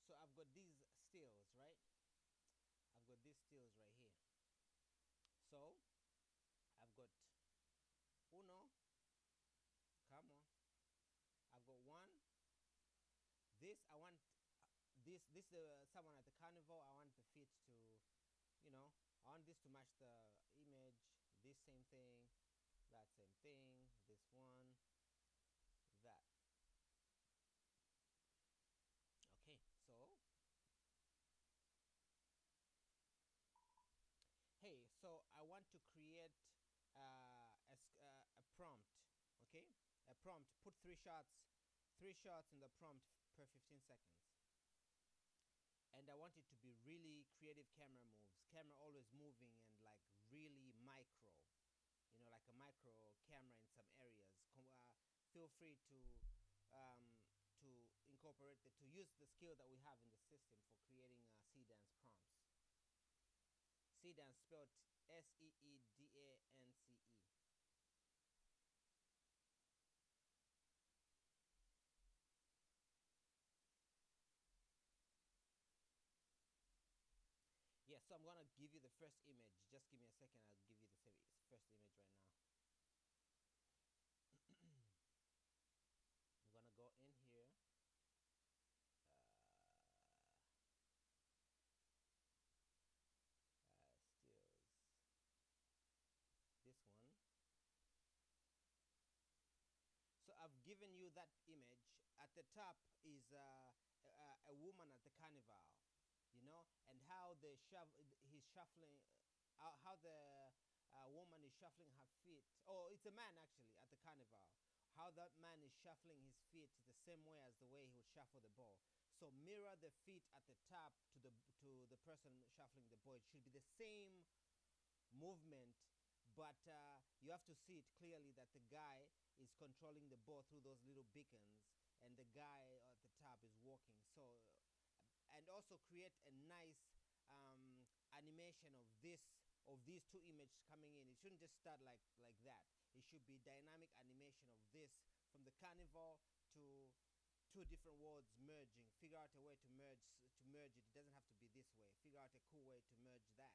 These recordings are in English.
So I've got these stills, right? I've got these stills right here. So I've got uno. Come on. I've got one. This I want. This someone at the carnival. I want the feet to, you know, I want this to match the image. This same thing, that same thing. This one, that. Okay, so hey, so I want to create a prompt. Okay, a prompt. Put three shots in the prompt per 15 seconds. And I want it to be really creative camera moves. Camera always moving and like really micro. You know, like a micro camera in some areas. Feel free to incorporate to use the skill that we have in the system for creating Seedance prompts. Seedance spelled Seedance. Yeah, so I'm gonna give you the first image. Just give me a second. I'll give you the first image right now. I'm gonna go in here. Stills. This one. So I've given you that image. At the top is a woman at the carnival, you know, and how he's shuffling, how the woman is shuffling her feet. Oh, it's a man actually at the carnival. How that man is shuffling his feet the same way as the way he would shuffle the ball. So mirror the feet at the top to the person shuffling the ball. It should be the same movement, but you have to see it clearly that the guy is controlling the ball through those little beacons and the guy at the top is walking. So and also create a nice animation of these two images coming in. It shouldn't just start like that. It should be dynamic animation of this from the carnival to two different worlds merging. Figure out a way to merge it. It doesn't have to be this way. Figure out a cool way to merge that.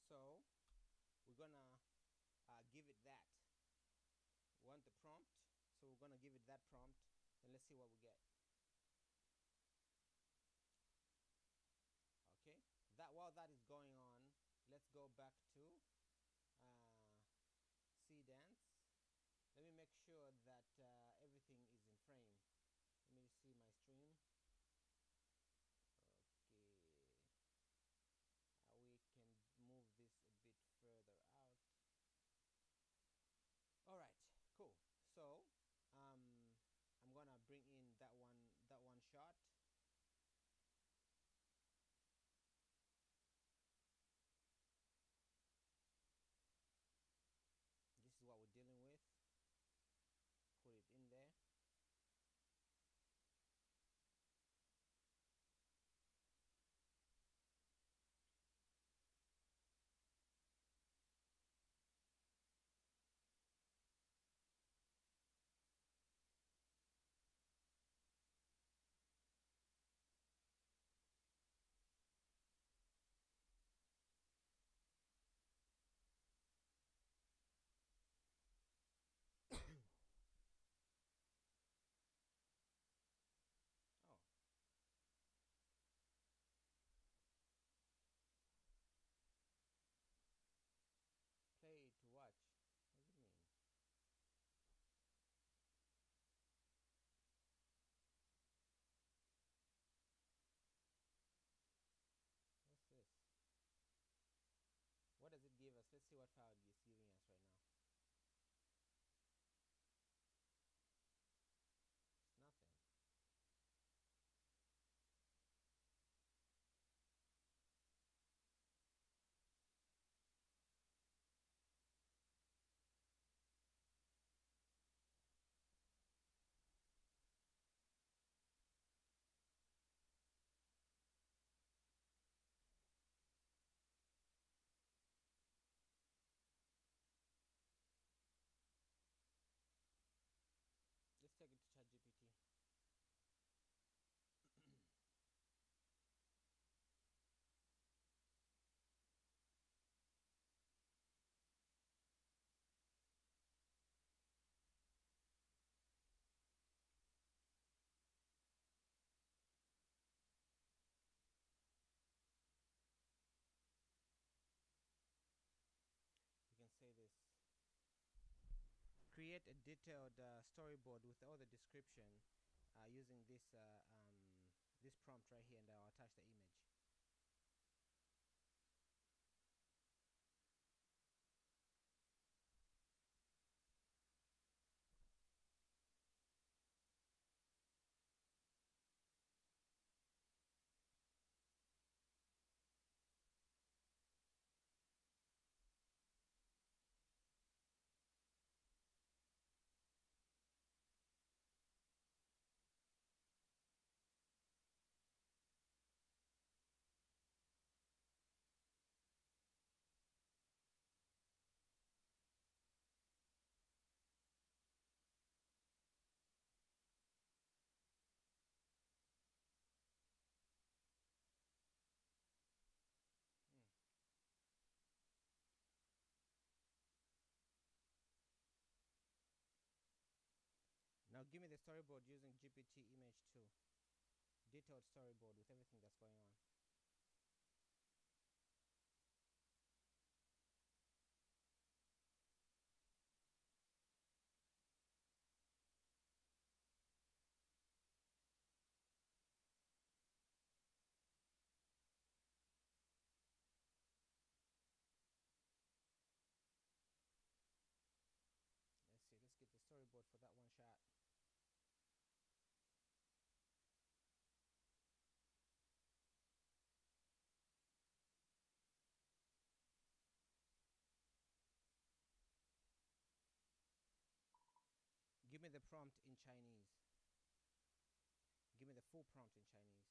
So we're gonna give it that. We want the prompt, so we're gonna give it that prompt, and let's see what we get. Okay, that while that is going on, let's go back to uh, Seedance. Let me make sure that everything is in frame. Let me just see my stream. Okay, we can move this a bit further out. All right, cool. So I'm gonna bring in that one shot. This is what we're dealing with. Put it in there. Oh, play to watch. What does it mean? What's this? What does it give us? Let's see what file it's giving us right now. It's nothing. create a detailed storyboard with all the description using this prompt right here, and I'll attach the image. Mm. Now give me the storyboard using GPT image 2. Detailed storyboard with everything that's going on. Let's see. Let's get the storyboard for that one shot. Give me the prompt in Chinese. Give me the full prompt in Chinese.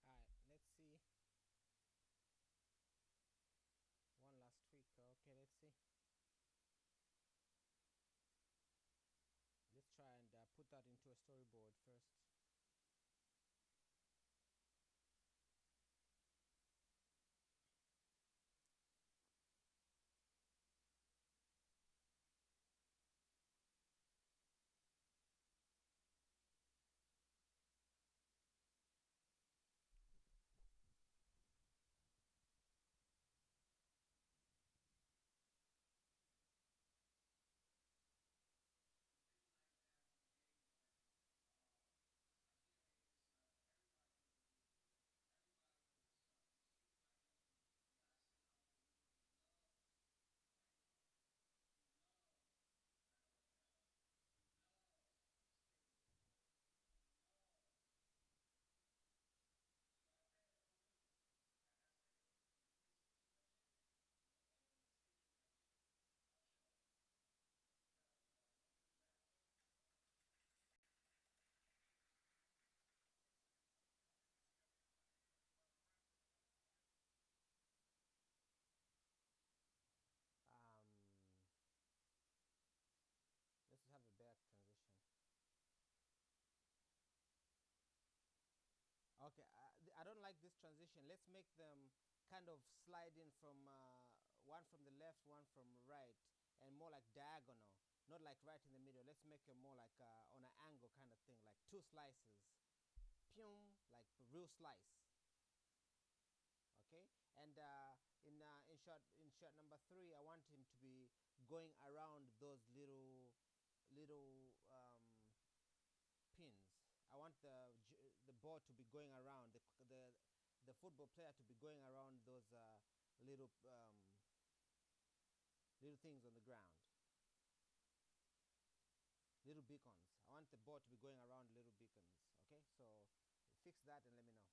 Alright, let's see. One last tweak. Okay, let's see. Let's try and put that into a storyboard first. Um, let's have a back transition. Okay, I don't like this transition. Let's make them kind of slide in from one from the left, one from right, and more like diagonal, not like right in the middle. Let's make it more like on an angle kind of thing, like two slices. Pyum. like real slice. Okay, and in shot number three, I want him to be going around those little pins. I want the ball to be going around the football player to be going around those little little things on the ground, little beacons. I want the ball to be going around little beacons. Okay, so fix that and let me know.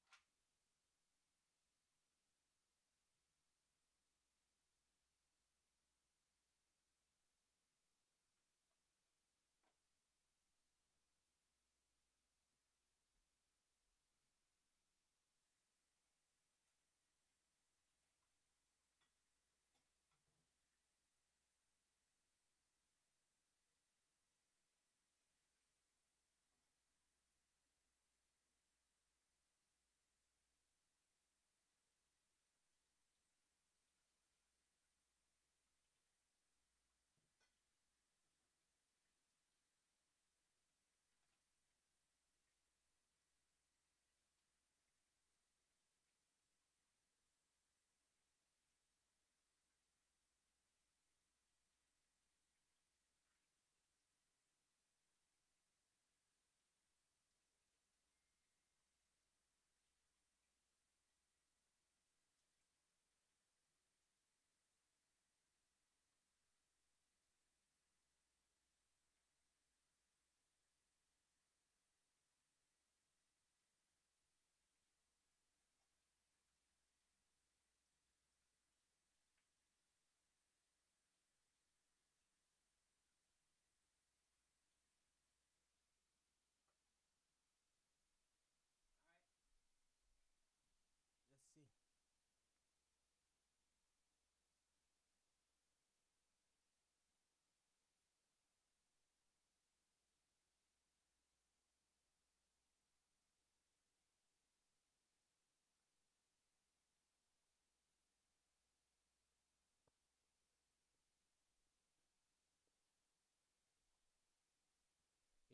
All right, let's see.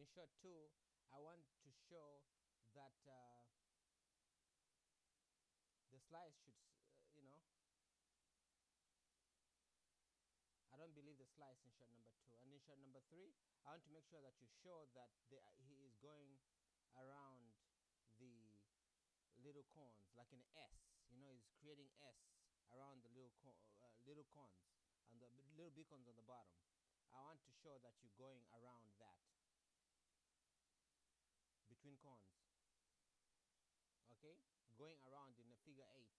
In shot two, I want to show that the slice should, I don't believe the slice in shot number two. And in shot number three, I want to make sure that you show that he is going around the little cones, like an S. He's creating S around the little cones and the little beacons on the bottom. I want to show that you're going around that between cones. Okay, going around in a figure eight.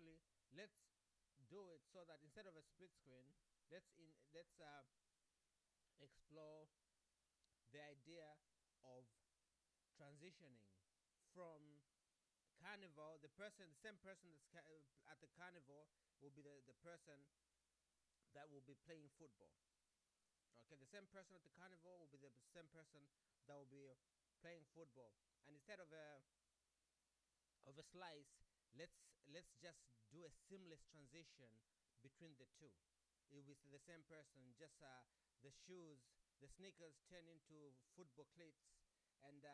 actually, let's do it so that instead of a split screen, let's explore the idea of transitioning from carnival. The same person that's at the carnival will be the person that will be playing football. Okay, the same person at the carnival will be the same person that will be playing football. And instead of a slice, let's just do a seamless transition between the two. It was the same person, just the shoes, the sneakers turn into football cleats, and the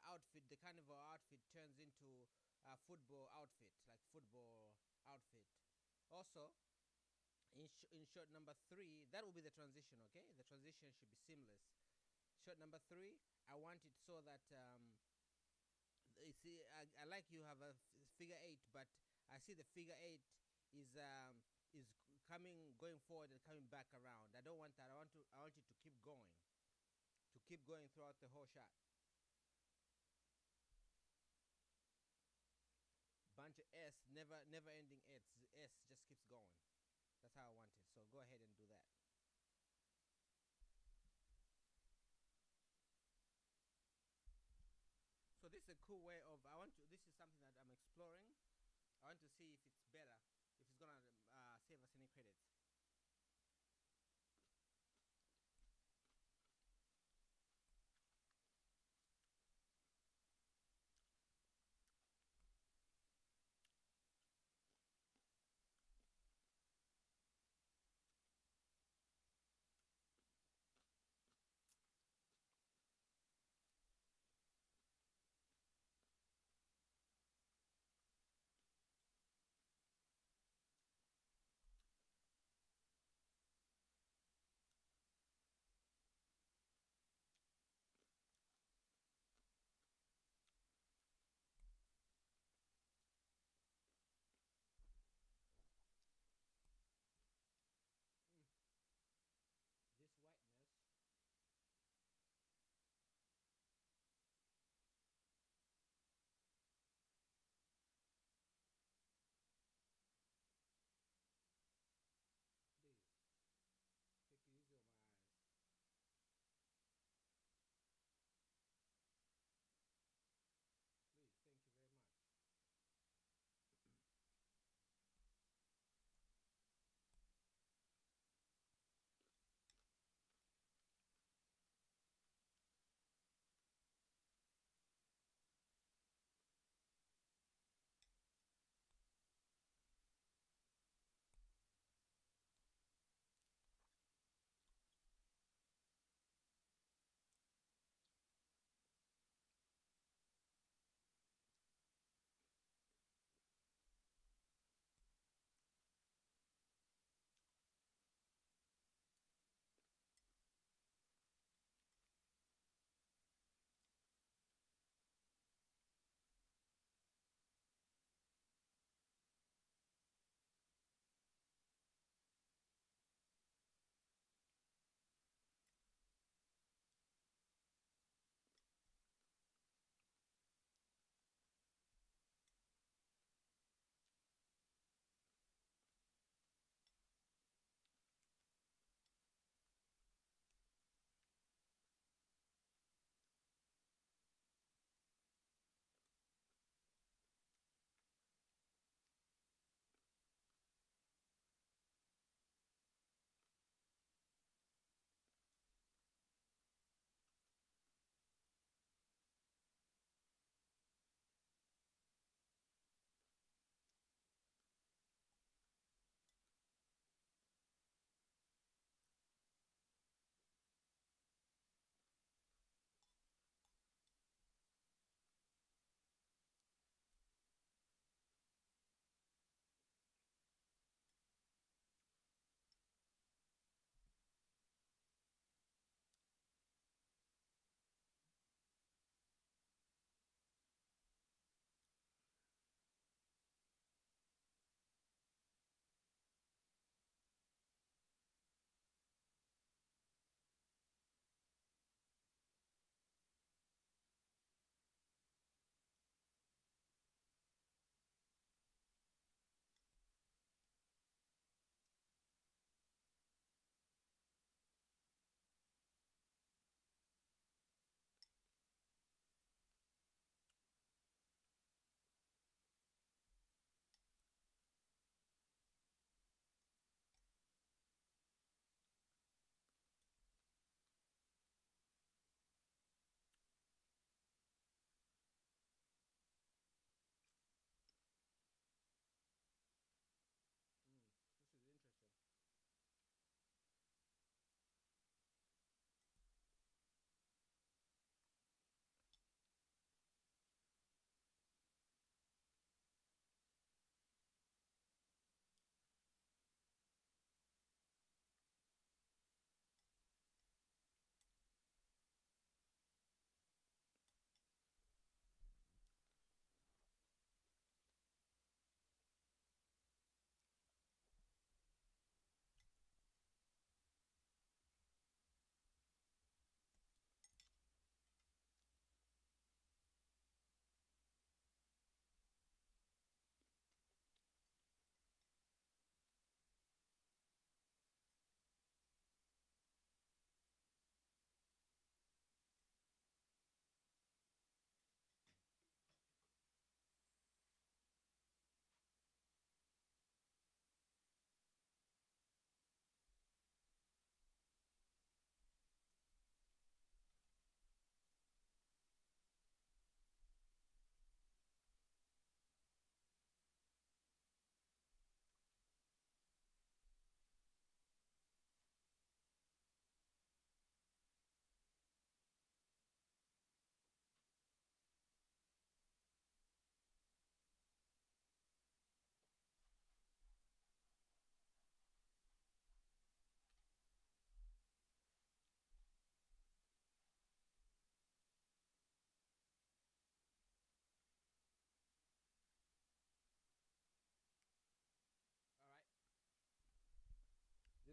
outfit, the carnival outfit, turns into a football outfit, like football outfit. Also, in shot number three, that will be the transition. Okay, the transition should be seamless. Shot number three, I want it so that you see, I like you have a figure eight, but I see the figure eight is coming, going forward and coming back around. I don't want that. I want it to keep going throughout the whole shot. Bunch of S, never ending S just keeps going. That's how I want it. So go ahead and do that. So this is a cool way of, I want to. This is something that I'm exploring. I want to see if it's better, if it's gonna save us any credits.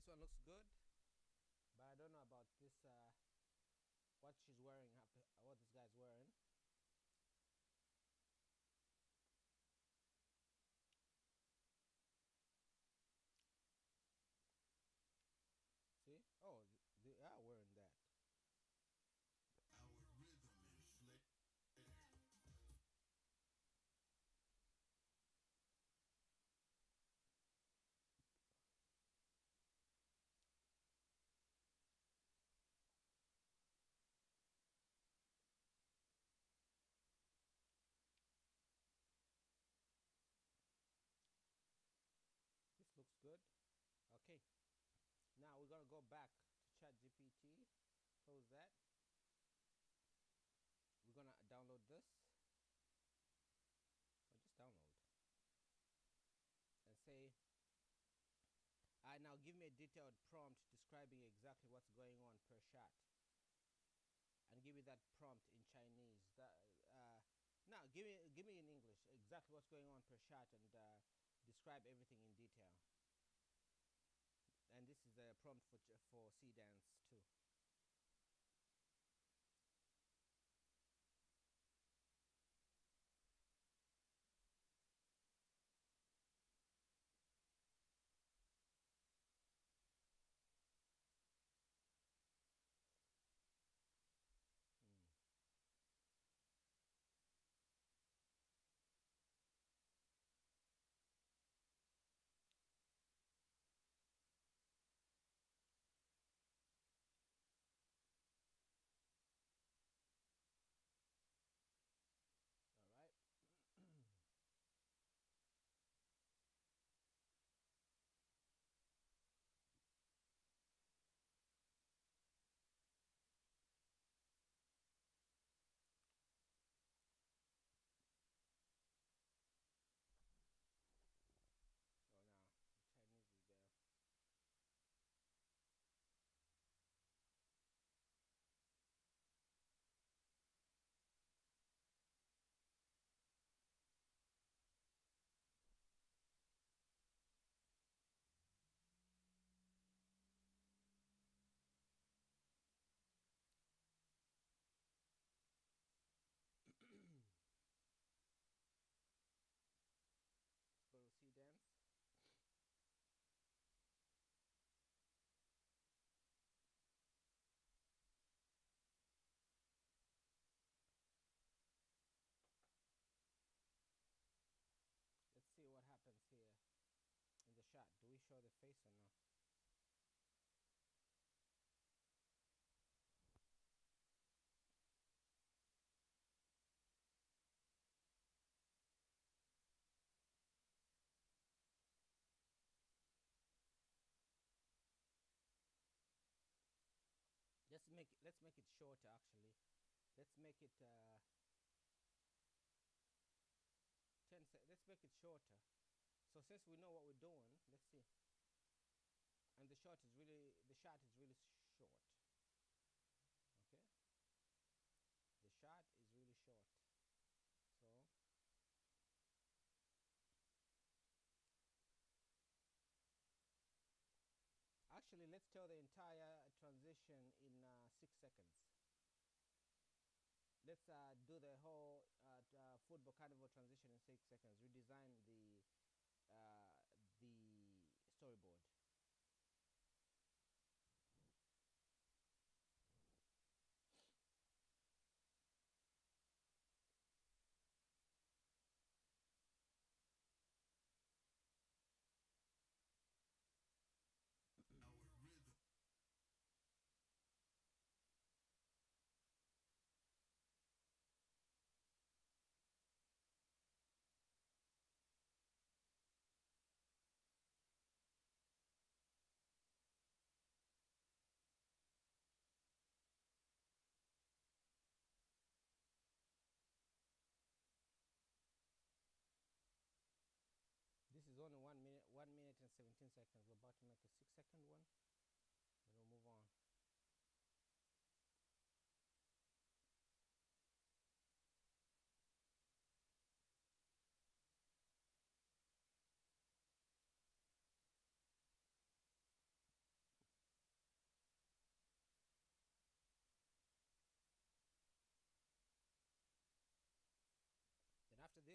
This one looks good, but I don't know about this. What she's wearing, what this guy's wearing. See? Oh, they are wearing that. This looks good. Okay, now we're gonna go back to ChatGPT. Close that. We're gonna download this, or just download, and say, "I now give me a detailed prompt describing exactly what's going on per shot," and give me that prompt in Chinese. Now give me in English exactly what's going on per shot and describe everything in detail. And this is the prompt for Seedance too. Mm. All right. Oh no, Chinese is better. Let's go to Seedance. Let's see what happens here in the shot. Do we show the face or no? Let's make it shorter actually. Let's make it let's make it shorter. So since we know what we're doing, let's see. And the shot is really short. Okay? The shot is really short. So actually let's tell the entire transition in 6 seconds. Let's do the whole football carnival transition in 6 seconds. Redesign the storyboard. This is only 1 minute, 1 minute and 17 seconds. We're about to make a 6 second one. Then we'll move on.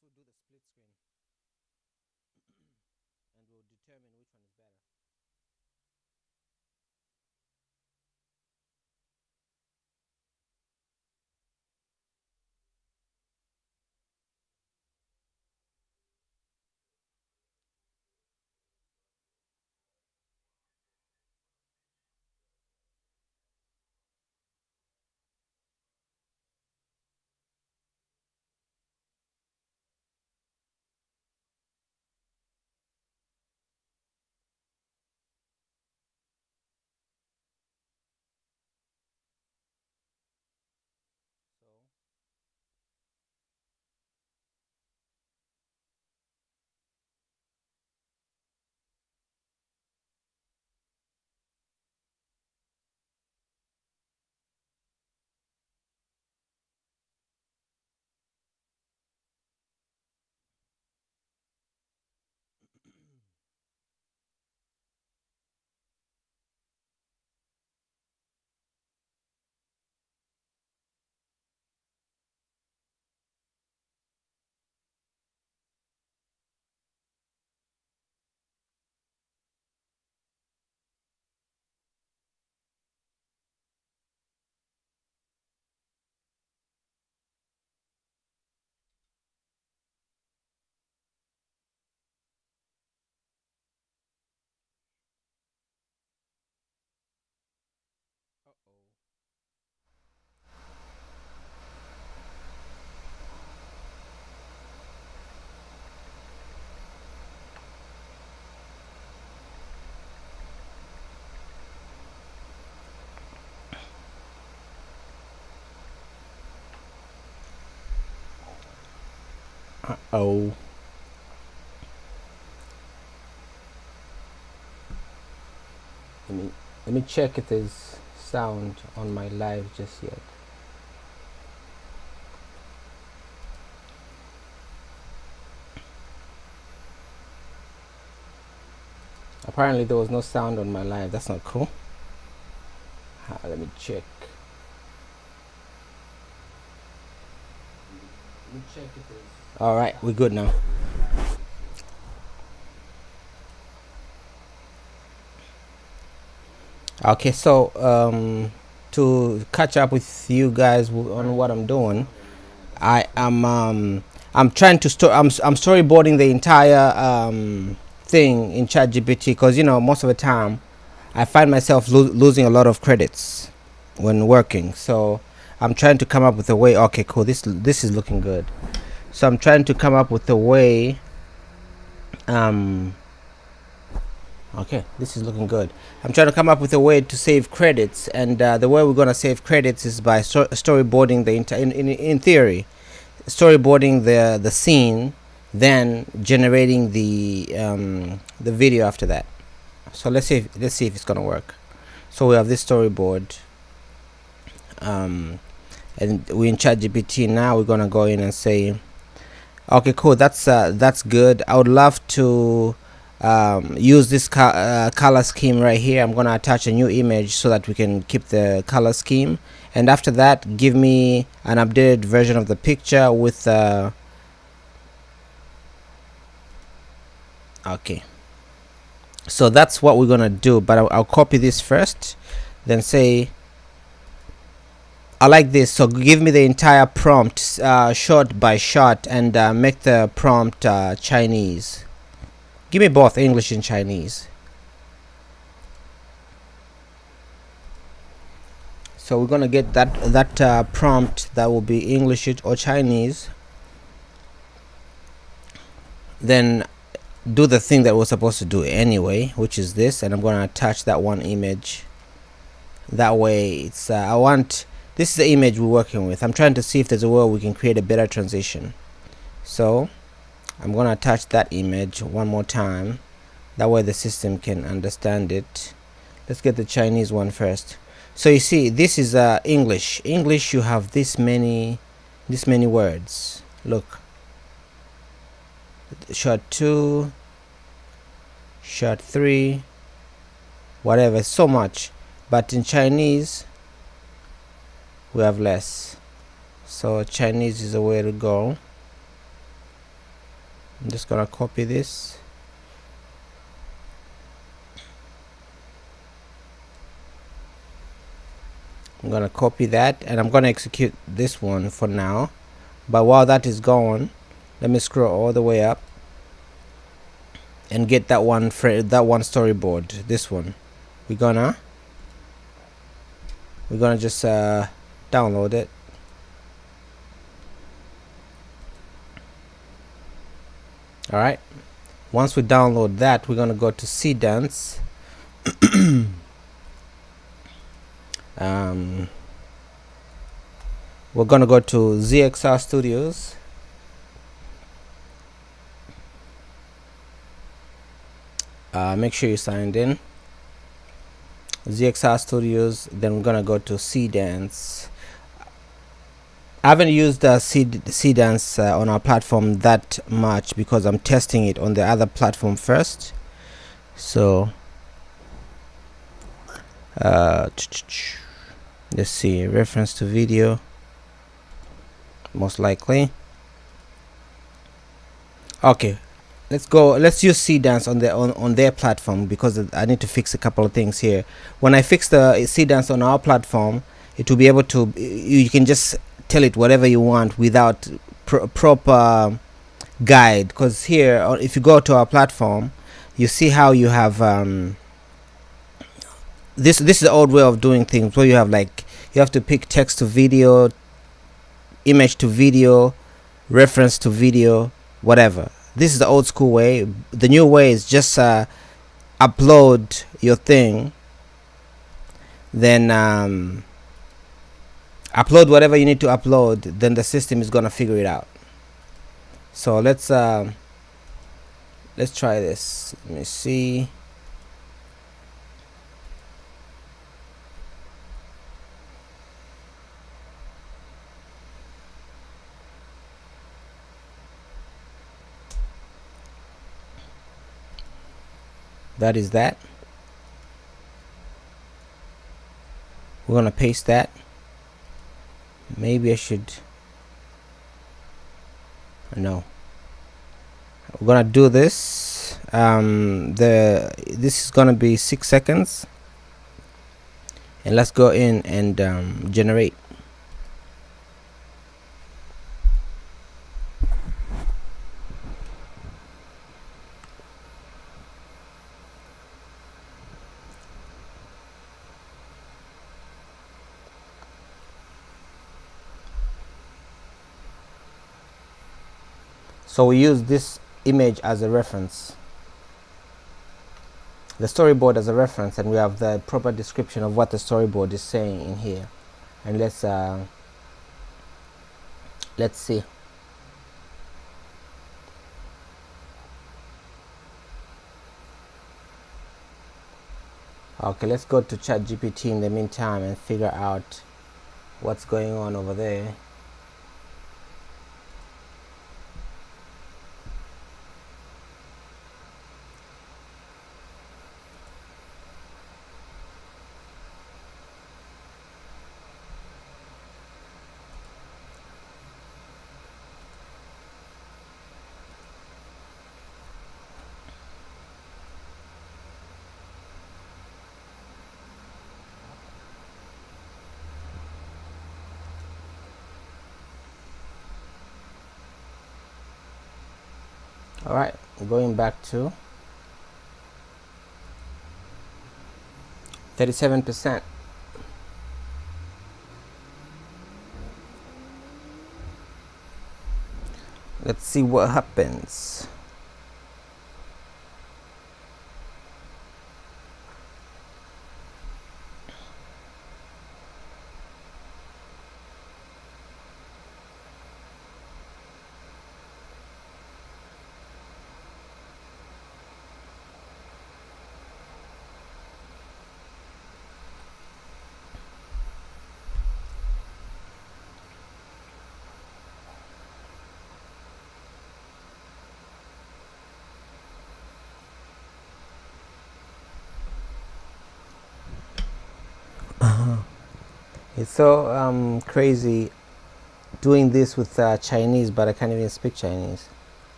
guess we'll do the split screen and we'll determine which one is better. So uh-oh. Oh, let me check if there's sound on my live just yet. Apparently there was no sound on my live. That's not cool. Let me check. All right, we're good now. Okay, so to catch up with you guys on what I'm doing, I am I'm trying to I'm storyboarding the entire thing in ChatGPT because most of the time I find myself losing a lot of credits when working. So I'm trying to come up with a way. Okay, cool. This is looking good. So I'm trying to come up with a way. Okay, this is looking good. I'm trying to come up with a way to save credits, and the way we're gonna save credits is by storyboarding the in theory, storyboarding the scene, then generating the video after that. So let's see if it's gonna work. So we have this storyboard, and we're in ChatGPT now. We're gonna go in and say, okay, cool. That's good. I would love to use this color scheme right here. I'm gonna attach a new image so that we can keep the color scheme, and after that give me an updated version of the picture with okay, so that's what we're gonna do, but I'll copy this first, then say I like this. So give me the entire prompt shot by shot, and make the prompt Chinese. Give me both English and Chinese. So we're gonna get that prompt that will be English or Chinese. Then do the thing that we're supposed to do anyway, which is this, and I'm gonna attach that one image. That way, it's I want this is the image we're working with. I'm trying to see if there's a way we can create a better transition. So I'm gonna attach that image one more time. That way the system can understand it. Let's get the Chinese one first. So you see, this is English. English, you have this many words. Look, shot 2, shot 3, whatever, so much. But in Chinese, we have less. So Chinese is a way to go. I'm just gonna copy this. I'm gonna copy that, and I'm gonna execute this one for now. But while that is going, let me scroll all the way up and get that one storyboard. This one, we're gonna just download it. All right. Once we download that, we're gonna go to Seedance. We're gonna go to ZXR Studios. Make sure you signed in. ZXR Studios. Then we're gonna go to Seedance. I haven't used Seedance on our platform that much because I'm testing it on the other platform first. So let's see, reference to video, most likely. Okay, let's use Seedance on their platform, because I need to fix a couple of things here. When I fix the Seedance on our platform, it will be able to, you can just tell it whatever you want without proper guide. Because here, if you go to our platform, you see how you have this is the old way of doing things, where you have you have to pick text to video, image to video, reference to video, whatever. This is the old school way. The new way is just upload your thing, then upload whatever you need to upload, then the system is gonna figure it out. So let's try this. Let me see. That is that. We're gonna paste that. Maybe I should, no, we're gonna do this. This is gonna be 6 seconds, and let's go in and generate. So we use this image as a reference, the storyboard as a reference, and we have the proper description of what the storyboard is saying in here. And let's see. Okay, let's go to ChatGPT in the meantime and figure out what's going on over there. All right, going back to 37%. Let's see what happens. It's so crazy doing this with Chinese, but I can't even speak Chinese.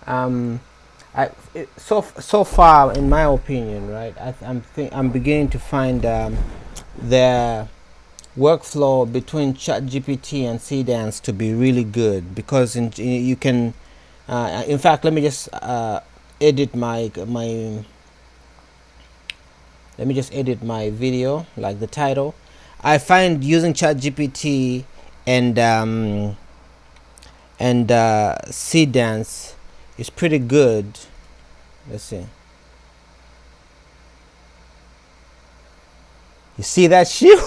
um, so far, in my opinion, right, I'm beginning to find the workflow between ChatGPT and Seedance to be really good, because you can, in fact, let me just edit my let me just edit my video, like the title. I find using ChatGPT and Seedance is pretty good. Let's see. You see that shit?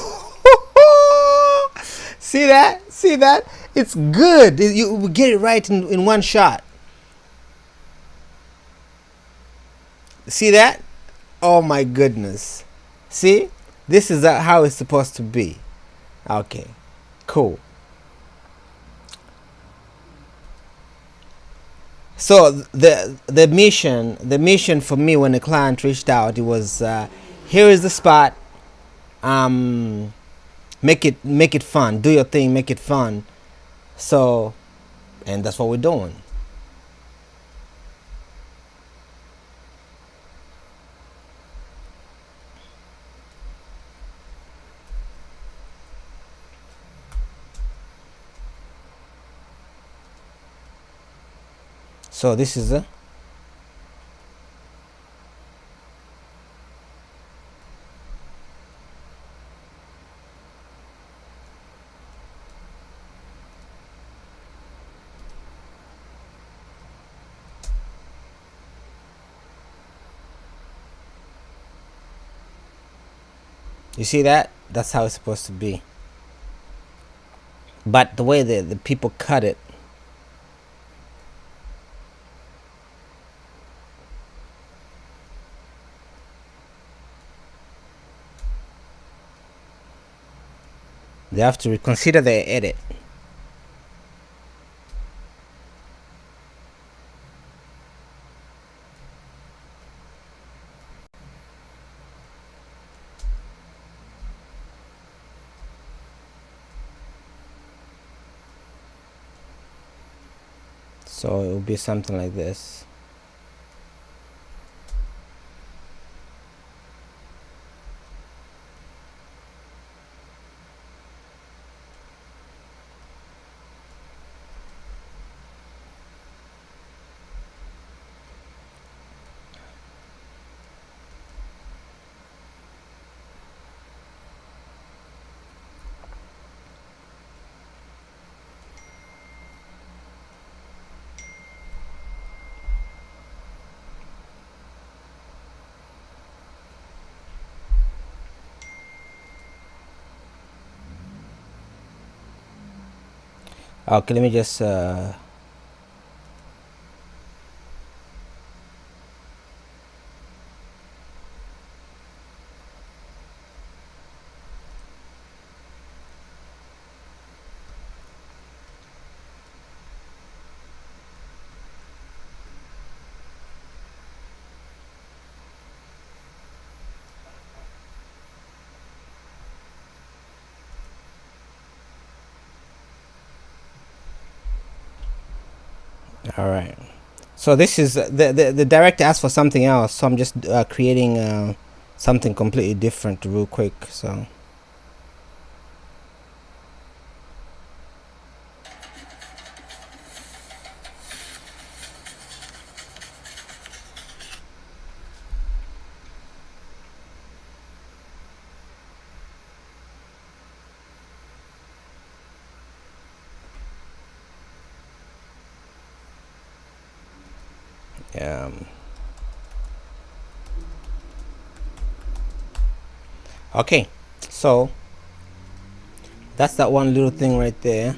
See that? See that? It's good. You get it right in one shot. See that? Oh my goodness. See? This is how it's supposed to be. Okay. Cool. So the mission for me when the client reached out, it was here is the spot. Make it fun. Do your thing. Make it fun. So, and that's what we're doing. So this is a you see that? That's how it's supposed to be. But the way the people cut it, they have to reconsider their edit. So it will be something like this. Okay, let me just all right. So this is the director asked for something else, so I'm just creating something completely different real quick. So okay, so that's that one little thing right there.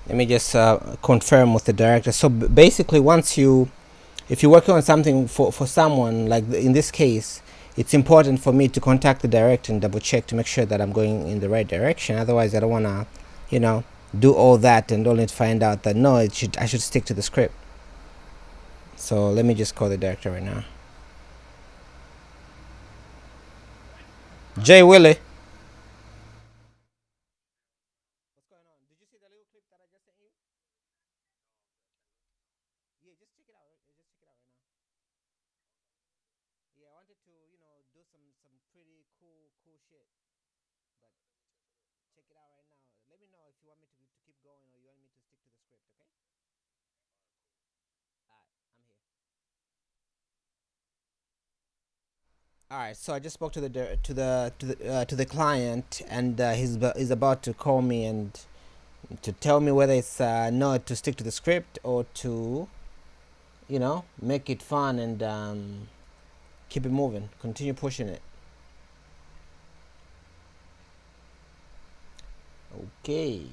Let me just confirm with the director. So basically, if you're working on something for someone, like in this case, it's important for me to contact the director and double check to make sure that I'm going in the right direction. Otherwise, I don't want to, you know, do all that and only to find out that no, I should stick to the script. So let me just call the director right now. Jay Willie. What's going on? Did you see the little clip that I just sent you? Yeah, just check it out. Just check it out right now. Yeah, I wanted to, do some pretty cool shit. But check it out right now. Let me know if you want me to keep going or you want me to stick to the script, okay? Alright, I'm here. Alright, so I just spoke to the client, and he's about to call me and to tell me whether it's no, to stick to the script or to, make it fun and keep it moving, continue pushing it. Okay.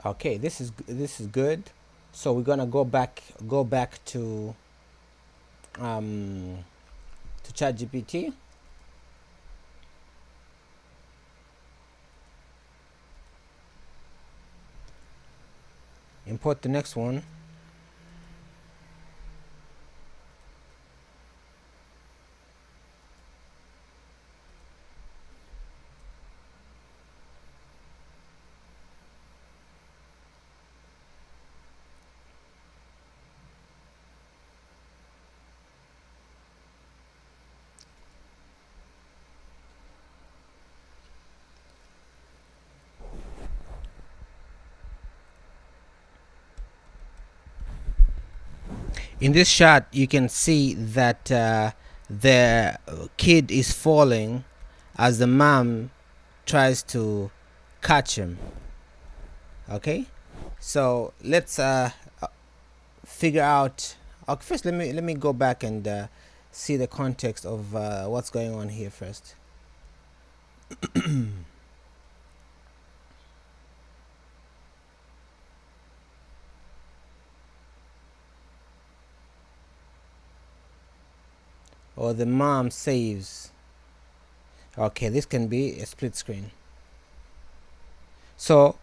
Okay, this is good. So we're gonna go back um to ChatGPT. Import the next one. In this shot, you can see that the kid is falling as the mom tries to catch him. Okay, so let's figure out. Okay, first let me go back and see the context of what's going on here first. Or the mom saves. Okay, this can be a split screen. So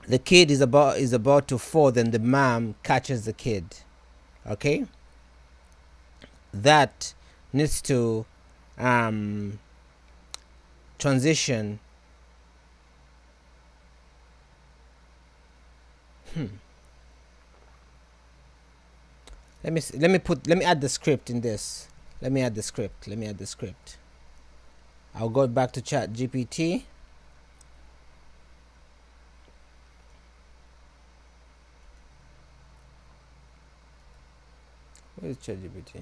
the kid is about to fall, then the mom catches the kid. Okay, that needs to transition. Let me add the script in this. Let me add the script. I'll go back to ChatGPT. Where is ChatGPT?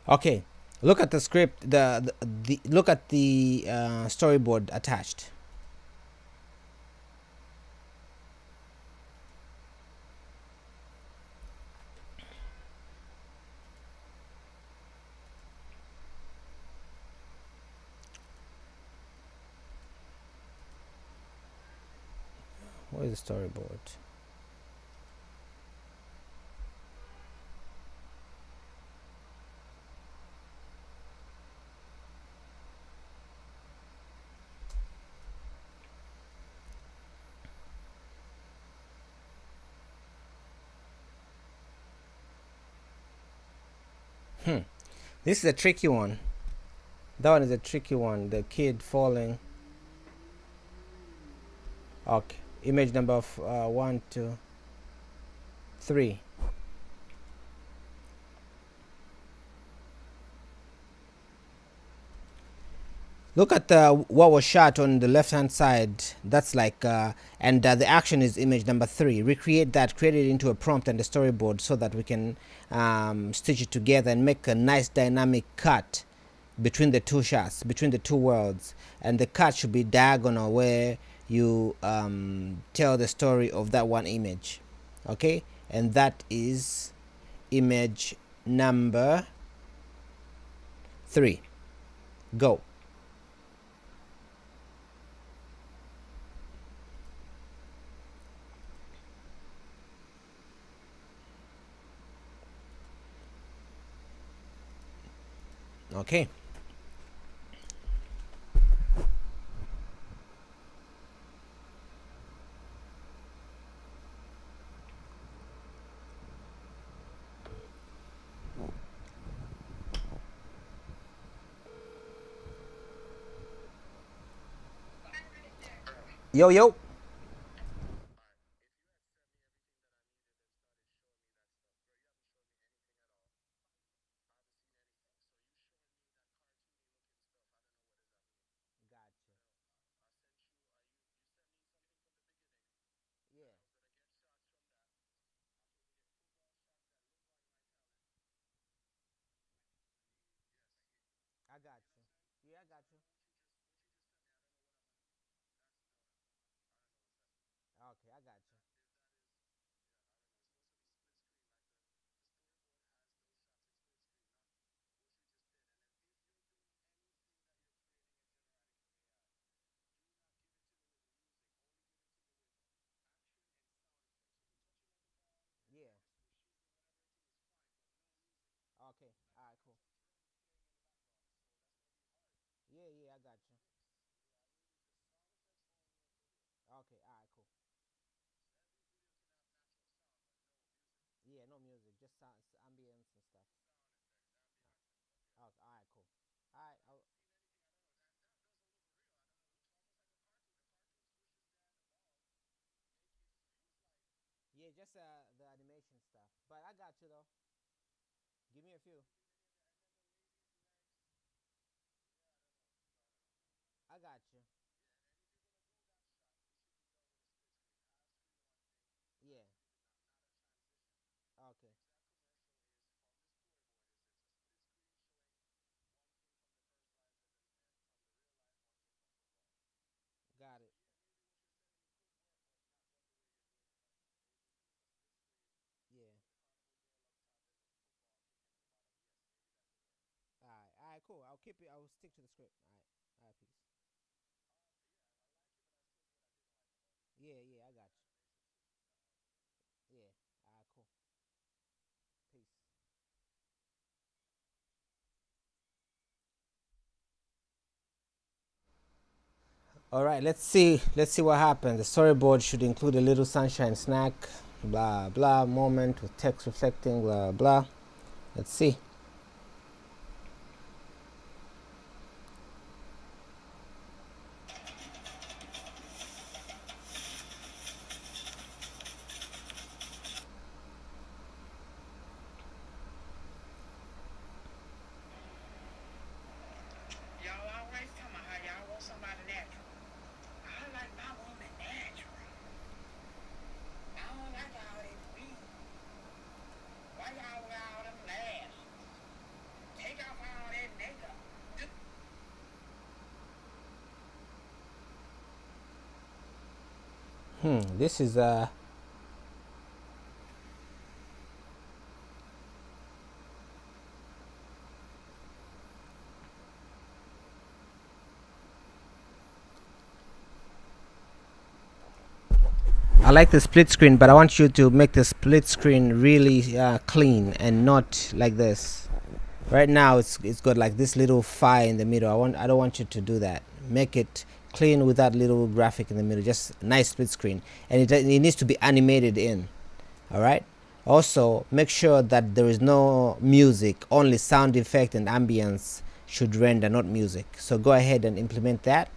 Okay, look at the script. The look at the storyboard attached. Where is the storyboard? This is a tricky one. That one is a tricky one. The kid falling. Okay. Image number 1, 2, 3. Look at what was shot on the left hand side. That's like, and the action is image number 3. Recreate that, create it into a prompt and a storyboard so that we can stitch it together and make a nice dynamic cut between the two shots, between the two worlds. And the cut should be diagonal where you tell the story of that one image. Okay, and that is image number 3. Go. Okay. Yo, yo. Gotcha. Yeah, I got you. Yeah, I got you. Okay, I got you. Yeah. Okay. All right. Cool. Yeah. Yeah. I got you. Okay. All right. Cool. Yeah. No music. Just sounds, ambience and stuff. Okay. All right. Cool. All right. Yeah. Just the animation stuff. But I got you though. Give me a few. I got you. Yeah. Okay. Got it. Yeah. All right. All right. Cool. I'll keep it. I'll stick to the script. All right. All right. Peace. Yeah. Yeah. I got you. Yeah. All right. Cool. Peace. All right, let's see what happens. The storyboard should include a little sunshine snack, blah blah moment with text reflecting, blah blah. Let's see. Y'all always tell me how y'all want somebody natural. I like my woman natural. I don't like all that weed. Why y'all wear all them lashes? Take off all that makeup. This is I like the split screen, but I want you to make the split screen really clean and not like this. Right now, it's got like this little fire in the middle. I don't want you to do that. Make it clean with that little graphic in the middle. Just nice split screen, and it needs to be animated in. All right. Also, make sure that there is no music, only sound effect and ambience should render, not music. So go ahead and implement that,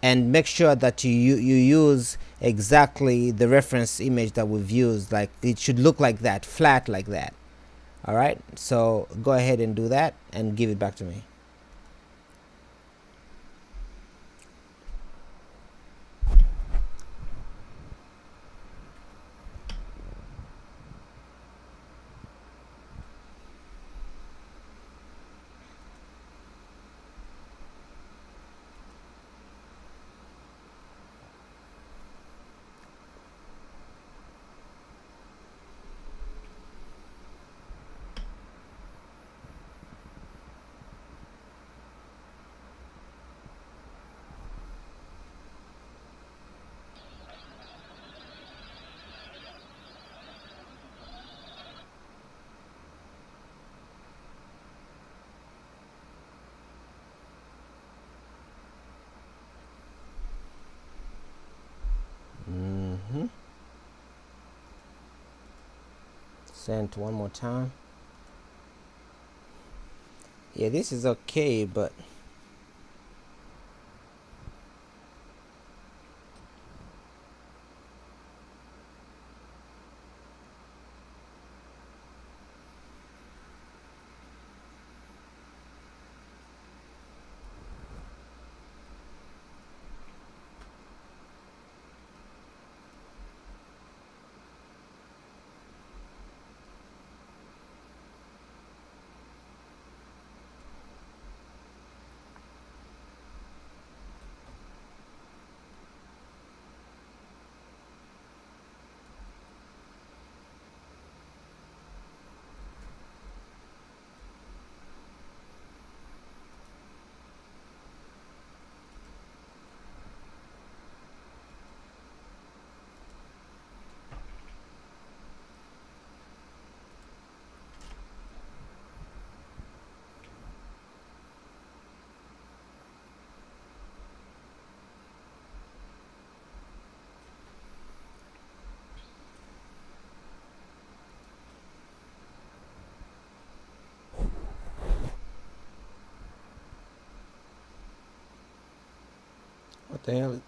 and make sure that you use exactly the reference image that we've used. Like it should look like that, flat like that. All right, so go ahead and do that and give it back to me. Send one more time. Yeah, this is okay, but what the hell?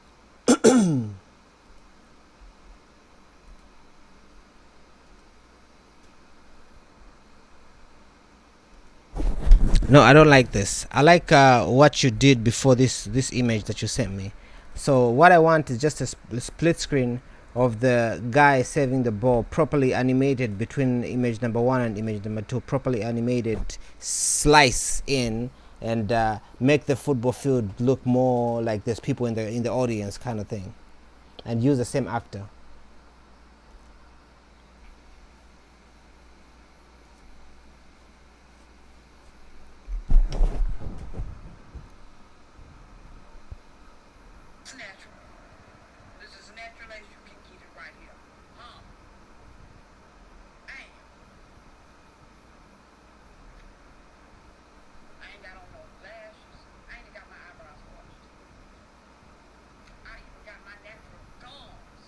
No, I don't like this. I like what you did before this image that you sent me. So what I want is just a split screen of the guy saving the ball, properly animated between image number 1 and image number 2, properly animated, slice in, and make the football field look more like there's people in the audience, kind of thing, and use the same actor. It's natural. This is natural as you can get it right here. Damn. I ain't got on no lashes. I ain't got my eyebrows washed. I even got my natural gums.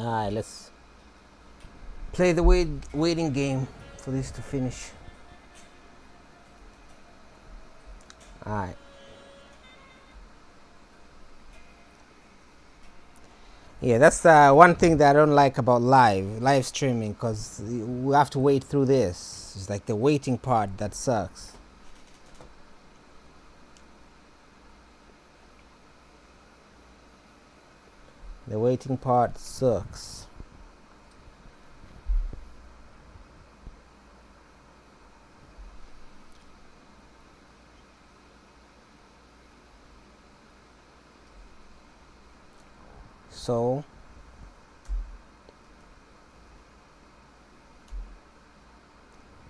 Alright, let's play the waiting game for this to finish. Alright. Yeah, that's one thing that I don't like about live streaming, because we have to wait through this. It's like the waiting part that sucks. The waiting part sucks.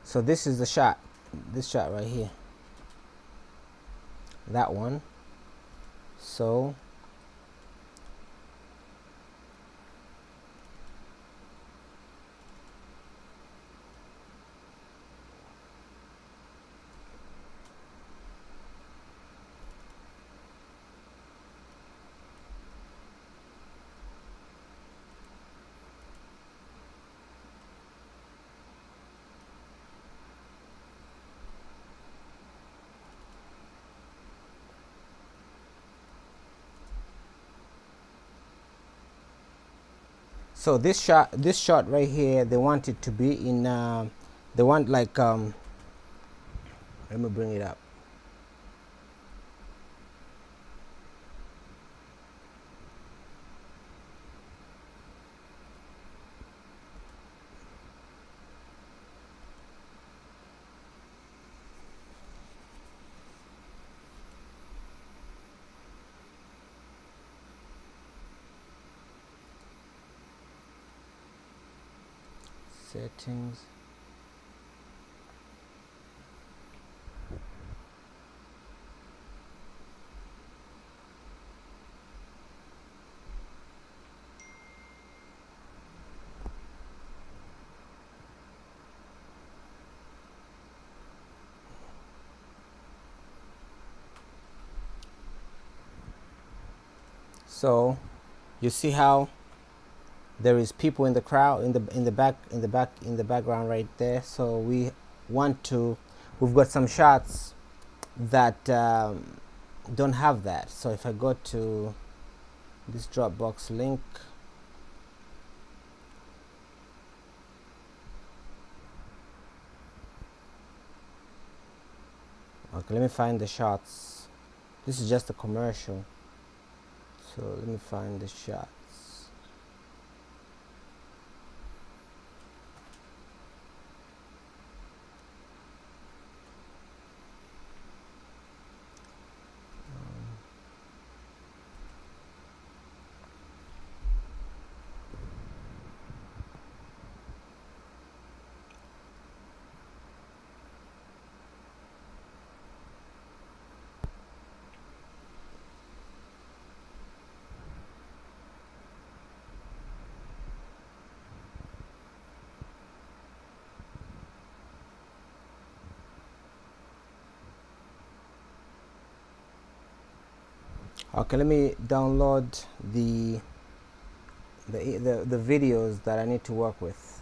So this is the shot. This shot right here. That one. So this shot right here, they want it to be in they want like let me bring it up. Settings. So you see how there is people in the crowd, in the background right there. So we've got some shots that don't have that. So if I go to this Dropbox link, okay, let me find the shots. This is just a commercial, so let me find the shots. Okay, let me download the videos that I need to work with.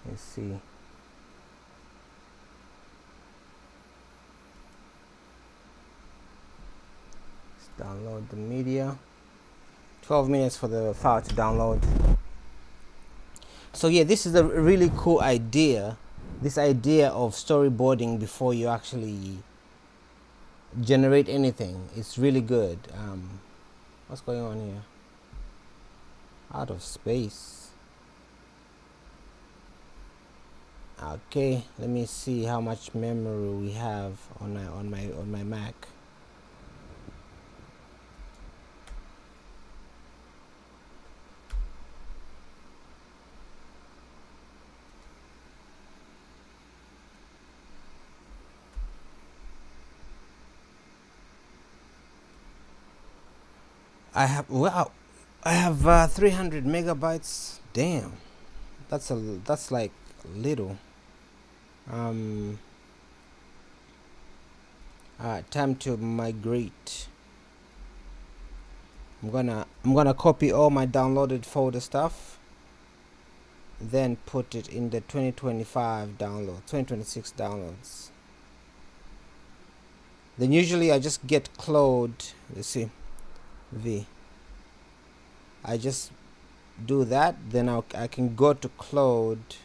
Let's see. Let's download the media. 12 minutes for the file to download. So yeah, this is a really cool idea. This idea of storyboarding before you actually generate anything. It's really good. What's going on here? Out of space. Okay, let me see how much memory we have on my Mac. I have 300 megabytes. Damn, that's like little. um Time to migrate. I'm gonna copy all my downloaded folder stuff, then put it in the 2026 downloads. Then usually I just get Claude. Let's see, V. I just do that, then I can go to Claude.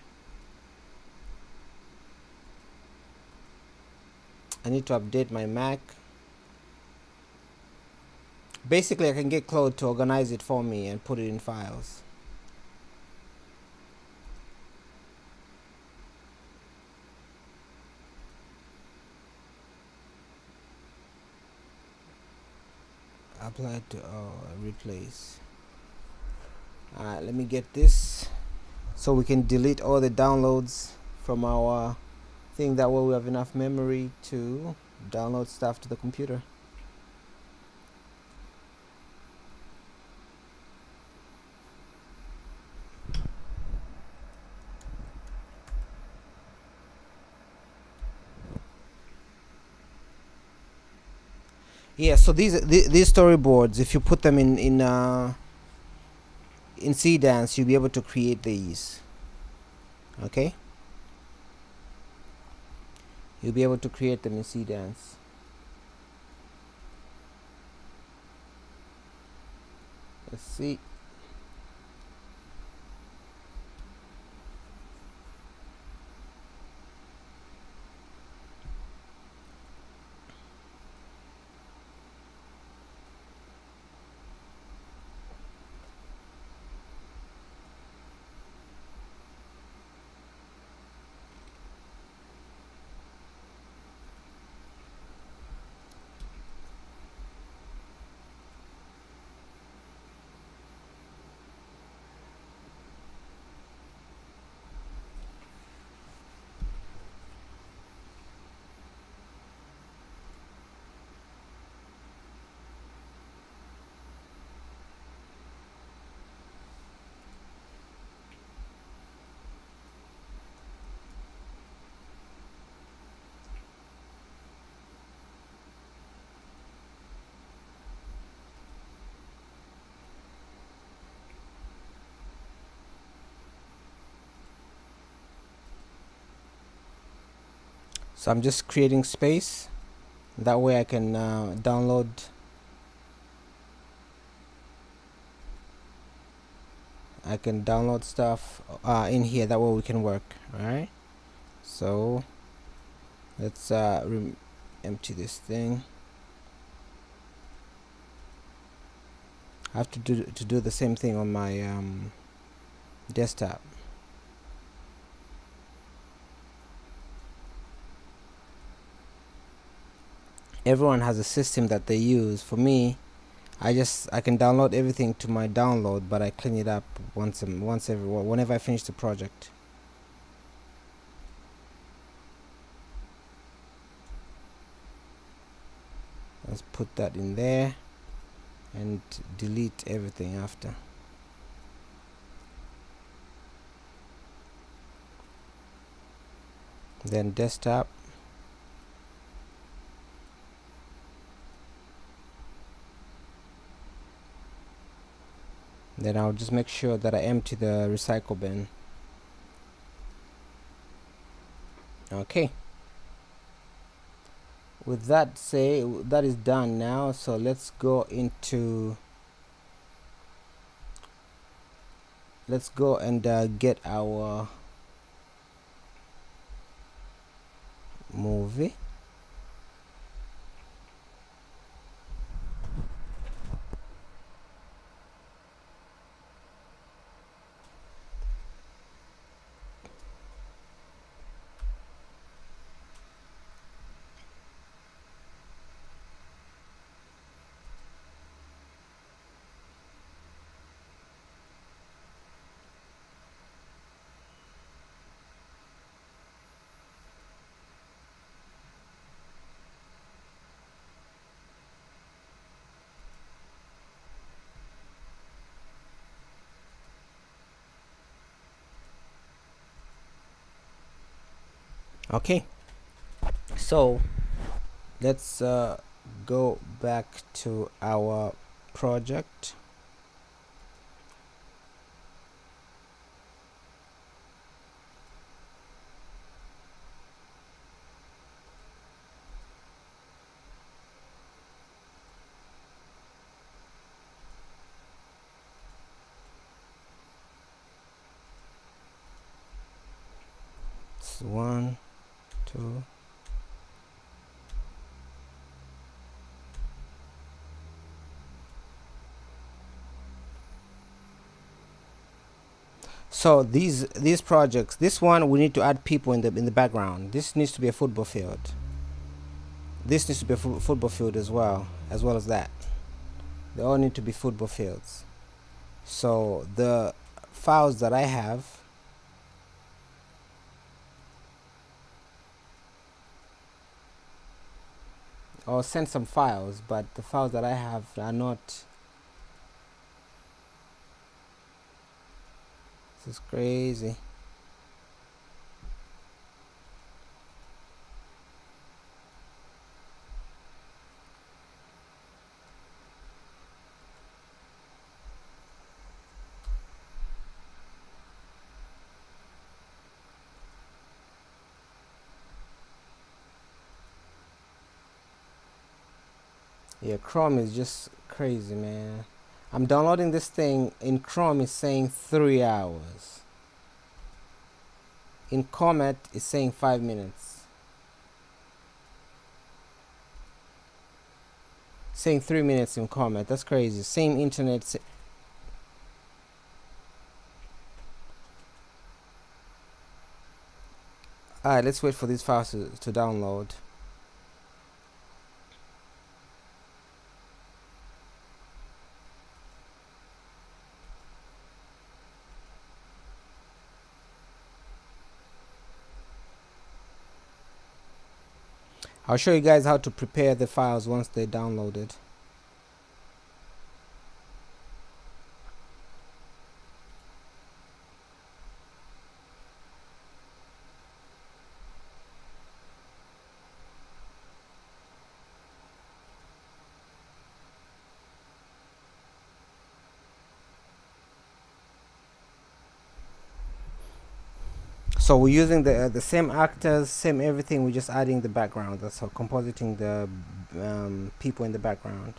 I need to update my Mac. Basically, I can get Claude to organize it for me and put it in files. Apply to replace. Alright, let me get this so we can delete all the downloads from our thing. That way we have enough memory to download stuff to the computer. Yeah, so these storyboards, if you put them in Seedance, you'll be able to create these. Okay, you'll be able to create them in Seedance. Let's see. So I'm just creating space. That way I can download. I can download stuff in here. That way we can work. All right. So let's empty this thing. I have to do the same thing on my desktop. Everyone has a system that they use. For me, I can download everything to my download, but I clean it up whenever I finish the project. Let's put that in there and delete everything after. Then desktop. Then I'll just make sure that I empty the recycle bin. Okay. With that that is done now. So let's go and get our movie. Okay, so let's go back to our project. It's 1, 2. So these projects, this one we need to add people in the background. This needs to be a football field. This needs to be a football field as well as that. They all need to be football fields. So the files that I have, I'll send some files, but the files that I have are not. This is crazy. Yeah, Chrome is just crazy, man. I'm downloading this thing in Chrome, is saying 3 hours. In Comet it's saying 5 minutes. Saying 3 minutes in Comet. That's crazy. Same internet. Alright, let's wait for these files to download. I'll show you guys how to prepare the files once they're downloaded. So we're using the same actors, same everything. We're just adding the background. That's how compositing the people in the background.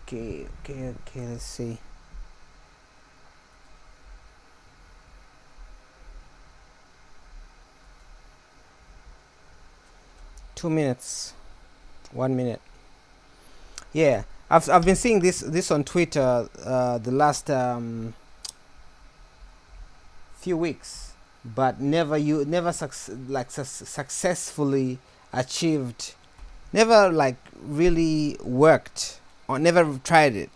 Okay. Let's see. Two minutes, 1 minute. Yeah, I've been seeing this on Twitter the last few weeks, but never successfully achieved, never like really worked, or never tried it,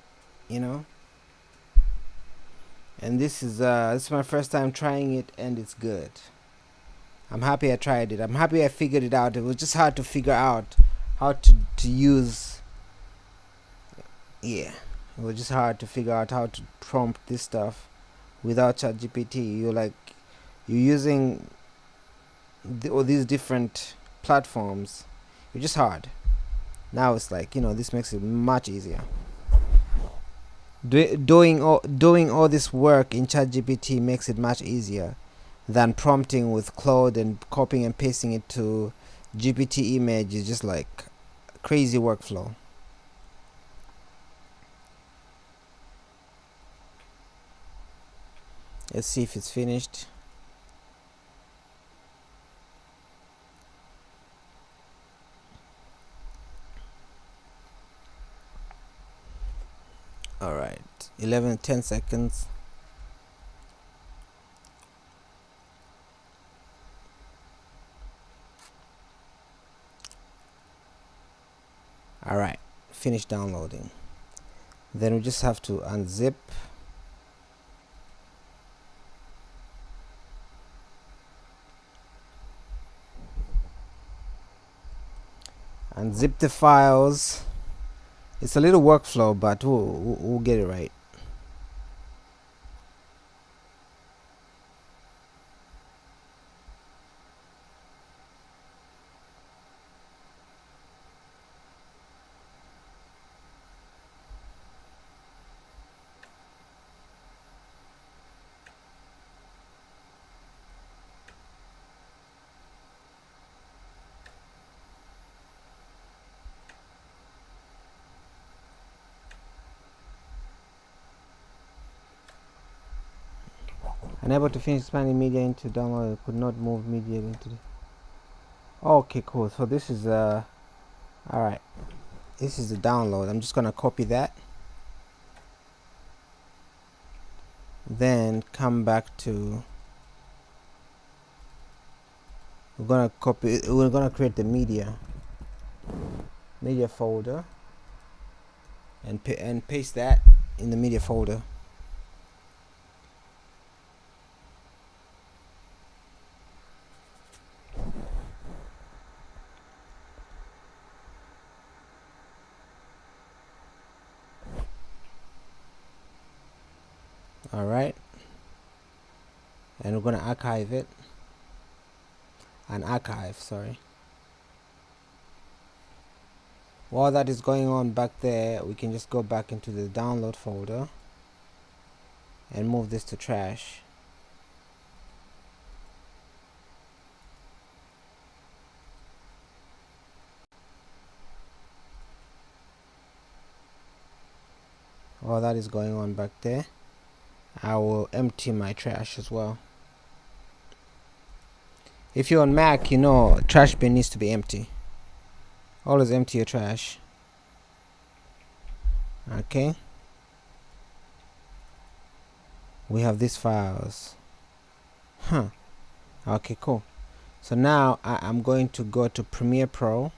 you know. And this is my first time trying it, and it's good. I'm happy I tried it. I'm happy I figured it out. It was just hard to figure out how to use. Yeah, it was just hard to figure out how to prompt this stuff without ChatGPT. You're using all these different platforms. It's just hard. Now it's like, this makes it much easier. Doing all this work in ChatGPT makes it much easier than prompting with Claude and copying and pasting it to GPT image. Is just like crazy workflow. Let's see if it's finished. Alright, 10 seconds. Alright, finish downloading. Then we just have to unzip. zip the files. It's a little workflow, but we'll get it right. Unable to finish expanding media into download, could not move media into the... Okay, cool. So this is alright. This is the download. I'm just gonna copy that. Then come back to... we're gonna create the media folder and paste that in the media folder. Alright, and we're gonna archive it. Sorry. While that is going on back there, we can just go back into the download folder and move this to trash. While that is going on back there, I will empty my trash as well. If you're on Mac, you know trash bin needs to be empty. Always empty your trash. Okay. We have these files. Okay, cool. So now I'm going to go to Premiere Pro.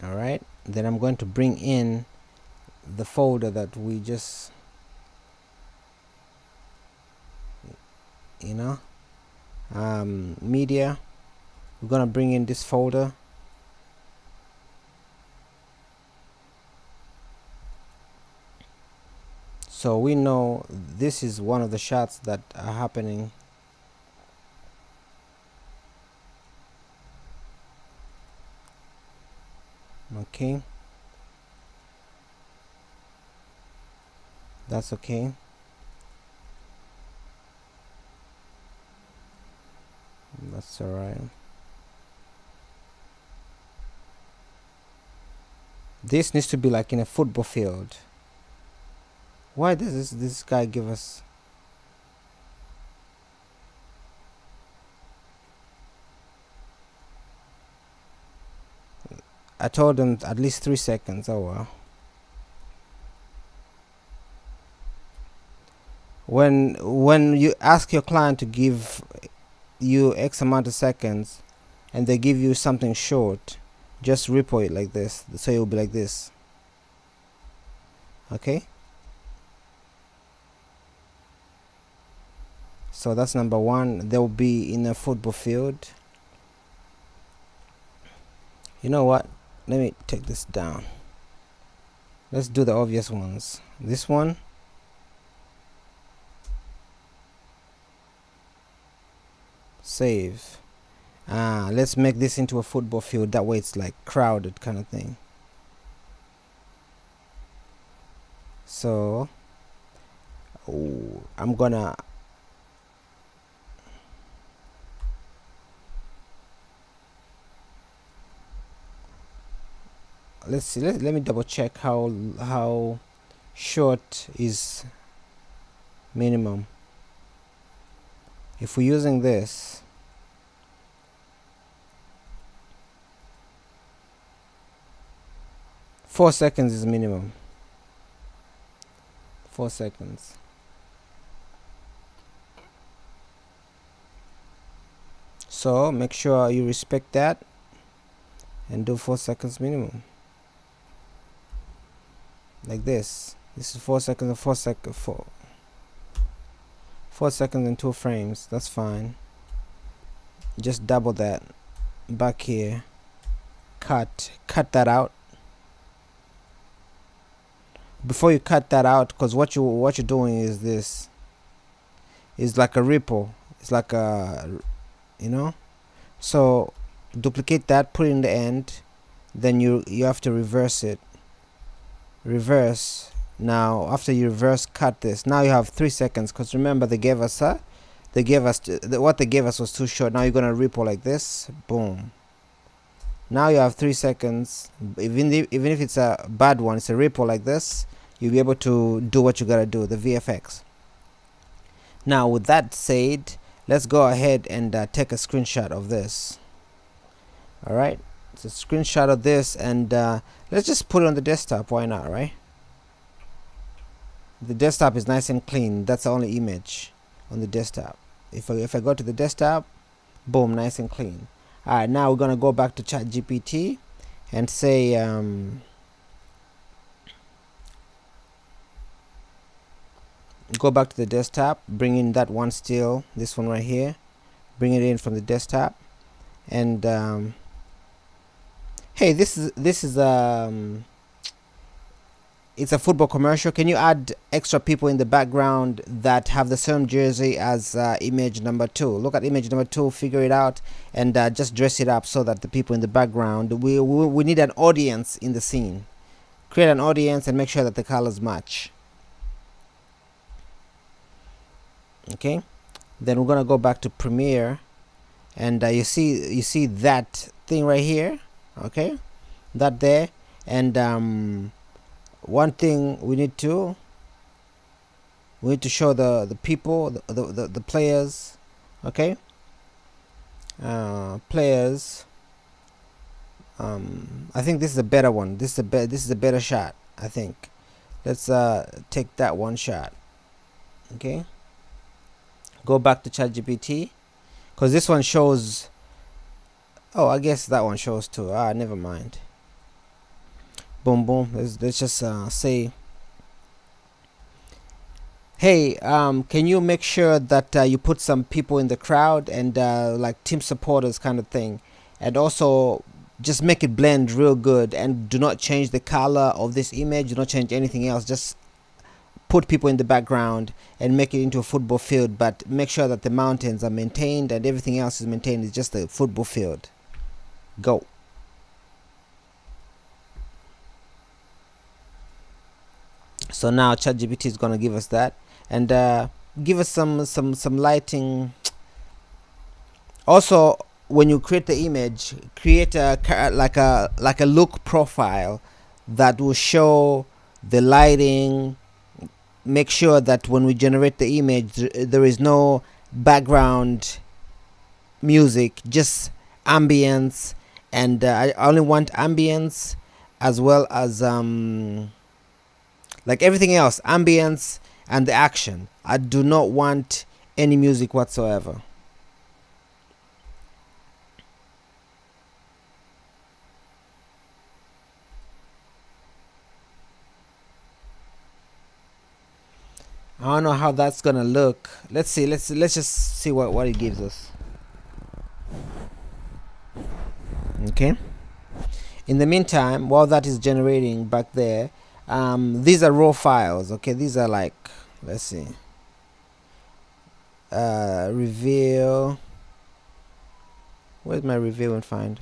Alright, then I'm going to bring in the folder that we just, media. We're gonna bring in this folder. So we know this is one of the shots that are happening. Okay, that's okay. That's alright. This needs to be like in a football field. Why does this guy give us... I told him at least 3 seconds. Oh well. When you ask your client to give you X amount of seconds and they give you something short, just repo it like this, so it will be like this. Okay, so that's number one. They will be in a football field. You know what, let me take this down. Let's do the obvious ones. This one, save. Let's make this into a football field, that way it's like crowded kind of thing. So I'm gonna let's see, let me double check how short is minimum. If we're using this, four seconds is minimum. 4 seconds. So make sure you respect that and do 4 seconds minimum. like this. This is 4 seconds and 4 seconds and 2 frames. That's fine. Just double that back here. Cut that out. Before you cut that out, because what you're doing is this is like a ripple. It's like a, you know. So duplicate that, put it in the end, then you have to reverse it. Reverse. Now after you reverse, cut this. Now you have 3 seconds, because remember they gave us what they gave us was too short. Now you're gonna ripple like this. Boom. Now you have 3 seconds. Even if it's a bad one, it's a ripple like this, you'll be able to do what you gotta do, the VFX. Now with that said, let's go ahead and take a screenshot of this. Alright, it's a screenshot of this, and let's just put it on the desktop. Why not, right? The desktop is nice and clean. That's the only image on the desktop. If I go to the desktop, boom, nice and clean. Alright, now we're gonna go back to ChatGPT and say go back to the desktop, bring in that one still, this one right here, bring it in from the desktop, and hey, this is it's a football commercial. Can you add extra people in the background that have the same jersey as image number 2? Look at image number 2, figure it out, and just dress it up so that the people in the background, we need an audience in the scene. Create an audience and make sure that the colors match. Okay, then we're gonna go back to Premiere, and you see that thing right here. Okay, that there, and one thing we need to show the people, the players. Okay, players. I think this is a better one. This is a better shot, I think. Let's take that one shot. Okay, go back to ChatGPT, because this one shows. Oh, I guess that one shows too. Never mind. Boom, boom. Let's just say, hey, can you make sure that you put some people in the crowd, and like team supporters kind of thing, and also just make it blend real good, and do not change the color of this image, do not change anything else, just put people in the background and make it into a football field, but make sure that the mountains are maintained and everything else is maintained. It's just a football field. Go. So now ChatGPT is gonna give us that, and give us some lighting. Also, when you create the image, create like a look profile that will show the lighting. Make sure that when we generate the image, there is no background music, just ambience, and I only want ambience, as well as like everything else, ambience and the action. I do not want any music whatsoever. I don't know how that's gonna look. Let's see. Let's just see what it gives us. Okay. In the meantime, while that is generating back there, these are raw files. Okay, these are like, let's see. Reveal. Where's my reveal and find?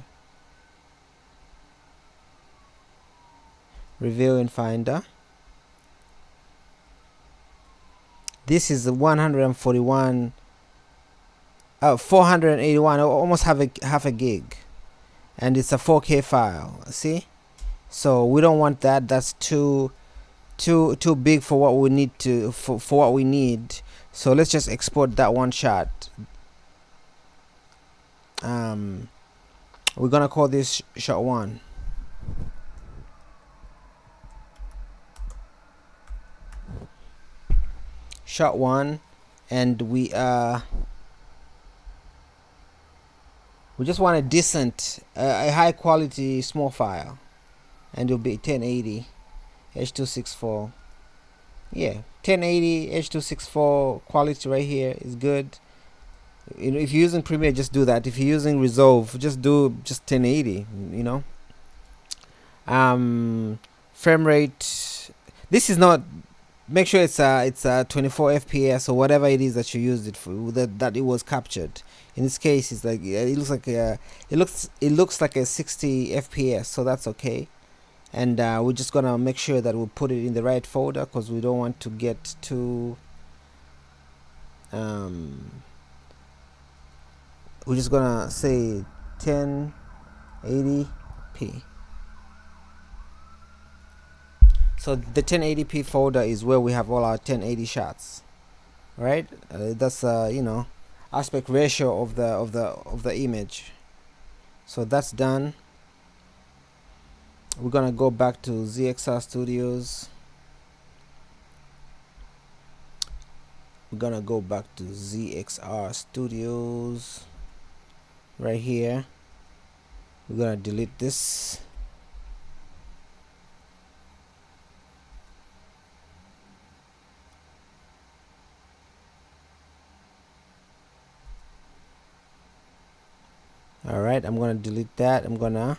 Reveal in Finder. This is 141, 481, almost half a gig, and it's a 4K file. See, so we don't want that. That's too big for what we need to for what we need. So let's just export that one shot. We're gonna call this shot 1. Shot 1, and we just want a decent, a high quality small file, and it'll be 1080, H.264. Yeah, 1080 H.264 quality right here is good. You know, if you're using Premiere, just do that. If you're using Resolve, just do just 1080. You know, frame rate. This is not. Make sure it's 24 FPS or whatever it is that you used it for, that it was captured. In this case, it's like it looks like it looks like a 60 FPS, so that's okay. And we're just gonna make sure that we put it in the right folder, because we don't want to get too we're just gonna say 1080p. So the 1080p folder is where we have all our 1080 shots, right? That's you know, aspect ratio of the image. So that's done. We're gonna go back to ZXR Studios. We're gonna go back to ZXR Studios right here. We're gonna delete this. Alright, I'm gonna delete that. I'm gonna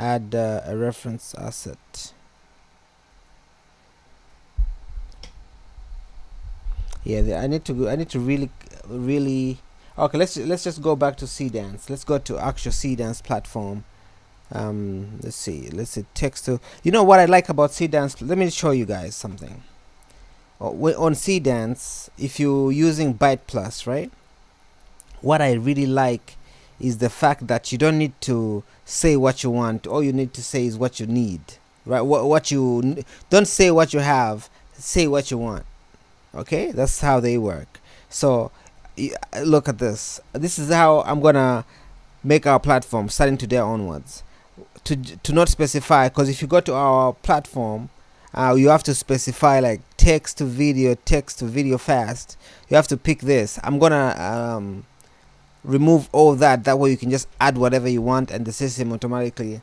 add a reference asset. Yeah, I need to really okay. Let's just go back to Seedance. Let's go to actual Seedance platform. Let's see text to. You know what I like about Seedance? Let me show you guys something. On Seedance, if you're using Byte Plus, right? What I really like is the fact that you don't need to say what you want. All you need to say is what you need, right? What you don't say what you have, say what you want. Okay, that's how they work. So look at this. This is how I'm gonna make our platform starting today onwards. To not specify, because if you go to our platform, you have to specify like text to video fast. You have to pick this. I'm gonna remove all that. That way you can just add whatever you want, and the system automatically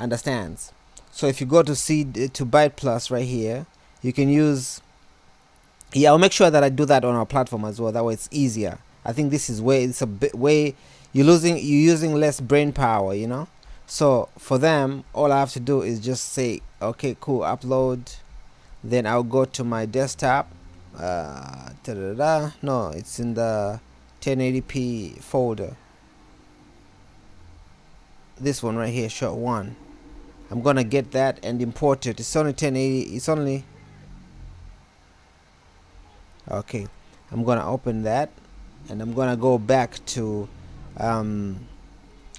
understands. So if you go to Byte Plus right here, you can use. Yeah, I'll make sure that I do that on our platform as well. That way it's easier. I think this is way it's a bit way you're using less brain power, you know. So for them, all I have to do is just say, okay, cool, upload. Then I'll go to my desktop. No, it's in the 1080p folder. This one right here, shot one. I'm gonna get that and import it. It's only 1080. It's only okay. I'm gonna open that, and I'm gonna go back to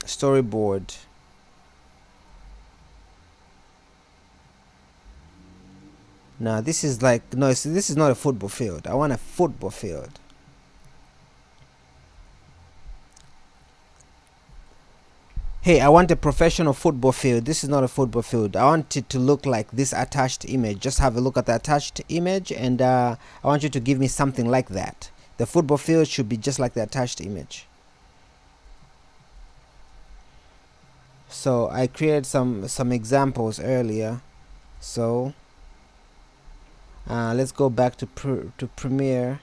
storyboard. Now this is like this is not a football field. I want a football field. Hey, I want a professional football field. This is not a football field. I want it to look like this attached image. Just have a look at the attached image, and I want you to give me something like that. The football field should be just like the attached image. So I created some examples earlier. So let's go back to Premiere.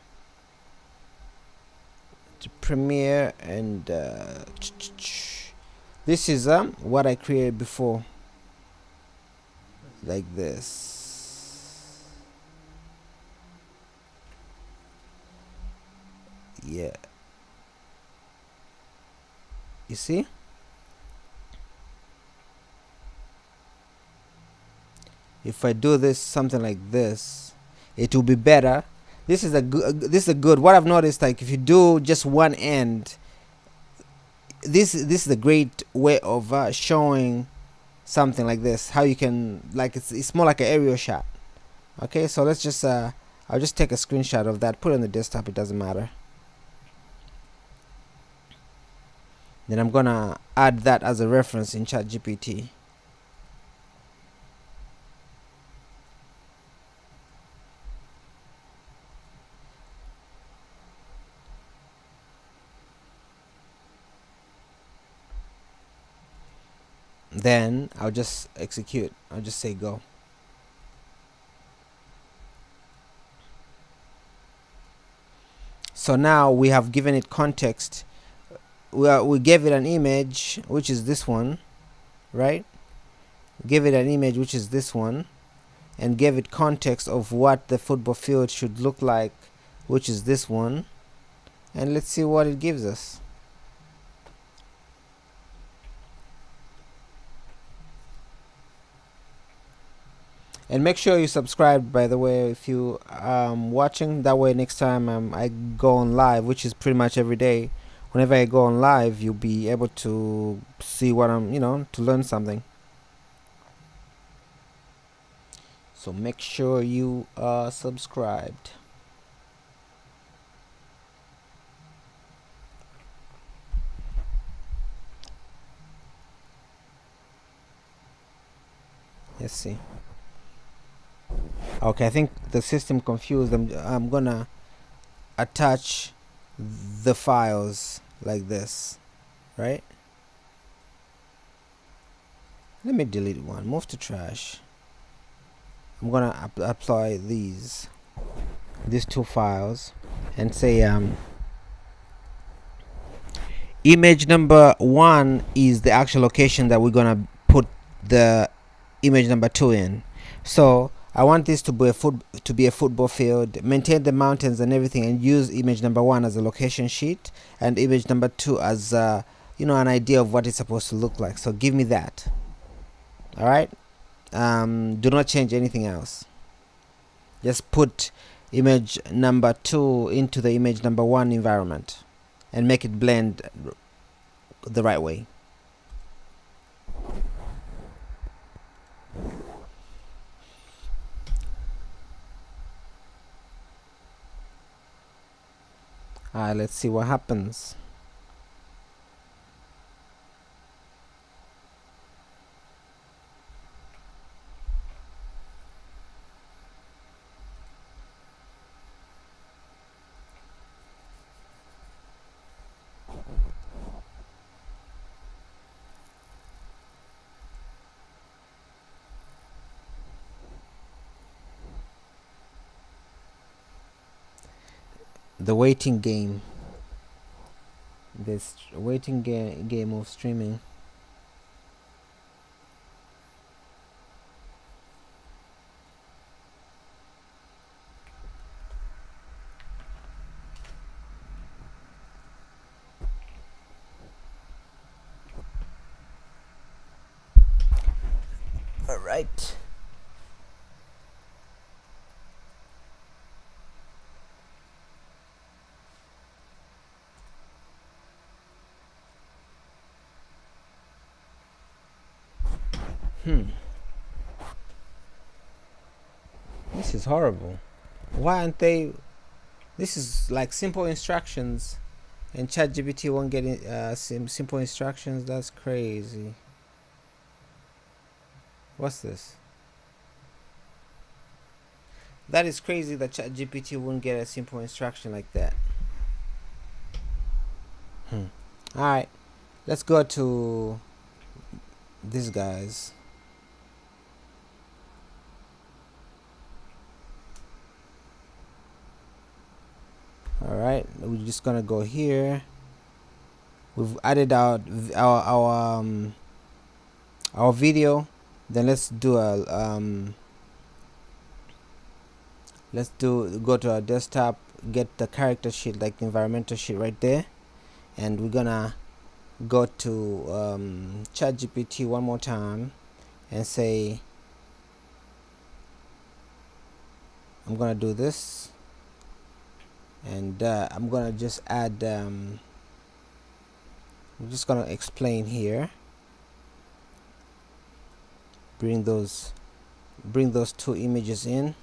And this is what I created before, like this. Yeah, you see, if I do this something like this, it will be better. This is a good what I've noticed, like if you do just one end, this is a great way of showing something like this, how you can, like, it's more like an aerial shot. Okay, so let's just I'll just take a screenshot of that, put it on the desktop, it doesn't matter. Then I'm gonna add that as a reference in ChatGPT. Then I'll just execute. I'll just say go. So now we have given it context. We gave it an image, which is this one, right? Give it an image, which is this one, and gave it context of what the football field should look like, which is this one. And let's see what it gives us. And make sure you subscribe, by the way, if you watching. That way next time I go on live, which is pretty much every day, whenever I go on live, you'll be able to see what I'm, to learn something. So make sure you are subscribed. Let's see. Okay, I think the system confused. I'm gonna attach the files like this, right? Let me delete one. Move to trash. I'm gonna apply these two files and say image number 1 is the actual location that we're gonna put the image number 2 in. So I want this to be a football field, maintain the mountains and everything, and use image number 1 as a location sheet and image number 2 as an idea of what it's supposed to look like. So give me that. All right. Do not change anything else. Just put image number 2 into the image number 1 environment and make it blend the right way. Alright, let's see what happens. The waiting game. This waiting game of streaming. All right. This is horrible. Why aren't they? This is like simple instructions, and ChatGPT won't get simple instructions. That's crazy. What's this? That is crazy that ChatGPT won't get a simple instruction like that. Alright, let's go to these guys. Alright, we're just gonna go here. We've added our video. Then let's do go to our desktop, get the character sheet, like the environmental sheet right there, and we're gonna go to ChatGPT one more time and say, I'm gonna do this, and I'm gonna just add I'm just gonna explain here. Bring those 2 images in.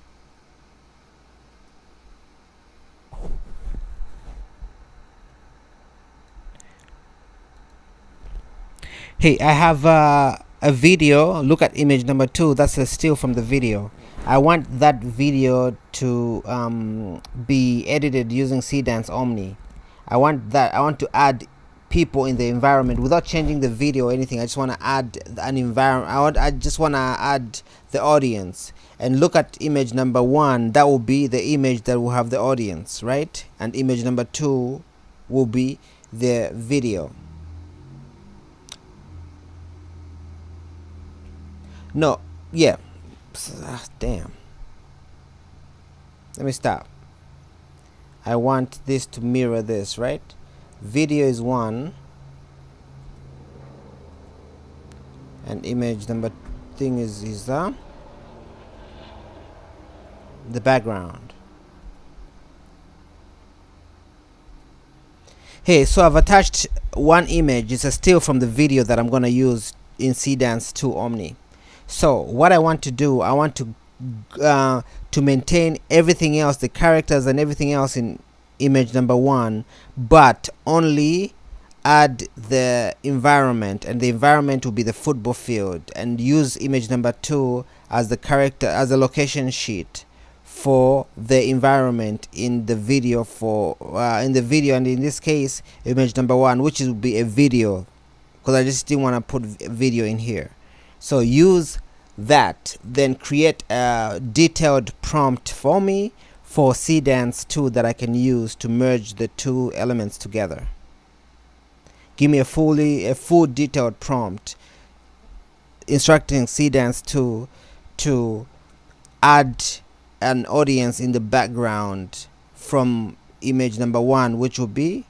Hey, I have a video. Look at image number 2. That's a still from the video. I want that video to be edited using Seedance Omni. I want to add people in the environment without changing the video or anything. I just want to add an environment. I just want to add the audience. And look at image number 1. That will be the image that will have the audience, right? And image number 2 will be the video. No, yeah. Damn. Let me stop. I want this to mirror this, right? Video is 1, and image number thing is the background. Hey, so I've attached one image. It's a still from the video that I'm gonna use in Seedance 2 Omni. So what I want to do, I want to maintain everything else, the characters and everything else in image number 1, but only add the environment, and the environment will be the football field, and use image number 2 as the character, as a location sheet for the environment in the video, for in the video, and in this case image number 1, which will be a video, because I just didn't want to put video in here. So use that, then create a detailed prompt for me for Seedance 2 that I can use to merge the two elements together. Give me a full detailed prompt instructing Seedance 2 to add an audience in the background from image number 1, which will be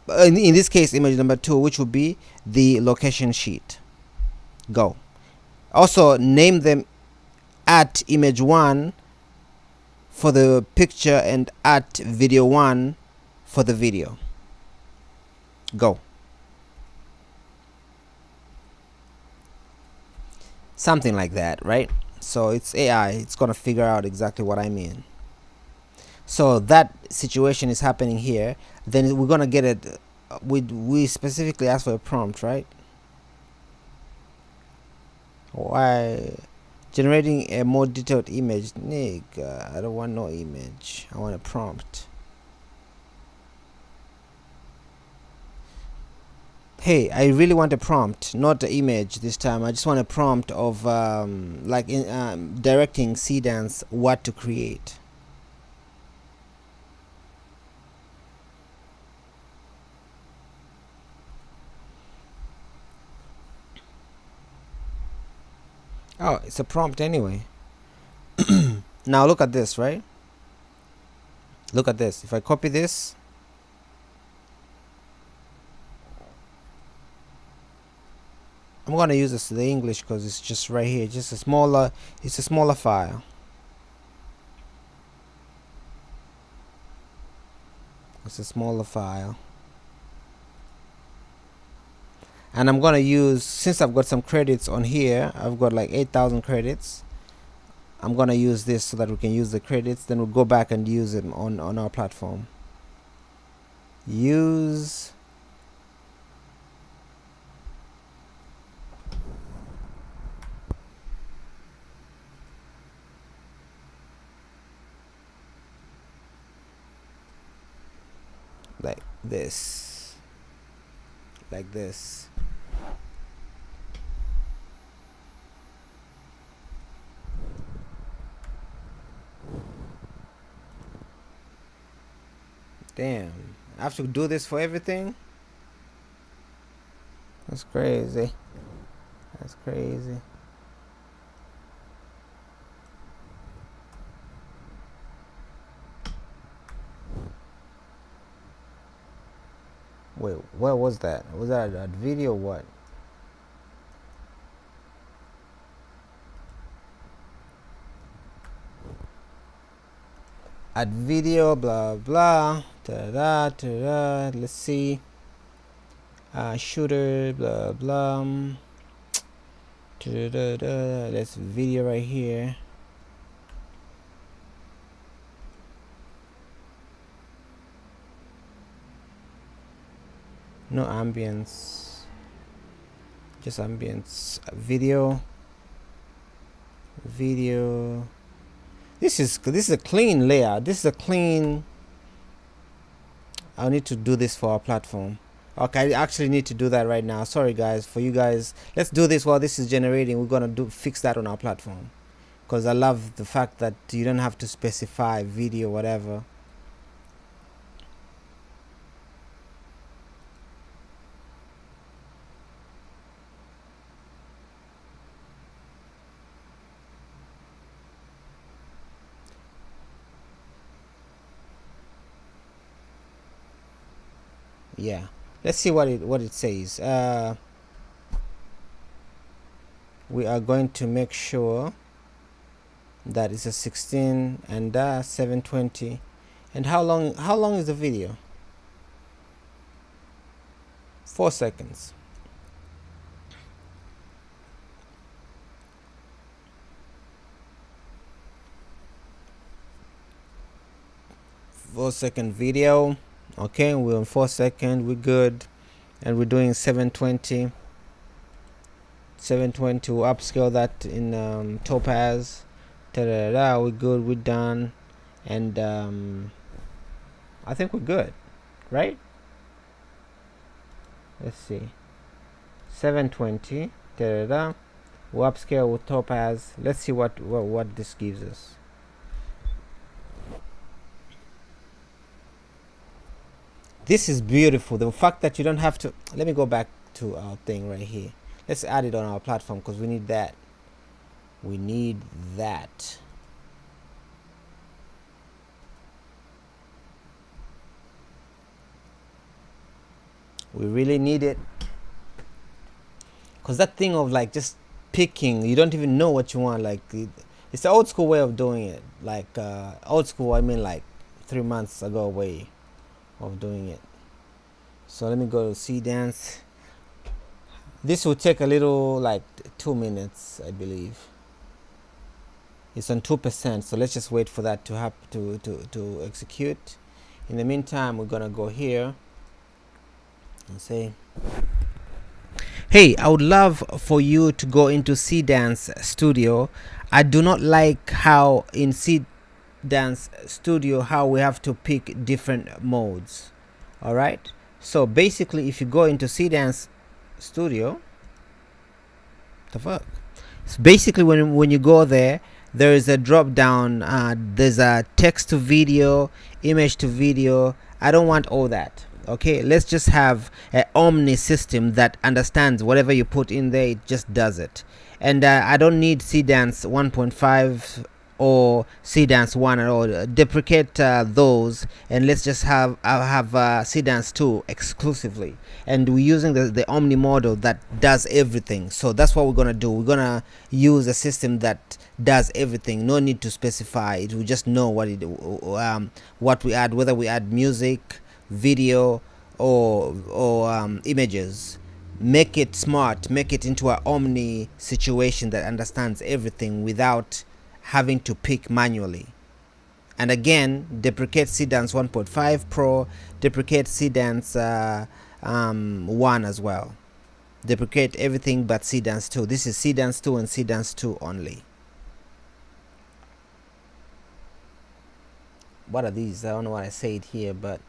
in this case image number 2, which will be the location sheet. Go. Also name them at image 1 for the picture and at video 1 for the video. Go. Something like that, right? So it's AI, it's gonna figure out exactly what I mean. So that situation is happening here. Then we're gonna get it. We specifically ask for a prompt, right? Why generating a more detailed image? Nigga, I don't want no image. I want a prompt. Hey, I really want a prompt, not the image this time. I just want a prompt of like directing Seedance what to create. Oh, it's a prompt anyway. Now look at this, right? Look at this. If I copy this, I'm gonna use this the English because it's just right here. Just a smaller. It's a smaller file. It's a smaller file. And I'm gonna use, since I've got some credits on here, I've got like 8,000 credits. I'm gonna use this so that we can use the credits. Then we'll go back and use them on our platform. Use. Like this. Like this. Damn, I have to do this for everything? That's crazy. That's crazy. Wait, what was that? Was that a video or what? Add video, blah blah, ta-da, ta-da. Let's see. Shooter, blah blah. Ta-da-da. Let's video right here. No ambience, just ambience. Video. This is a clean layout. This is a clean. I'll need to do this for our platform. Okay, I actually need to do that right now. Sorry guys, for you guys. Let's do this while this is generating. We're gonna fix that on our platform, because I love the fact that you don't have to specify video, whatever. Yeah, let's see what it says. We are going to make sure that it's a 16 and 720. And how long is the video? 4 seconds. Four-second video. Okay, we're on 4 seconds. We're good, and we're doing 720. 720. We'll upscale that in Topaz. Ta-da-da-da. We're good. We're done, and I think we're good, right? Let's see. 720. Ta-da-da. We'll upscale with Topaz. Let's see what this gives us. This is beautiful. The fact that you don't have to. Let me go back to our thing right here. Let's add it on our platform, because we need that. We need that. We really need it, because that thing of like just picking, you don't even know what you want. Like it's the old school way of doing it. Like old school, I mean like 3 months ago way of doing it. So let me go to Seedance. This will take a little, like 2 minutes, I believe. It's on 2%, so let's just wait for that to happen to execute. In the meantime, we're gonna go here and say, hey, I would love for you to go into Seedance Studio. I do not like how in Seedance Studio how we have to pick different modes. All right, so basically if you go into Seedance Studio, the fuck, so basically when you go there, there is a drop down. There's a text to video, image to video. I don't want all that. Okay, let's just have an omni system that understands whatever you put in there, it just does it. And I don't need Seedance 1.5 or Seedance 1 at all. Deprecate those, and let's just have Seedance 2 exclusively. And we're using the omni model that does everything. So that's what we're gonna do. We're gonna use a system that does everything. No need to specify it. We just know what we add, whether we add music, video, or images. Make it smart, make it into an omni situation that understands everything without having to pick manually. And again, deprecate Seedance 1.5 Pro, deprecate Seedance 1 as well. Deprecate everything but Seedance 2. This is Seedance 2 and Seedance 2 only. What are these? I don't know what I said here, but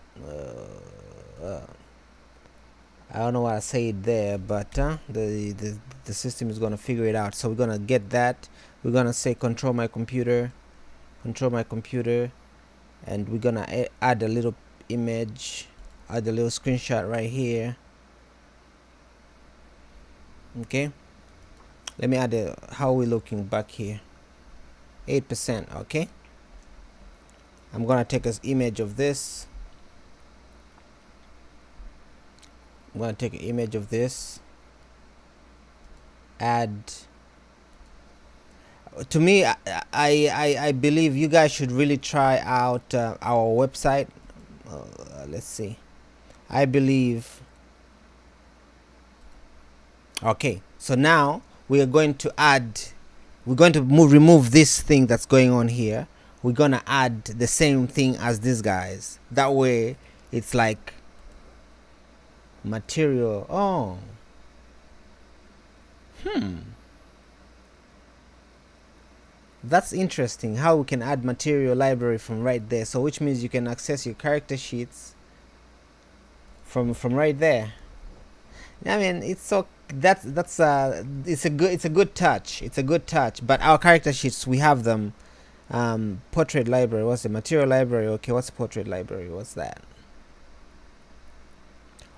I don't know what I said there, but the system is gonna figure it out. So we're gonna get that. We're gonna say control my computer, and we're gonna add a little image, add a little screenshot right here. Okay, let me add how are we looking back here? 8%. Okay, I'm gonna take an image of this. I'm gonna take an image of this. Add. To me, I believe you guys should really try out our website. Let's see. I believe. Okay, so now we are going to add. We're going to remove this thing that's going on here. We're gonna add the same thing as these guys. That way, it's like material. Oh. That's interesting how we can add material library from right there. So which means you can access your character sheets from right there. I mean, it's so that's it's a good touch. It's a good touch. But our character sheets, we have them. Portrait library. What's the material library? Okay, what's portrait library? What's that?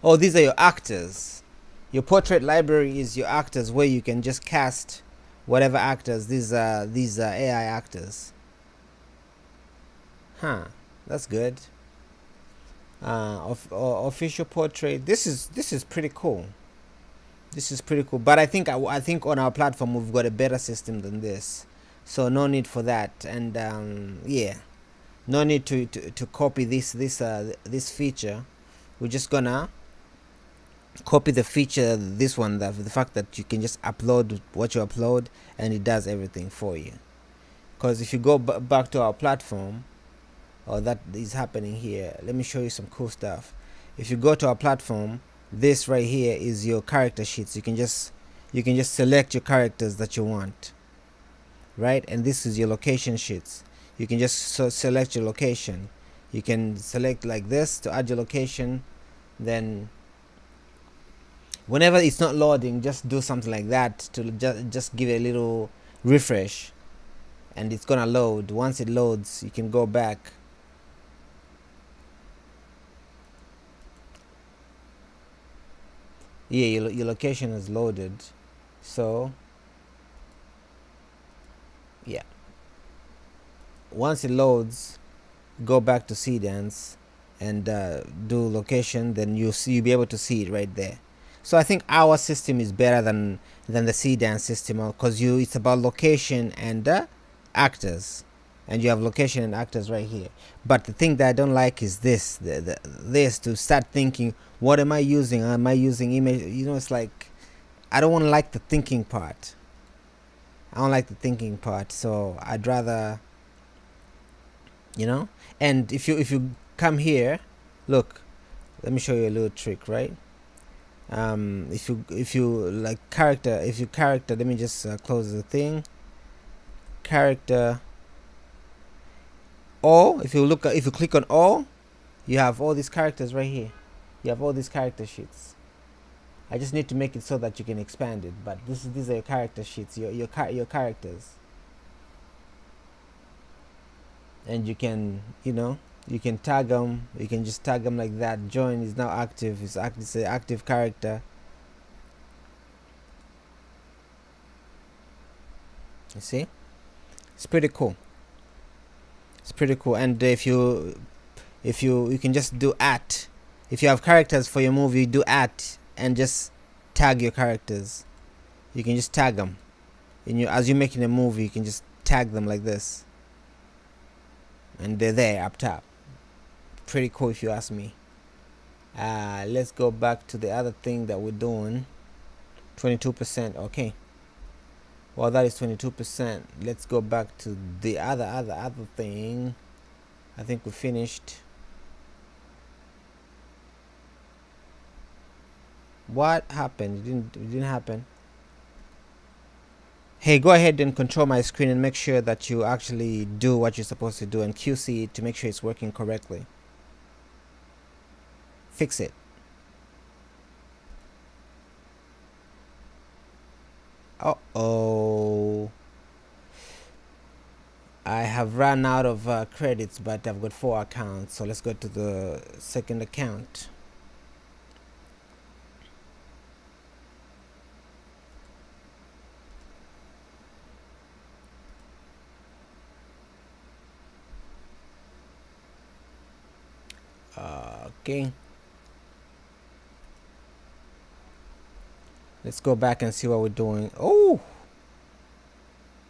Oh, these are your actors. Your portrait library is your actors, where you can just cast whatever actors. These are AI actors. Huh? That's good. Official portrait. This is pretty cool. This is pretty cool. But I think on our platform we've got a better system than this, so no need for that. And yeah, no need to copy this feature. We're just gonna copy the feature, this one, the fact that you can just upload what you upload and it does everything for you. Because if you go back to our platform, or that is happening here, let me show you some cool stuff. If you go to our platform, this right here is your character sheets. You can just select your characters that you want, right? And this is your location sheets. You can just select your location. You can select like this to add your location. Then whenever it's not loading, just do something like that to just give it a little refresh, and it's gonna load. Once it loads, you can go back. Yeah, your location is loaded. So yeah, once it loads, go back to Seedance and do location. Then you'll be able to see it right there. So I think our system is better than the Seedance system, because it's about location and actors, and you have location and actors right here. But the thing that I don't like is this to start thinking, what am I using? Am I using image? It's like I don't want to like the thinking part. I don't like the thinking part, so I'd rather, and if you come here, look, let me show you a little trick, right? If you like character, let me just close the thing. Character all. If you click on all, you have all these characters right here. You have all these character sheets. I just need to make it so that you can expand it, but these are your character sheets, your characters. And you can you can tag them. You can just tag them like that. Join is now active. It's an active character. You see, it's pretty cool. It's pretty cool. And if you can just do @ if you have characters for your movie, do @ and just tag your characters. You can just tag them as you're making a movie. You can just tag them like this, and they're there up top. Pretty cool if you ask me. Let's go back to the other thing that we're doing. 22%. Okay, well, that is 22%. Let's go back to the other thing. I think we finished. What happened? It didn't happen. Hey, go ahead and control my screen and make sure that you actually do what you're supposed to do, and QC it to make sure it's working correctly. Fix it. Uh-oh. I have run out of credits, but I've got 4 accounts. So let's go to the second account. Okay. Let's go back and see what we're doing. Oh,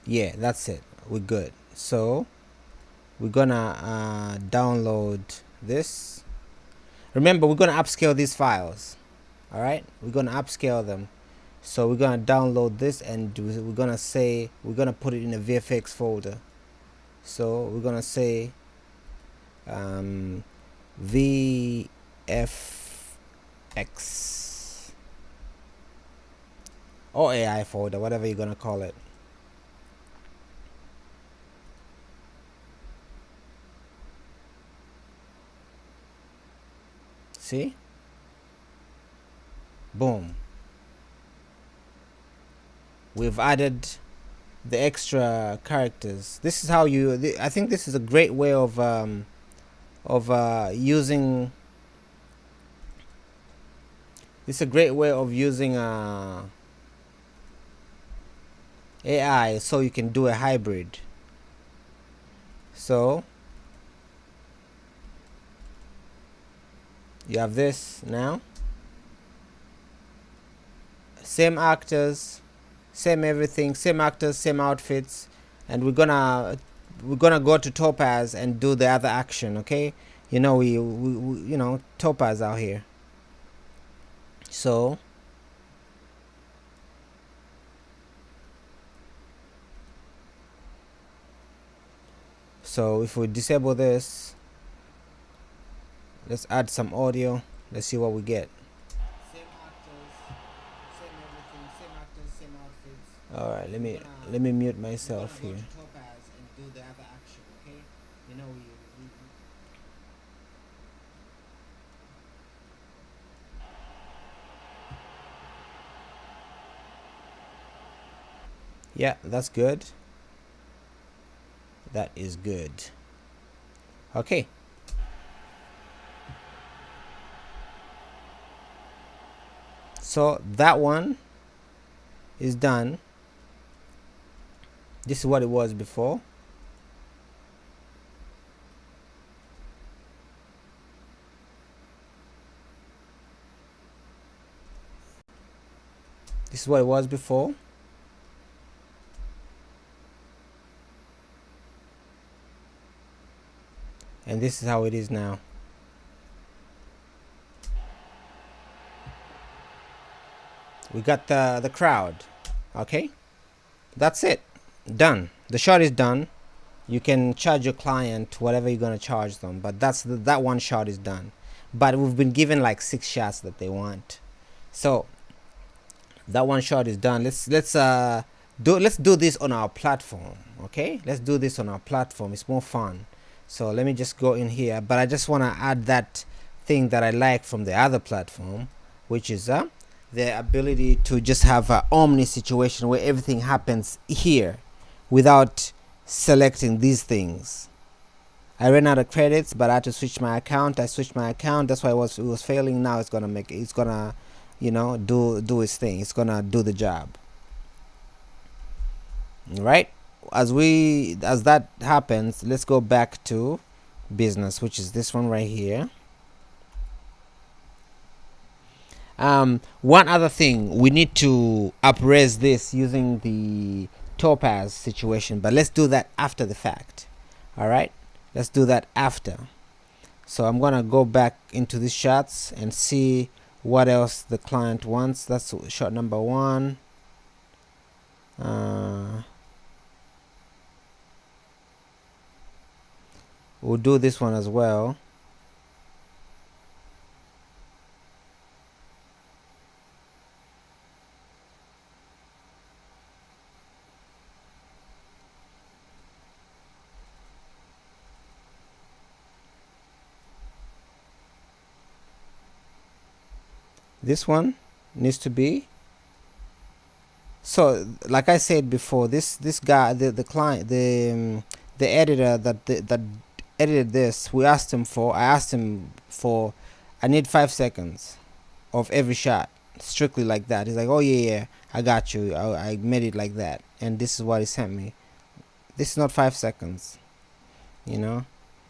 yeah, that's it. We're good. So we're gonna download this. Remember, we're gonna upscale these files. All right, we're gonna upscale them. So we're gonna download this, and we're gonna put it in a VFX folder. So we're gonna say VFX or AI folder, whatever you're gonna call it. See, Boom. We've added the extra characters. This is how you. I think this is a great way of using. This is a great way of using AI, so you can do a hybrid. So you have this now. Same actors, same everything, same actors, same outfits, and we're gonna go to Topaz and do the other action. Okay, you know we you know Topaz out here. So if we disable this, let's add some audio. Let's see what we get. Same actors, same everything, same actors, same outfits. All right, let me mute myself here. Go to Topaz and do the other action, okay? You know we yeah, that's good. That is good. Okay. So that one is done. This is what it was before. This is what it was before. And this is how it is now. We got the crowd. Okay, that's it. Done. The shot is done. You can charge your client whatever you're gonna charge them, but that one shot is done. But we've been given like 6 shots that they want, so that one shot is done. Let's do this on our platform. Okay, let's do this on our platform. It's more fun. So let me just go in here, but I just want to add that thing that I like from the other platform, which is the ability to just have an omni situation where everything happens here without selecting these things. I ran out of credits, but I had to switch my account. I switched my account. That's why it was failing. Now it's gonna you know do its thing. It's gonna do the job. Right? As that happens, let's go back to business, which is this one right here. One other thing, we need to upraise this using the Topaz situation, but let's do that after the fact. All right, let's do that after. So I'm gonna go back into these shots and see what else the client wants. That's shot number 1. We'll do this one as well. This one needs to be, so like I said before, this guy, the client, the editor that edited this, I asked him for I need 5 seconds of every shot, strictly like that. He's like, oh yeah, I got you, I made it like that, and this is what he sent me. This is not 5 seconds, you know.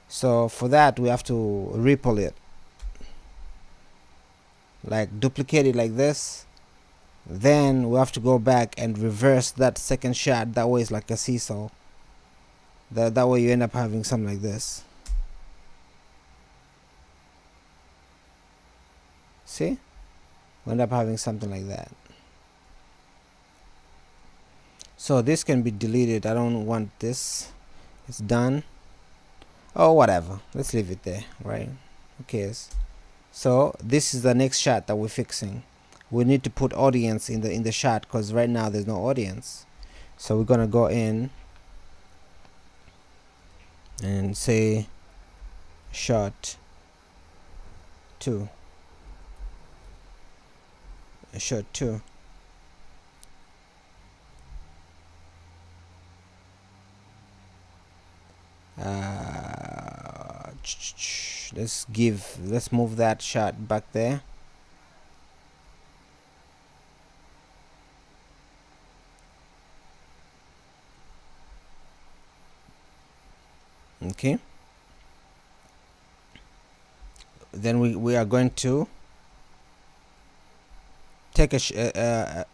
So for that we have to ripple it, like duplicate it like this. Then we have to go back and reverse that second shot. That way it's like a seesaw. That way you end up having something like this. See? We end up having something like that. So this can be deleted. I don't want this. It's done. Oh, whatever. Let's leave it there, right? Who cares? So this is the next shot that we're fixing. We need to put audience in the shot, because right now there's no audience. So we're gonna go in and say shot 2. shot 2. Let's move that shot back there. Okay, then we are going to take a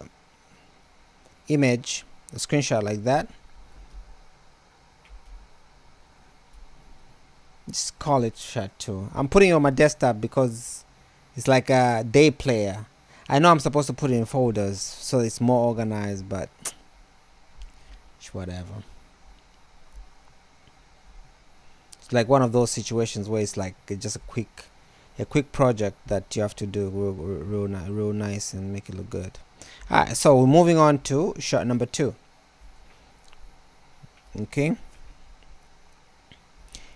image, a screenshot like that. Just call it shot 2. I'm putting it on my desktop because it's like a day player. I know I'm supposed to put it in folders so it's more organized, but whatever. It's like one of those situations where it's like just a quick project that you have to do real nice and make it look good. Alright, so we're moving on to shot number 2. Okay,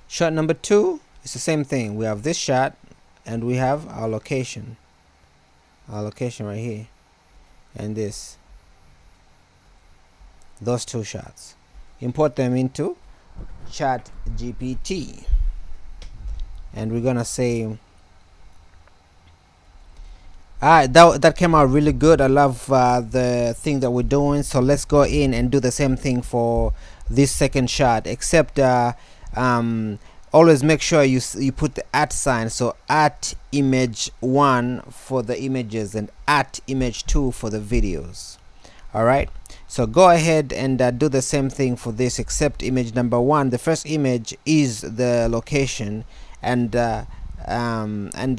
shot number 2 is the same thing. We have this shot and we have our location right here, and those 2 shots. Import them into ChatGPT, and we're gonna say, that came out really good. I love the thing that we're doing, so let's go in and do the same thing for this second shot, except always make sure you put the @ sign, so @image1 for the images and @image2 for the videos. Alright, so go ahead and do the same thing for this, except image number 1, the first image is the location, and the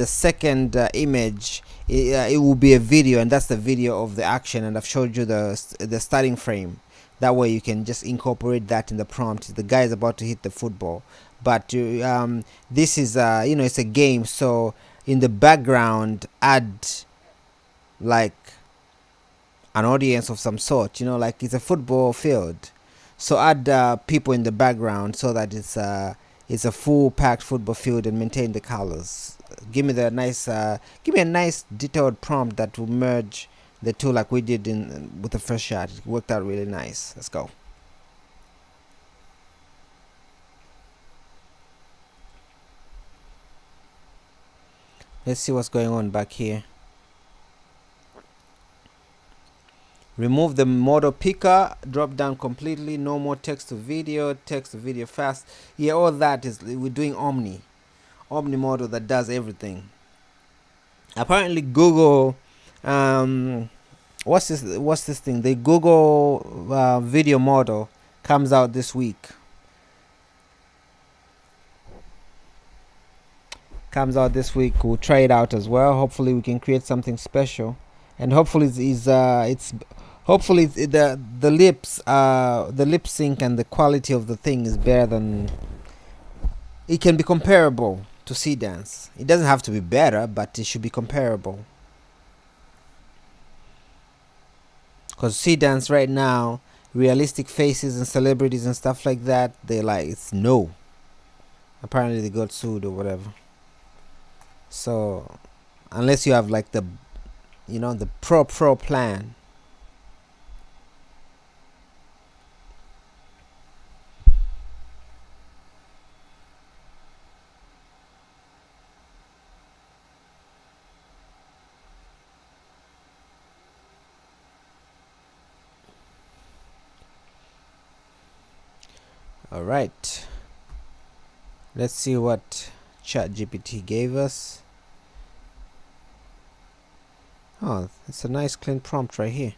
second image, it will be a video, and that's the video of the action, and I've showed you the starting frame. That way you can just incorporate that in the prompt. The guy is about to hit the football, but this is it's a game, so in the background add like an audience of some sort, like it's a football field, so add people in the background so that it's a full packed football field, and maintain the colors. Give me a nice detailed prompt that will merge the 2 like we did with the first shot. It worked out really nice. Let's go. Let's see what's going on back here. Remove the model picker, drop down completely, no more text to video fast. Yeah, all that is, we're doing Omni model that does everything. Apparently Google, what's this thing? The Google video model comes out this week. We'll try it out as well. Hopefully we can create something special, and hopefully the lip sync and the quality of the thing is better than, it can be comparable to Seedance. It doesn't have to be better, but it should be comparable, because Seedance right now, realistic faces and celebrities and stuff like that, they're like, it's no. Apparently they got sued or whatever. So unless you have like the pro plan. Alright, let's see what ChatGPT gave us. Oh, it's a nice clean prompt right here.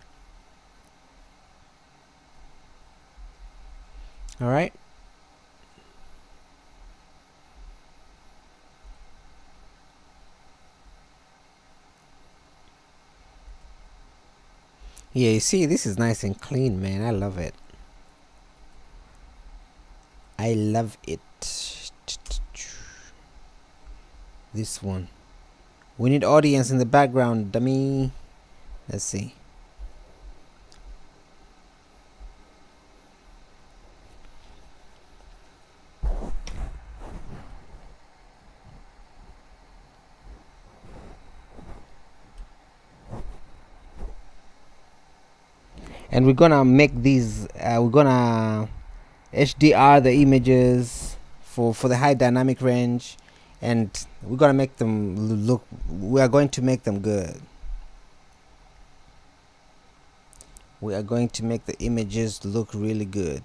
Alright, yeah, you see, this is nice and clean, man. I love it. This one, we need audience in the background, dummy. Let's see. and we're gonna make these we're gonna HDR the images for the high dynamic range, and we're gonna make them look, we are going to make them good. We are going to make the images look really good.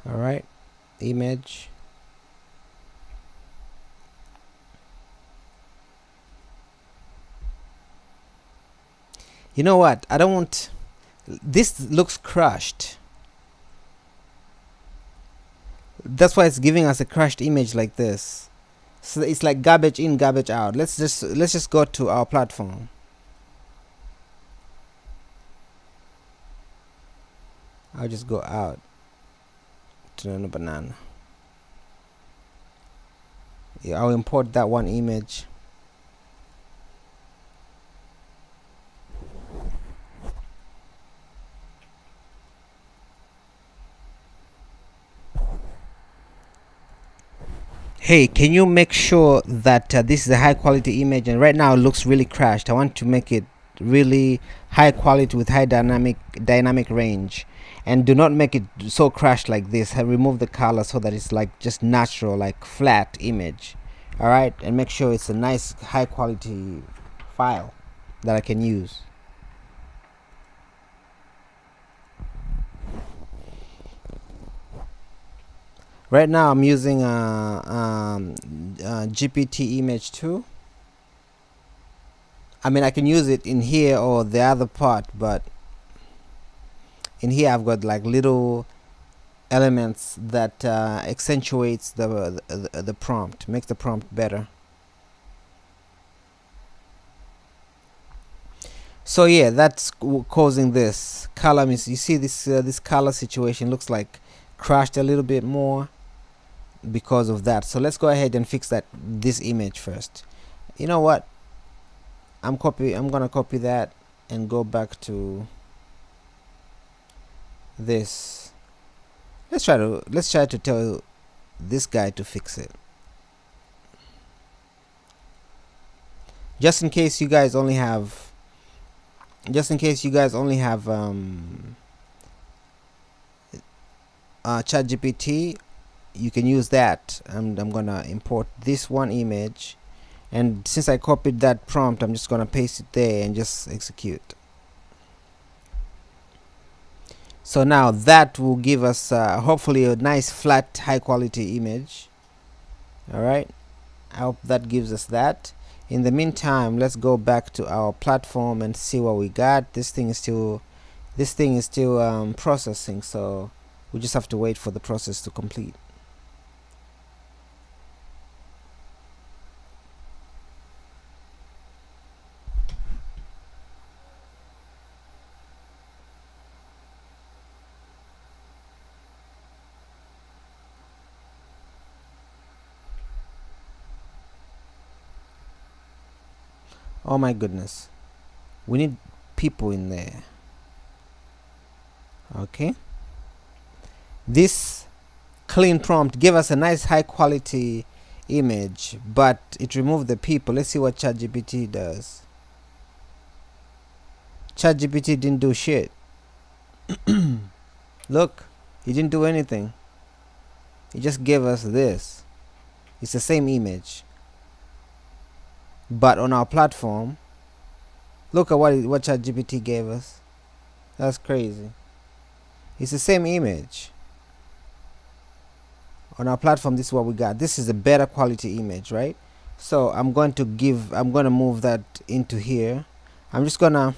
All right, image. You know what? I don't want, this looks crushed. That's why it's giving us a crushed image like this. So it's like garbage in, garbage out. Let's just go to our platform. I'll just go out to Nano Banana. Yeah, I'll import that one image. Hey, can you make sure that this is a high quality image? And right now it looks really crashed. I want to make it really high quality with high dynamic range, and do not make it so crashed like this. I remove the color so that it's like just natural, like flat image. All right, and make sure it's a nice high quality file that I can use. Right now I'm using GPT image 2. I mean, I can use it in here or the other part, but in here I've got like little elements that accentuates the prompt, makes the prompt better. So yeah, that's causing this color. You see this this color situation looks like crashed a little bit more because of that. So let's go ahead and fix this image first. You know what, I'm gonna copy that and go back to this. Let's try to tell this guy to fix it, just in case you guys only have ChatGPT. You can use that, and I'm gonna import this one image, and since I copied that prompt, I'm just gonna paste it there and just execute. So now that will give us hopefully a nice flat high quality image. All right, I hope that gives us that. In the meantime, let's go back to our platform and see what we got. This thing is still processing, so we just have to wait for the process to complete. Oh my goodness, we need people in there. Okay, this clean prompt gave us a nice high quality image, but it removed the people. Let's see what ChatGPT does. ChatGPT didn't do shit. Look, he didn't do anything. He just gave us this. It's the same image, but on our platform, look at what ChatGPT gave us. That's crazy. It's the same image. On our platform, this is what we got. This is a better quality image, right? So I'm going to move that into here. I'm just gonna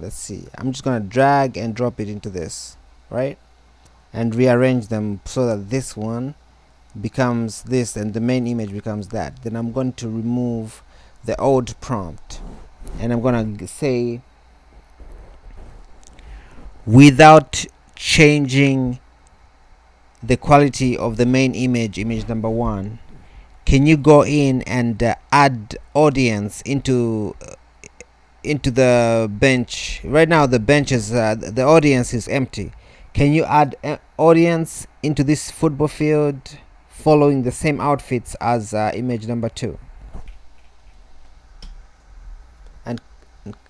let's see, I'm just gonna drag and drop it into this, right? And rearrange them so that this one becomes this and the main image becomes that. Then I'm going to remove the old prompt, and I'm gonna say, without changing the quality of the main image number 1, can you go in and add audience into into the bench. Right now the bench is the audience is empty. Can you add audience into this football field following the same outfits as image number 2? And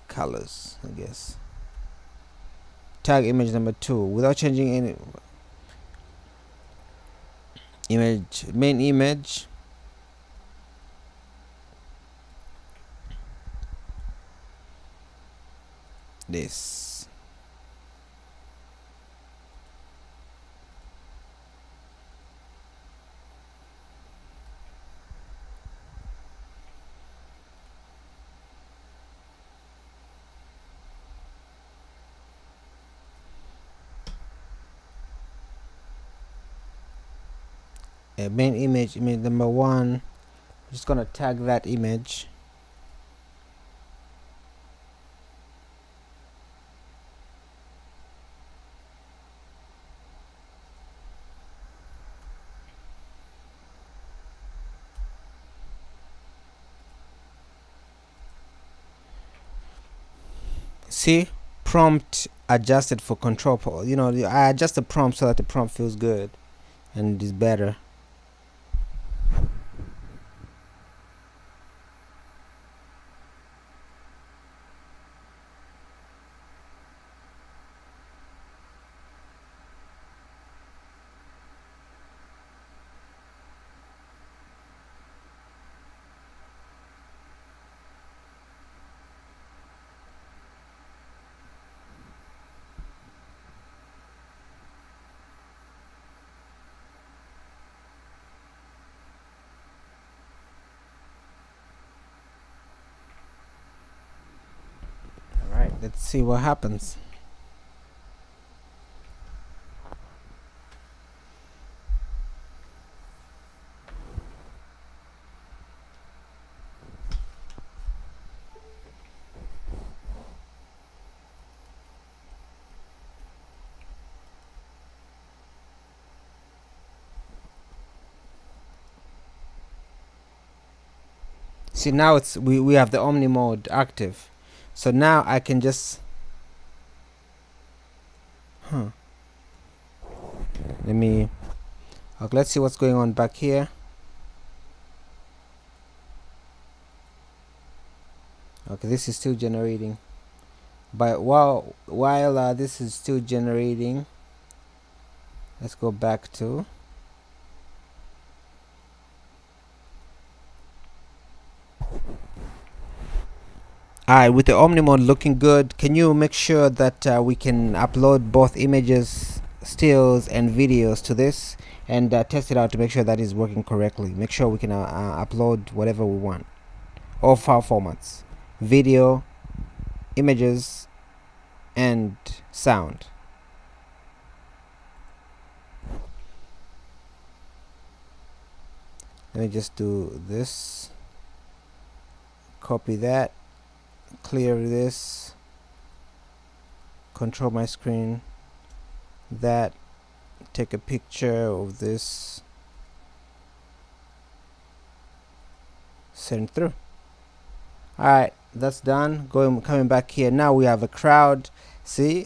colors, I guess. Tag image number 2 without changing any image. Main image. This. Main image number 1. I'm just gonna tag that image. See, prompt adjusted for control. I adjust the prompt so that the prompt feels good and is better. Let's see what happens. See, now we have the Omni mode active. So now I can just let's see what's going on back here. Okay, this is still generating. But while this is still generating, let's go back to Alright, with the Omni mode looking good, can you make sure that we can upload both images, stills and videos to this and test it out to make sure that is working correctly. Make sure we can upload whatever we want. All file formats: video, images and sound. Let me just do this, copy that, clear this, control my screen, that, take a picture of this, send through. Alright, that's done. Coming back here, now we have a crowd. See,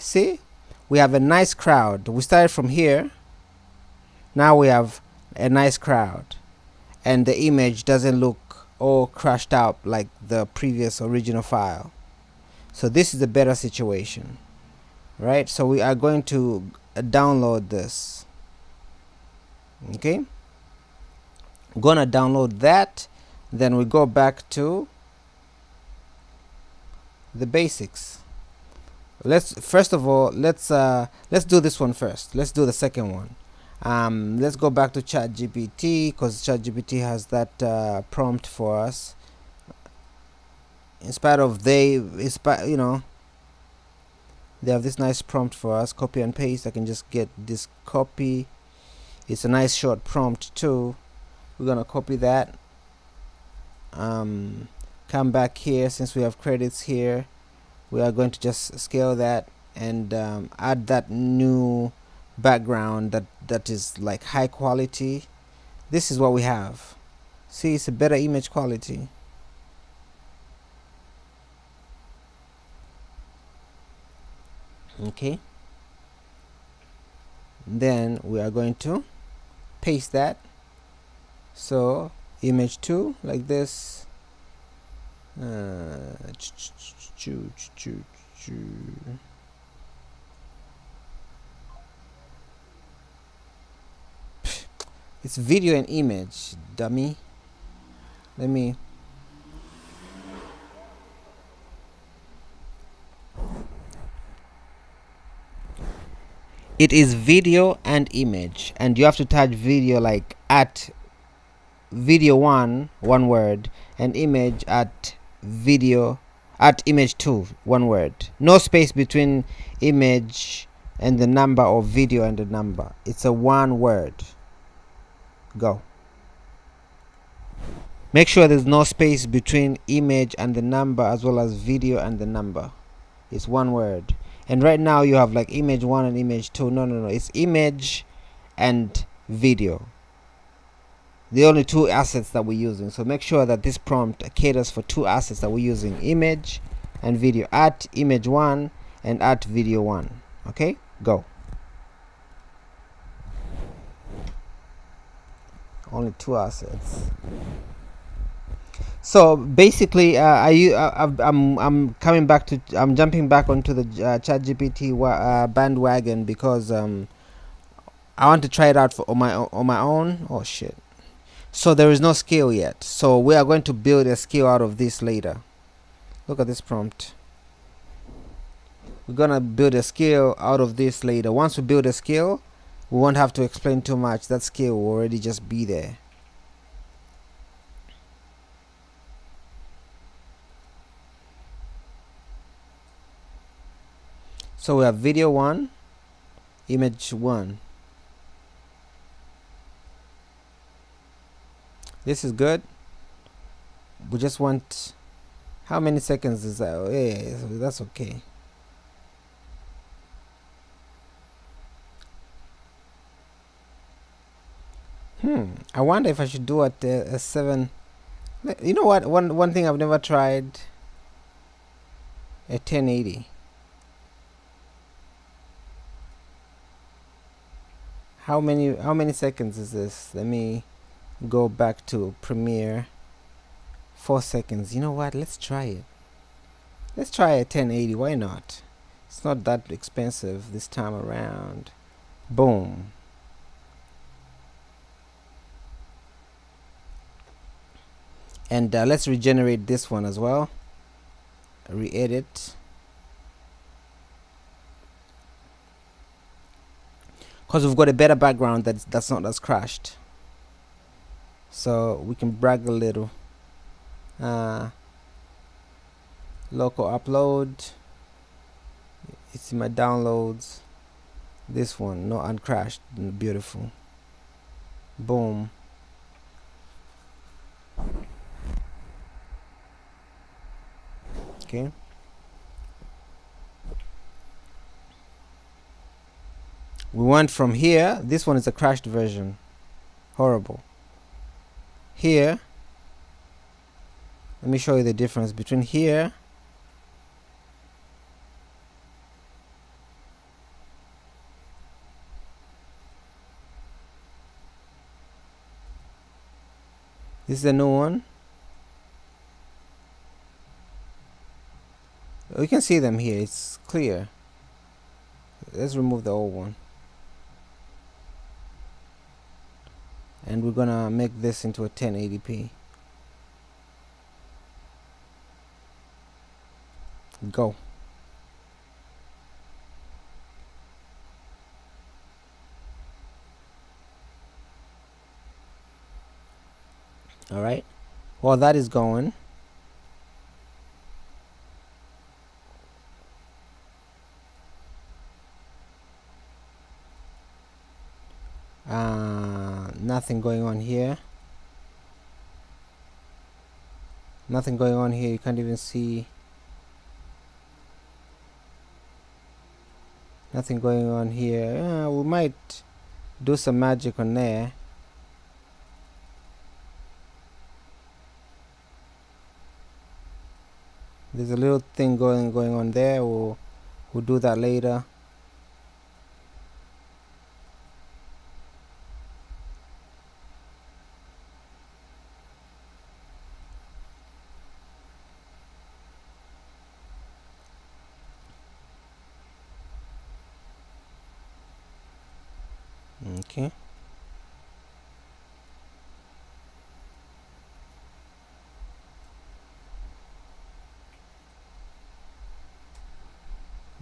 we have a nice crowd. We started from here, now we have a nice crowd, and the image doesn't look all crashed out like the previous original file. So this is a better situation, right? So we are going to download this. Okay, I'm gonna download that, then we go back to the basics. First of all, let's do this one first. Let's do the second one. Let's go back to ChatGPT, because ChatGPT has that prompt for us. In spite of they have this nice prompt for us. Copy and paste. I can just get this copy. It's a nice short prompt too. We're gonna copy that. Come back here, since we have credits here, we are going to just scale that and add that new background that is like high quality. This is what we have. See, it's a better image quality. Okay, then we are going to paste that. So image 2 like this. It's video and image, dummy. Let me. It is video and image, and you have to touch video like at video 1 one word, and image at video at image 2 one word. No space between image and the number, or video and the number. It's a one word. Go. Make sure there's no space between image and the number, as well as video and the number. It's one word. And right now you have like image 1 and image 2. No, it's image and video, the only two assets that we're using. So make sure that this prompt caters for two assets that we're using: image and video. At image 1 and at video 1. Okay, go. Only two assets. So basically, I'm coming back to, I'm jumping back onto the ChatGPT bandwagon, because I want to try it out on my own. Oh shit. So there is no skill yet. So we are going to build a skill out of this later. Look at this prompt. We're gonna build a skill out of this later. Once we build a skill, we won't have to explain too much. That skill will already just be there. So we have video 1, image 1. This is good. We just want, how many seconds is that? Oh, yeah, that's okay. I wonder if I should do at a 7. You know what? One thing I've never tried, a 1080. How many seconds is this? Let me go back to Premiere. 4 seconds. You know what? Let's try it. Let's try a 1080. Why not? It's not that expensive this time around. Boom. And let's regenerate this one as well. Re-edit. Because we've got a better background that's not as crashed. So we can brag a little. Local upload. It's in my downloads. This one, no uncrashed. Beautiful. Boom. Okay. We went from here. This one is a crashed version. Horrible. Here, let me show you the difference between here this is a new one. We can see them here. It's clear. Let's remove the old one. And we're gonna make this into a 1080p. Go. All right. While that is going, nothing going on here. Nothing going on here. You can't even see. Nothing going on here. We might do some magic on there. There's a little thing going on there. We'll do that later. Okay.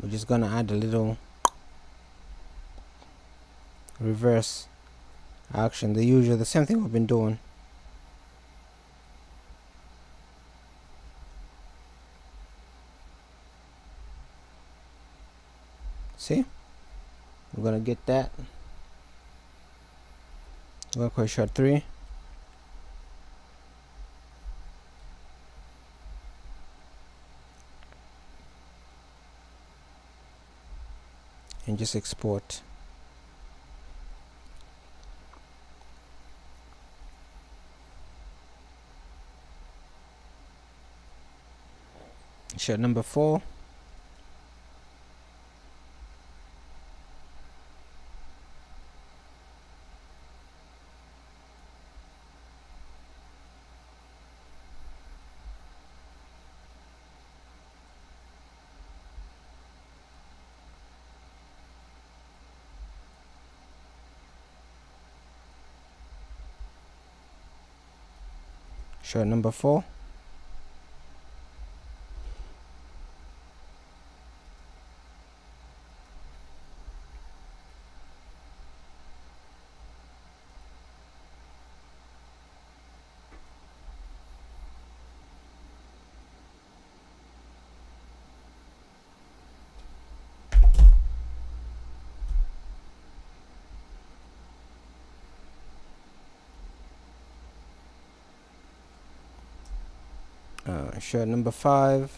We're just gonna add a little reverse action, the same thing we've been doing. See, we're gonna get that. We're gonna quit shot 3 and just export. Shot number 4. Shot number 4. Shot number 5.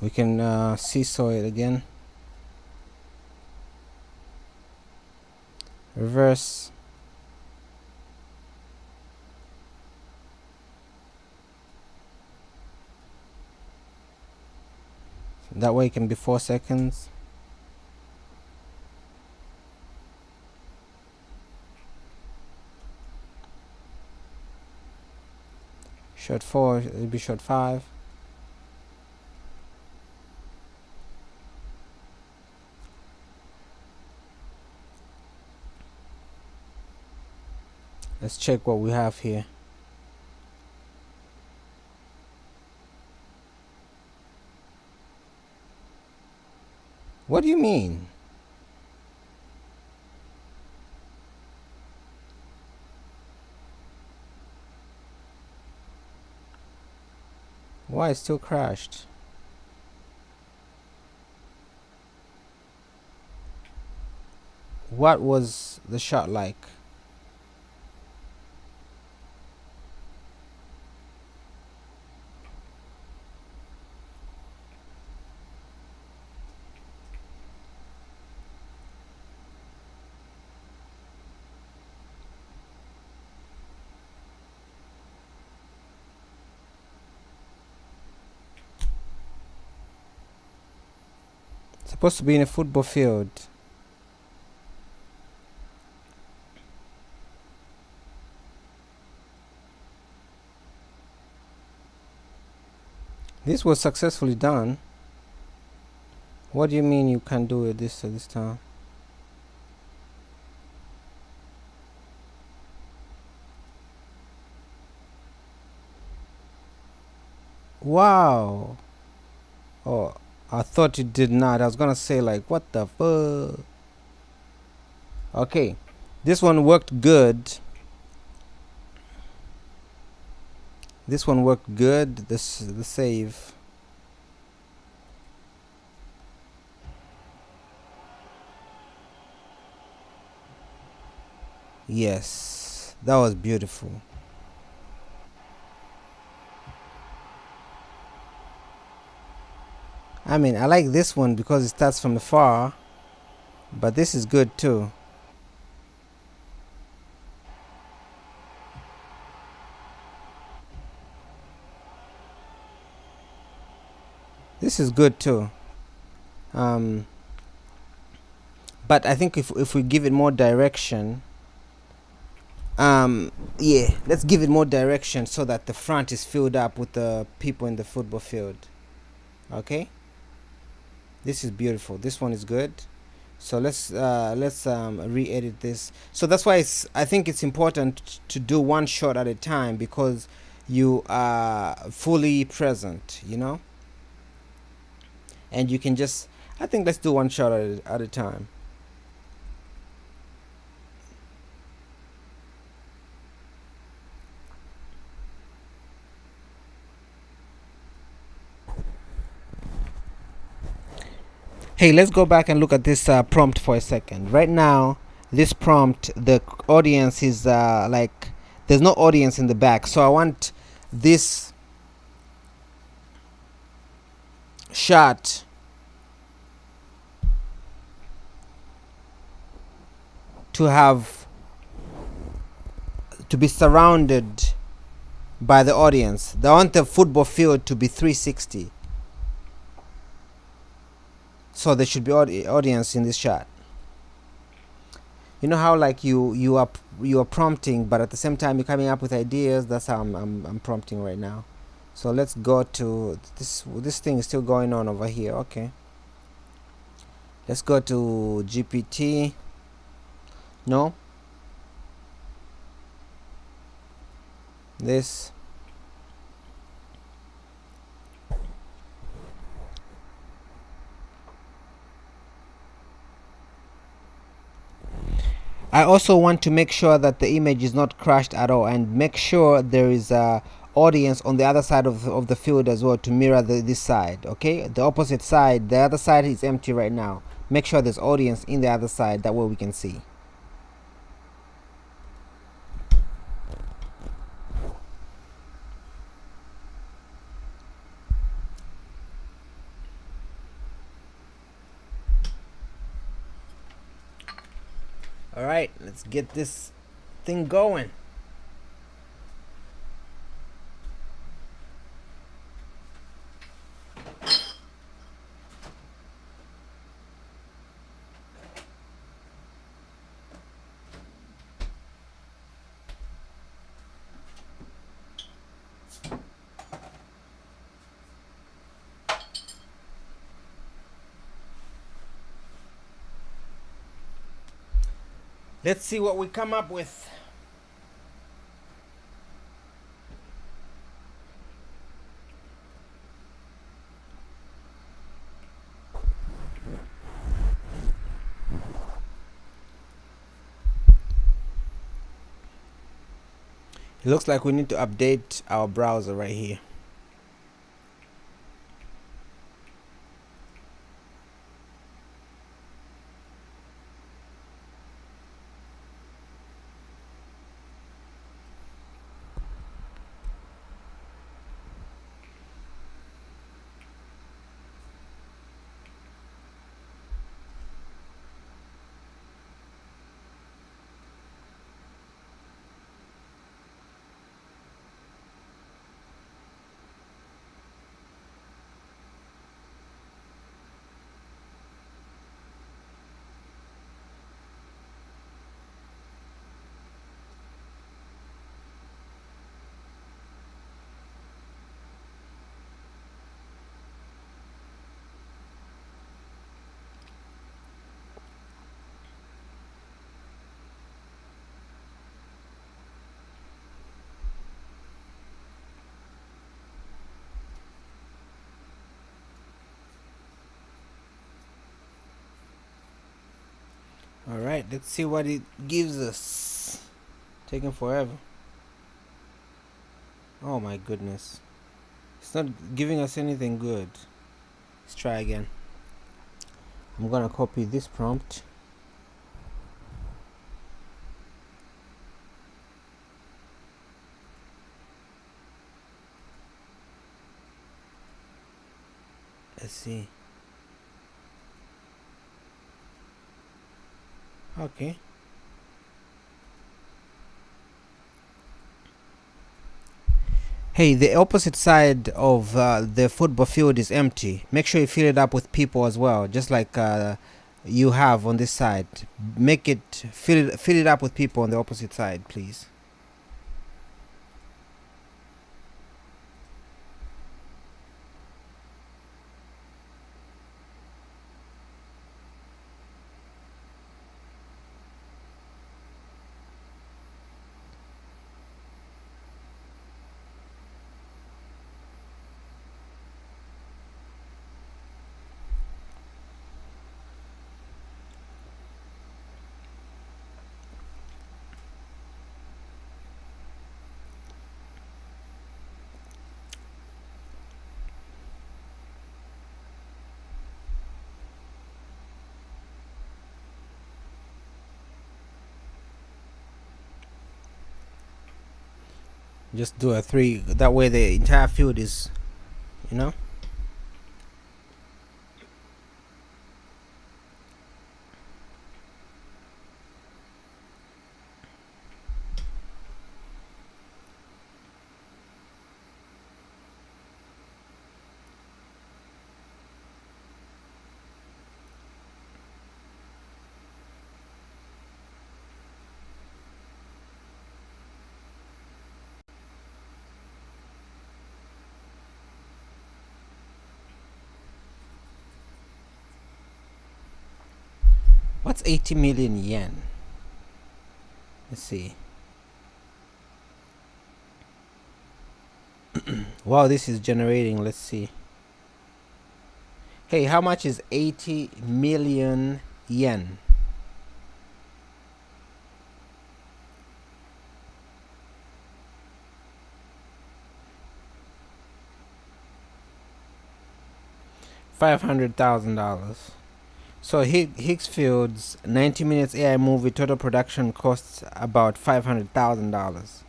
We can seesaw it again. Reverse. That way it can be 4 seconds. Shot 4, it'll be shot 5. Let's check what we have here. What do you mean? Why it still crashed? What was the shot like? It's supposed to be in a football field. This was successfully done. What do you mean you can't do it this time? Wow. Oh, I thought you did not. I was gonna say like, what the fuck? Okay, this one worked good. This one worked good. The save. Yes, that was beautiful. I mean, I like this one because it starts from afar, but this is good too. This is good too. Um, but I think if we give it more direction, yeah, let's give it more direction so that the front is filled up with the people in the football field. Okay, this is beautiful. This one is good. So let's re-edit this. So that's why I think it's important to do one shot at a time, because you are fully present, you know, and you can just, I think let's do one shot at a time. Hey, let's go back and look at this prompt for a second. Right now, this prompt, the audience is like, there's no audience in the back. So I want this shot to be surrounded by the audience. I want the football field to be 360. So there should be audience in this shot. You know how like you are prompting, but at the same time you're coming up with ideas. That's how I'm prompting right now. So let's go to this thing is still going on over here. Okay, let's go to GPT. No, this. I also want to make sure that the image is not crashed at all, and make sure there is a audience on the other side of the field as well, to mirror this side. Okay, the opposite side, the other side is empty right now. Make sure there's audience in the other side, that way we can see. All right, let's get this thing going. Let's see what we come up with. It looks like we need to update our browser right here. All right, let's see what it gives us. Taking forever. Oh my goodness. It's not giving us anything good. Let's try again. I'm gonna copy this prompt. Let's see. Okay. Hey, the opposite side of the football field is empty. Make sure you fill it up with people as well, just like you have on this side. Make it fill it up with people on the opposite side, please. Just do a 3. That way the entire field is, you know. What's 80 million yen? Let's see. Wow, this is generating. Let's see. Hey, how much is 80 million yen? $500,000. So Hicksfield's 90 minutes AI movie total production costs about $500,000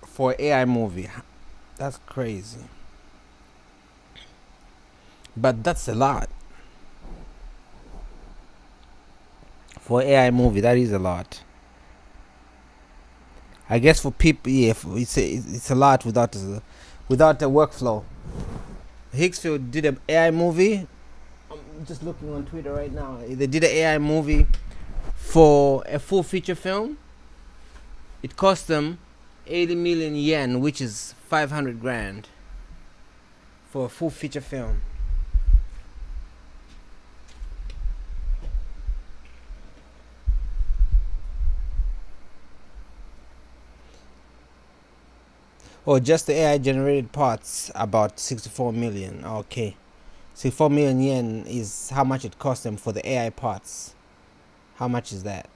for AI movie. That's crazy. But that's a lot for AI movie. That is a lot. I guess for people, yeah, it's a lot without the workflow. Hicksfield did an AI movie. I'm just looking on Twitter right now. They did an AI movie for a full feature film. It cost them 80 million yen, which is 500 grand for a full feature film. Oh, just the AI generated parts, about 64 million. Okay. 64 million yen is how much it cost them for the AI parts. How much is that?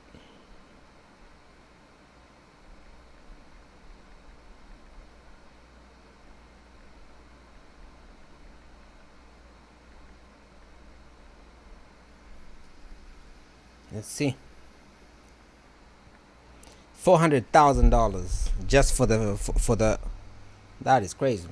Let's see. $400,000 just for the. That is crazy.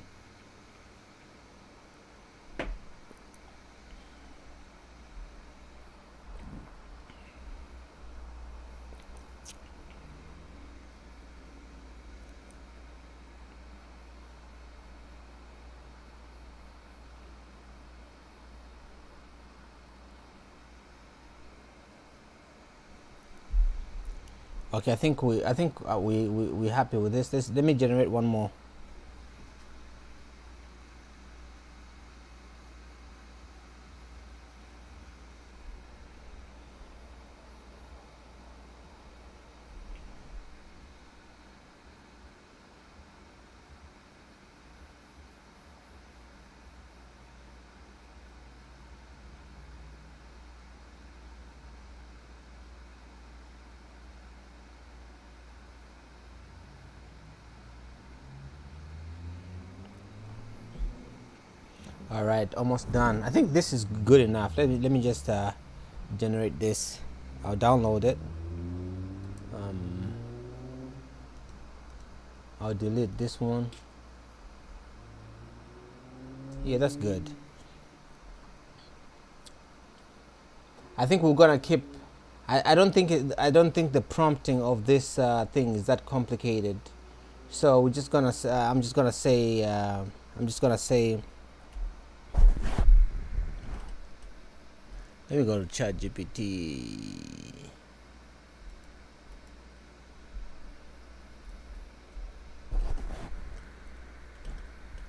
Okay, I think we happy with this. Let me generate one more. All right, almost done. I think this is good enough. Let me just generate this. I'll download it. I'll delete this one. Yeah, that's good. I think we're gonna keep. I don't think the prompting of this thing is that complicated. So we're just gonna I'm just gonna say let me go to ChatGPT.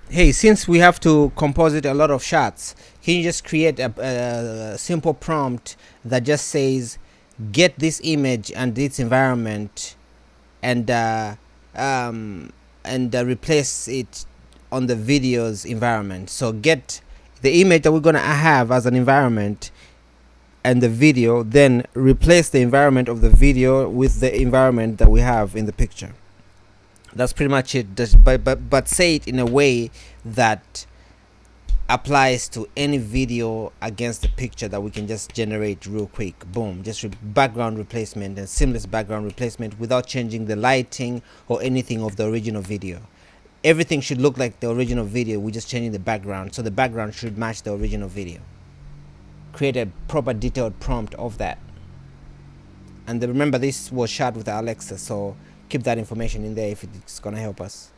Hey, since we have to composite a lot of shots, can you just create a simple prompt that just says, get this image and its environment, and replace it on the video's environment. So get the image that we're gonna have as an environment and the video, then replace the environment of the video with the environment that we have in the picture. That's pretty much it. But say it in a way that applies to any video against the picture that we can just generate real quick. Boom, just background replacement and seamless background replacement without changing the lighting or anything of the original video. Everything should look like the original video. We're just changing the background, so the background should match the original video. Create a proper detailed prompt of that. And remember, this was shot with Alexa, so keep that information in there if it's gonna help us.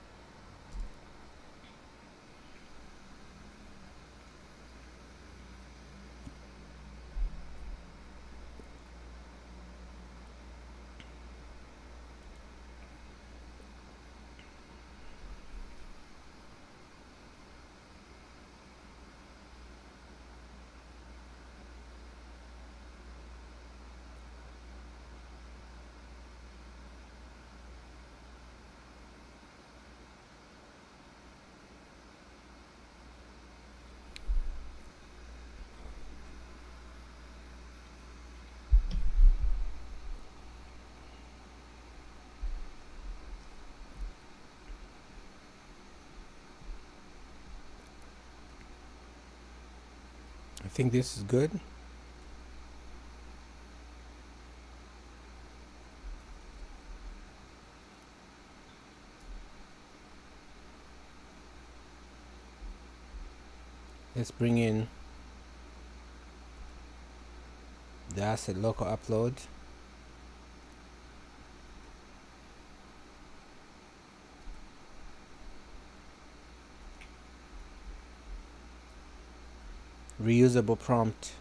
I think this is good. Let's bring in the asset local upload. Reusable prompt.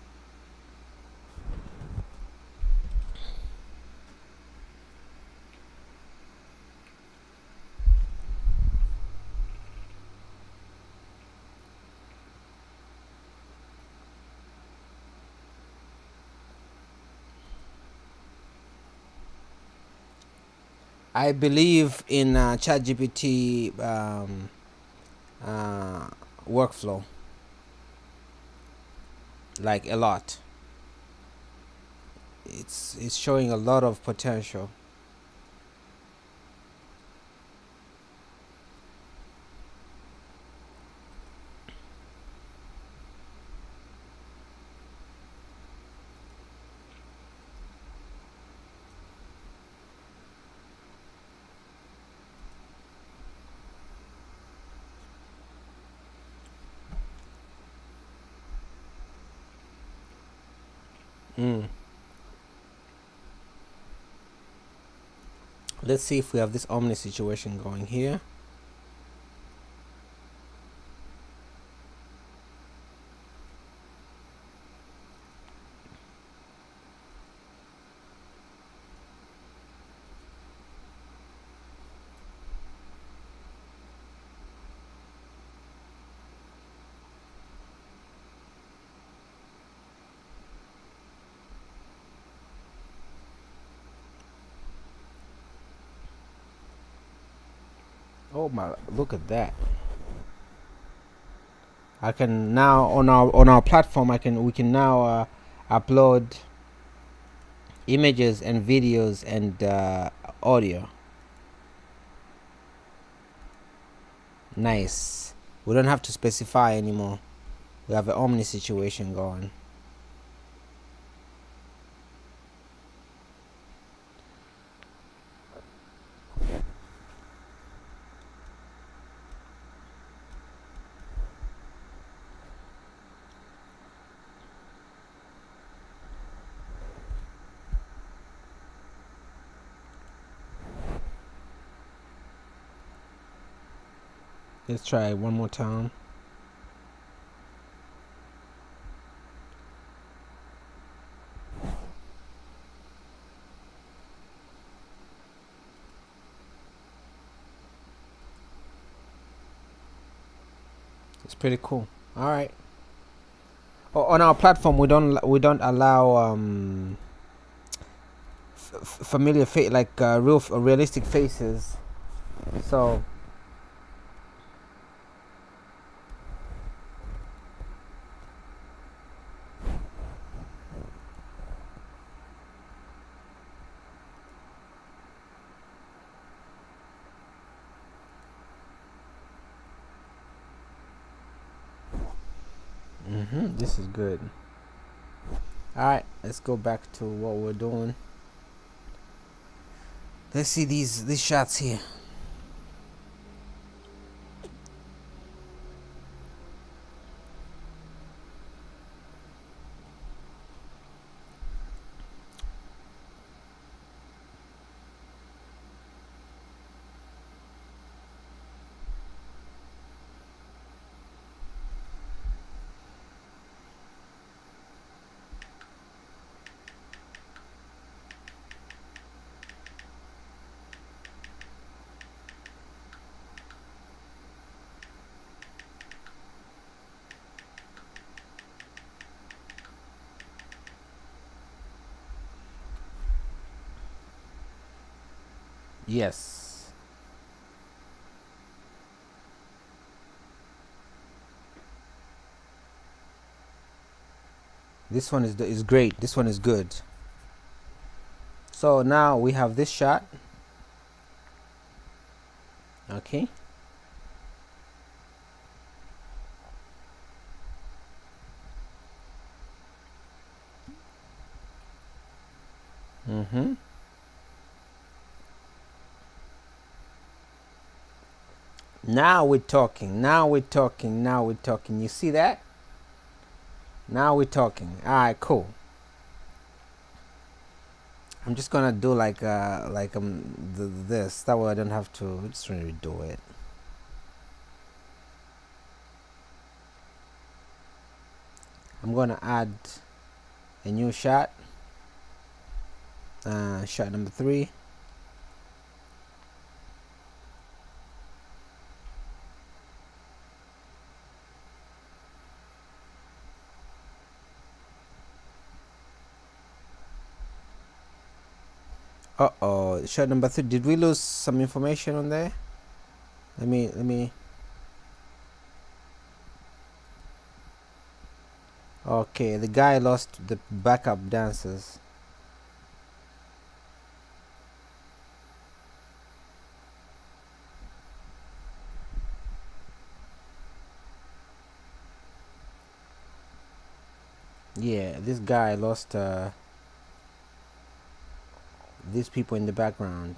I believe in ChatGPT workflow, like a lot. It's showing a lot of potential. Let's see if we have this Omni situation going here. Oh my, look at that. I can now on our platform we can now upload images and videos and audio. Nice. We don't have to specify anymore. We have an Omni situation going. Let's try it one more time. It's pretty cool. All right. On our platform, we don't allow familiar like realistic faces. So this is good. All right, let's go back to what we're doing. Let's see these shots here. Yes. This one is great. This one is good. So now we have this shot. Okay. Now we're talking. Now we're talking. Now we're talking. You see that? Now we're talking. All right, cool. I'm just gonna do this. That way I don't have to just redo it. I'm gonna add a new shot. Shot number 3. Uh-oh, shot number 3. Did we lose some information on there? Let me. Okay, the guy lost the backup dancers. Yeah, this guy lost these people in the background.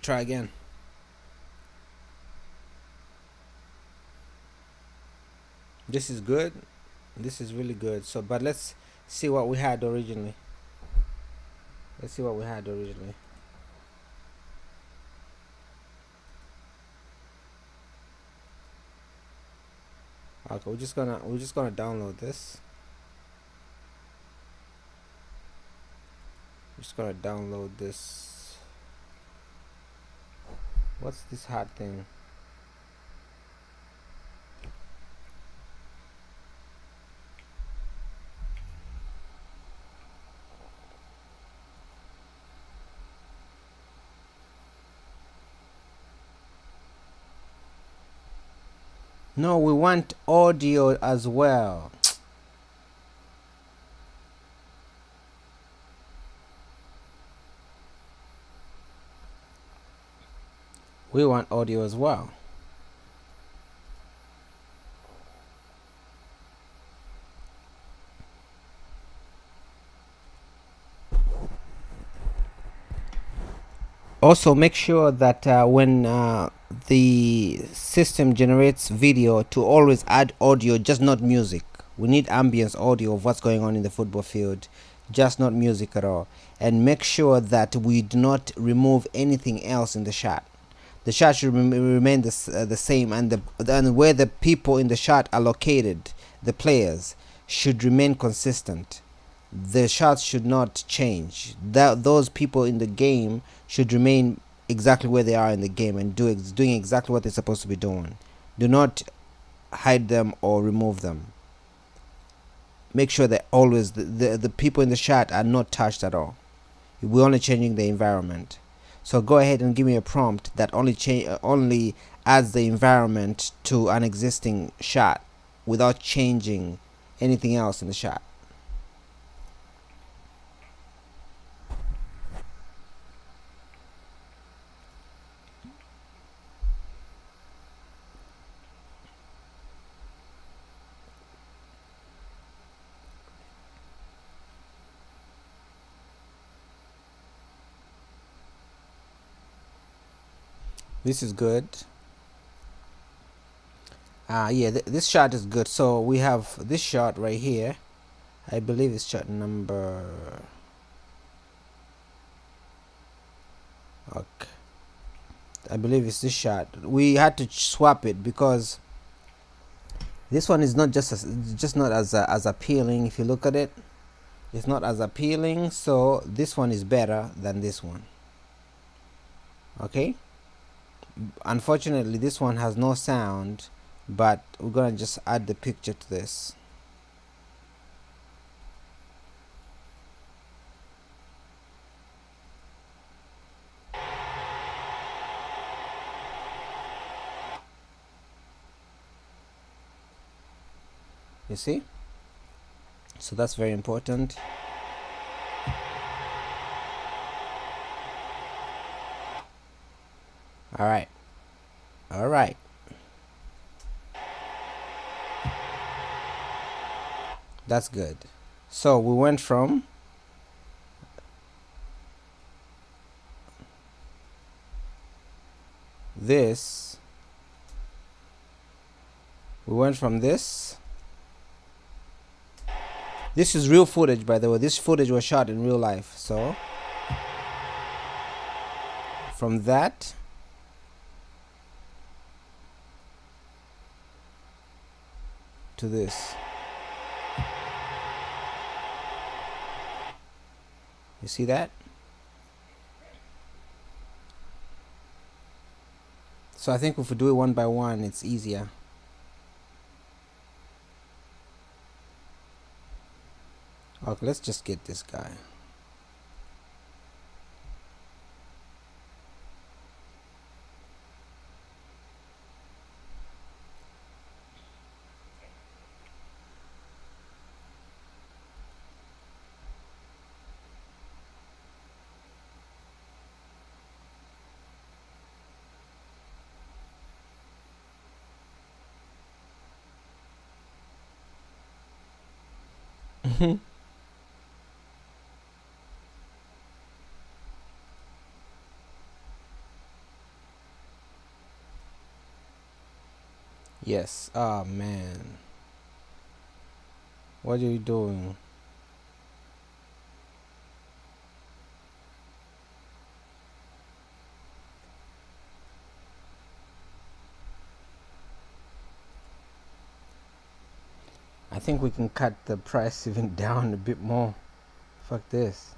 Try again. This is good. This is really good. So, but let's see what we had originally. Let's see what we had originally. Okay, we're just gonna download this. We're just gonna download this. What's this hot thing? No, we want audio as well. We want audio as well. Also, make sure that when the system generates video, to always add audio, just not music. We need ambience audio of what's going on in the football field, just not music at all. And make sure that we do not remove anything else in the shot. The shot should remain the same, and where the people in the shot are located, the players, should remain consistent. The shots should not change. Those people in the game should remain exactly where they are in the game and doing exactly what they're supposed to be doing. Do not hide them or remove them. Make sure that always the people in the shot are not touched at all. We're only changing the environment. So go ahead and give me a prompt that only adds the environment to an existing shot without changing anything else in the shot. This is good. Yeah, this shot is good. So we have this shot right here. I believe it's shot number. Okay, I believe it's this shot. We had to swap it because this one is not just not as appealing. If you look at it, it's not as appealing. So this one is better than this one. Okay. Unfortunately, this one has no sound, but we're gonna just add the picture to this. You see? So that's very important. All right. All right. That's good. So we went from this. We went from this. This is real footage, by the way. This footage was shot in real life. So from that to this. You see that? So I think if we do it one by one, it's easier. Okay, let's just get this guy. Yes. Oh man. What are you doing? I think we can cut the price even down a bit more. Fuck this.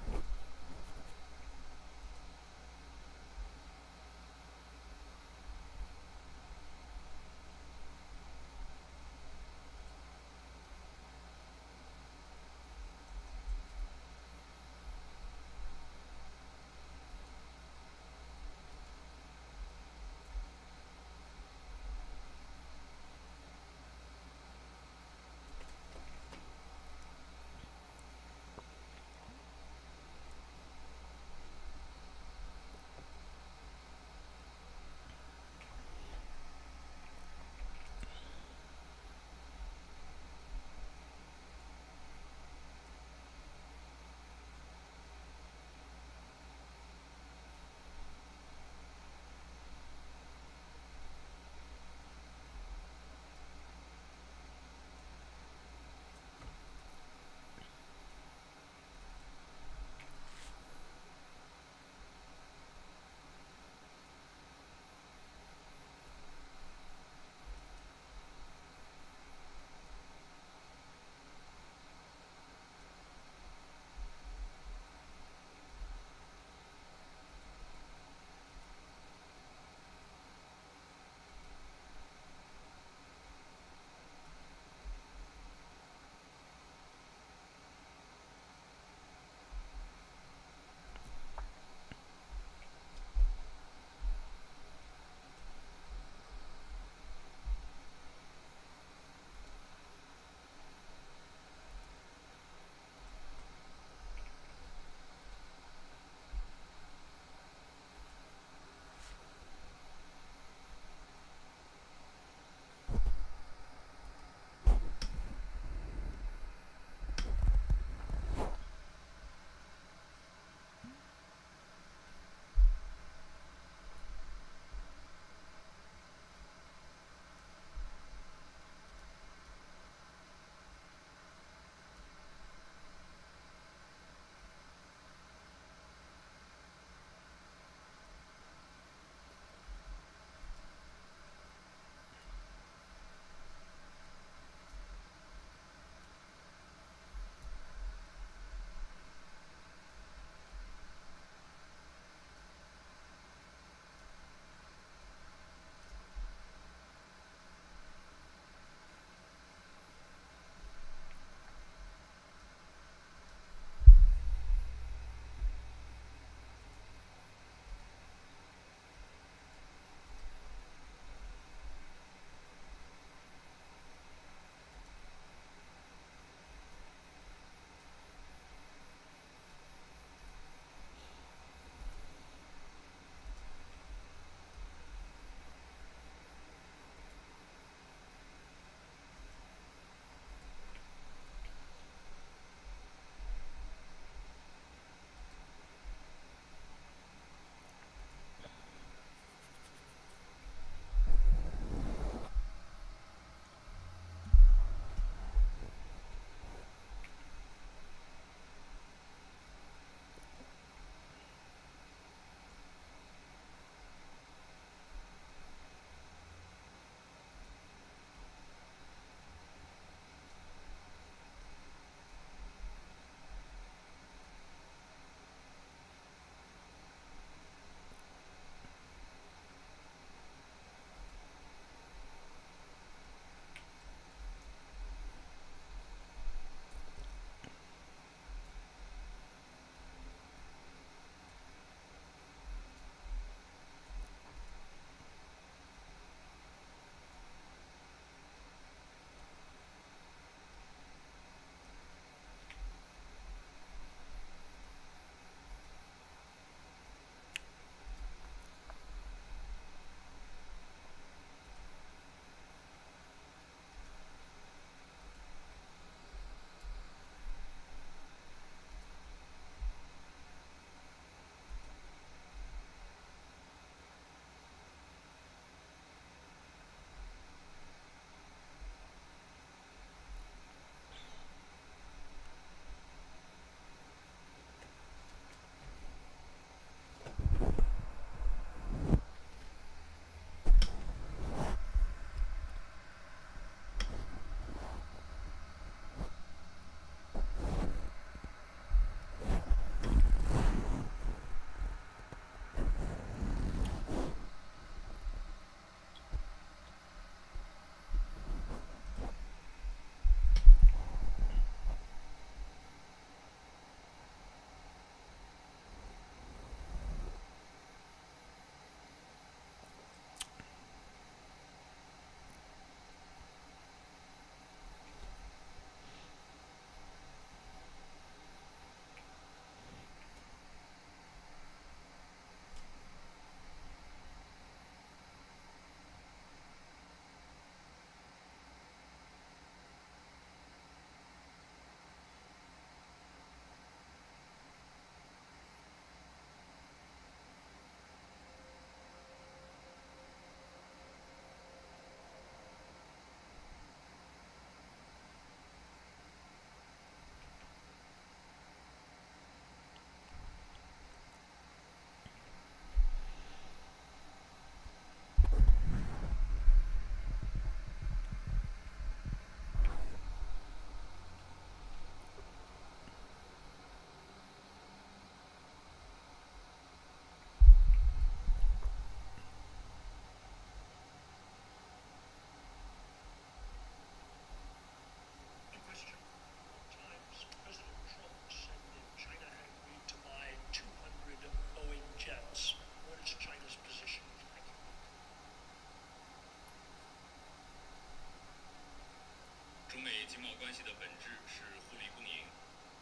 经贸关系的本质是互利共赢，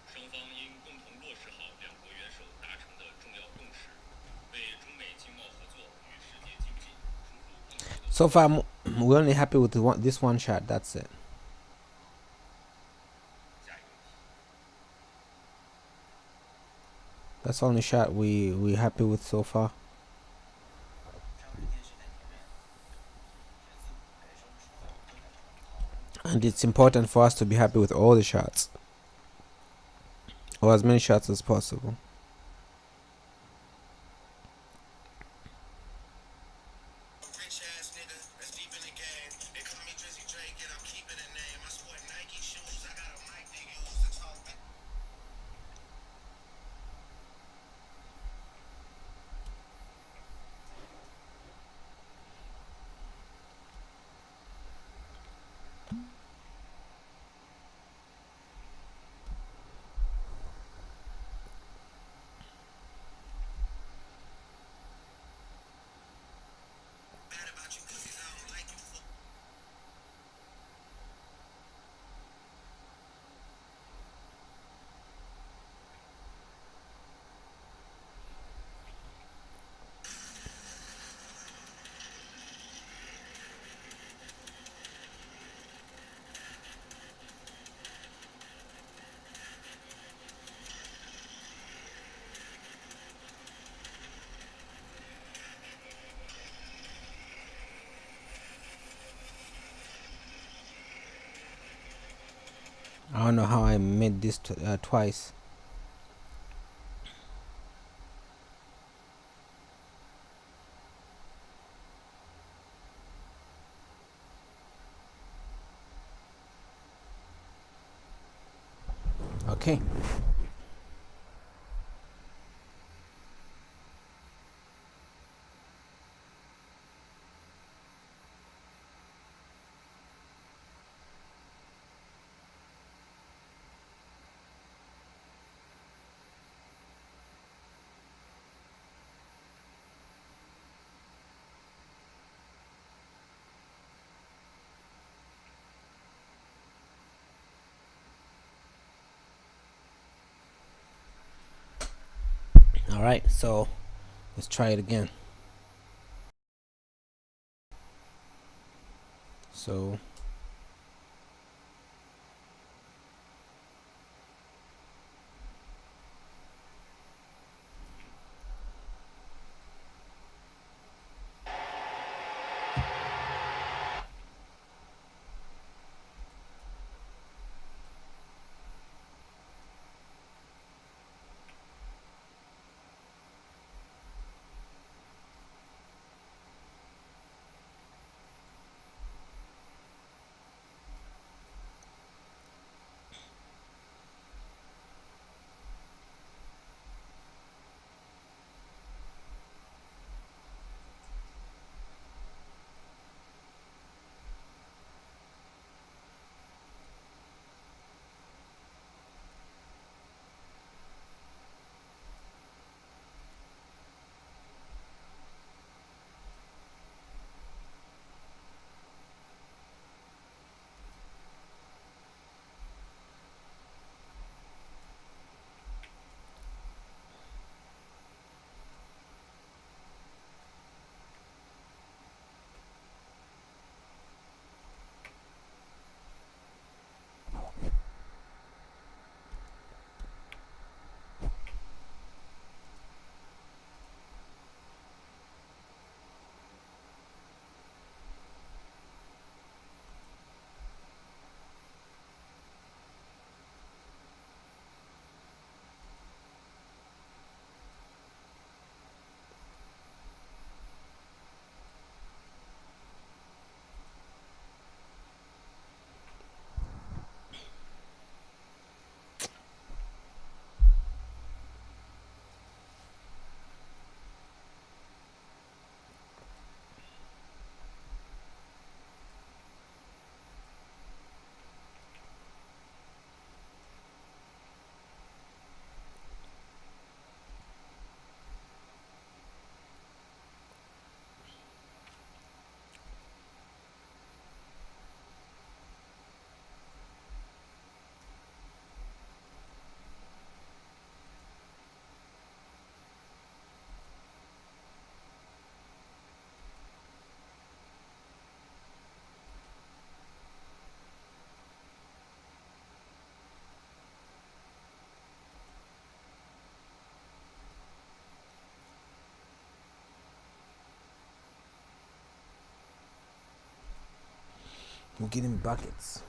双方应共同落实好两国元首达成的重要共识，为中美经贸合作与世界经济注入更多的。So far, we're only happy with this one shot. That's it. That's the only shot we happy with so far. And it's important for us to be happy with all the shots, or as many shots as possible. Rich ass nigga that's deep in the game. They call me Drizzy Drake and I'm keeping the name. I sport Nike shoes. I got a mic to use to talk back. Bad about you pussies, I don't like you. I don't know how I made this twice. Okay. All right, so let's try it again. So I'm getting buckets.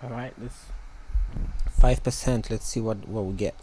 All right, let's 5%. Let's see what we get.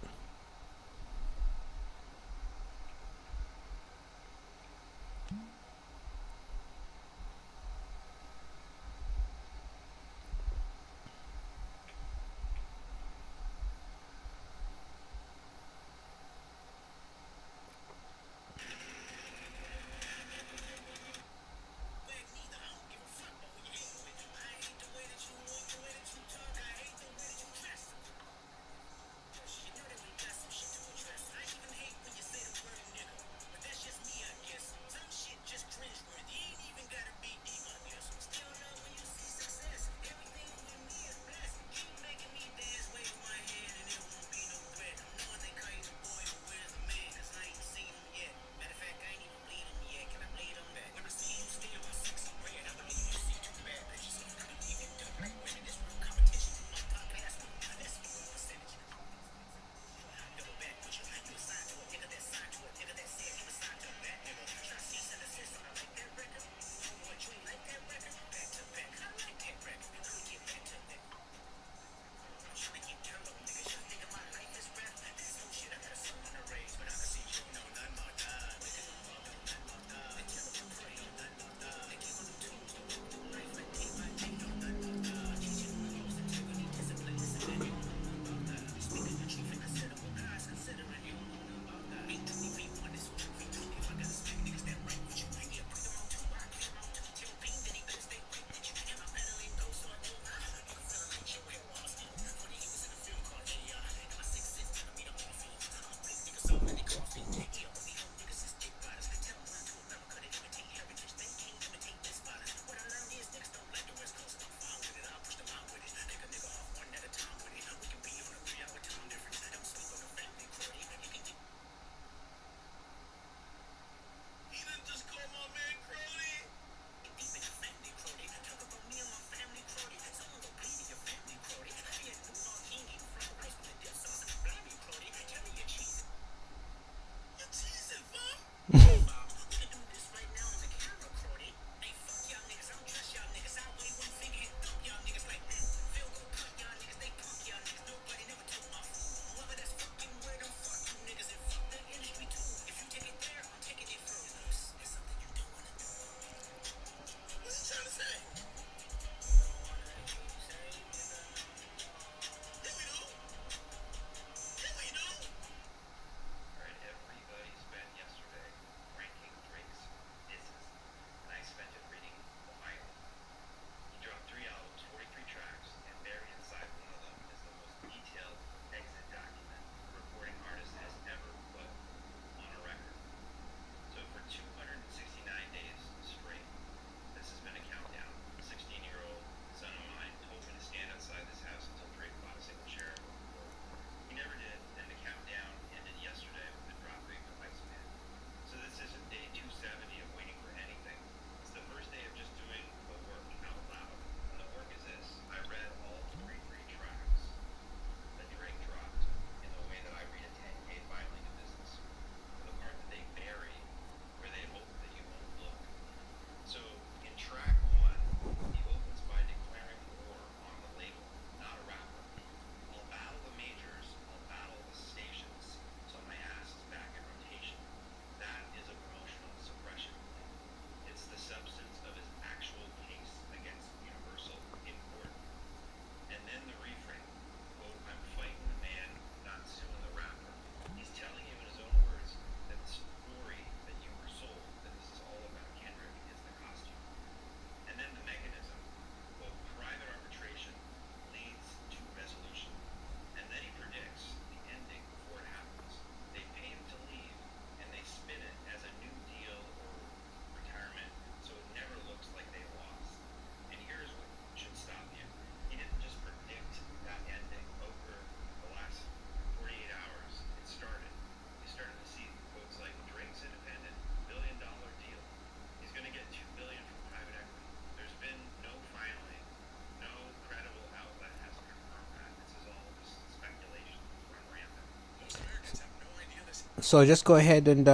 So just go ahead and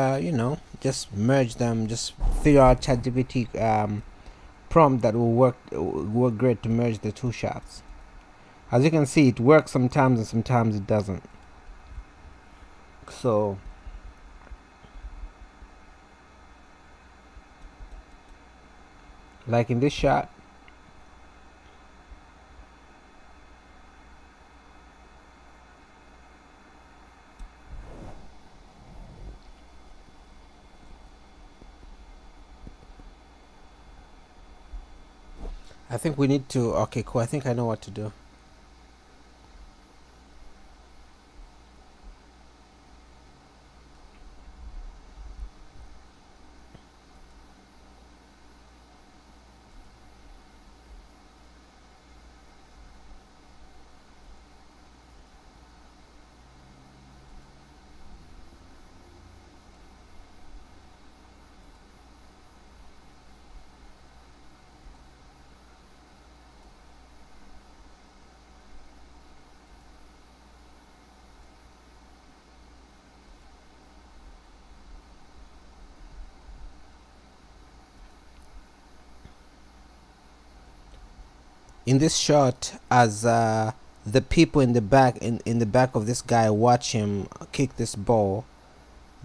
just merge them. Just figure out ChatGPT prompt that will work great to merge the two shots. As you can see, it works sometimes and sometimes it doesn't. So like in this shot, I think we need to, okay, cool, I think I know what to do. In this shot, as the people in the back in the back of this guy watch him kick this ball,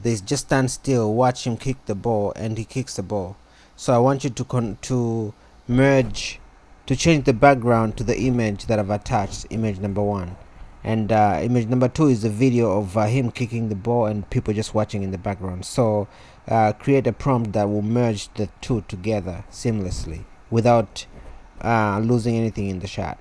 they just stand still, watch him kick the ball, and he kicks the ball. So I want you to merge, to change the background to the image that I've attached, image number 1, and image number 2 is the video of him kicking the ball and people just watching in the background. So create a prompt that will merge the two together seamlessly without losing anything in the shot.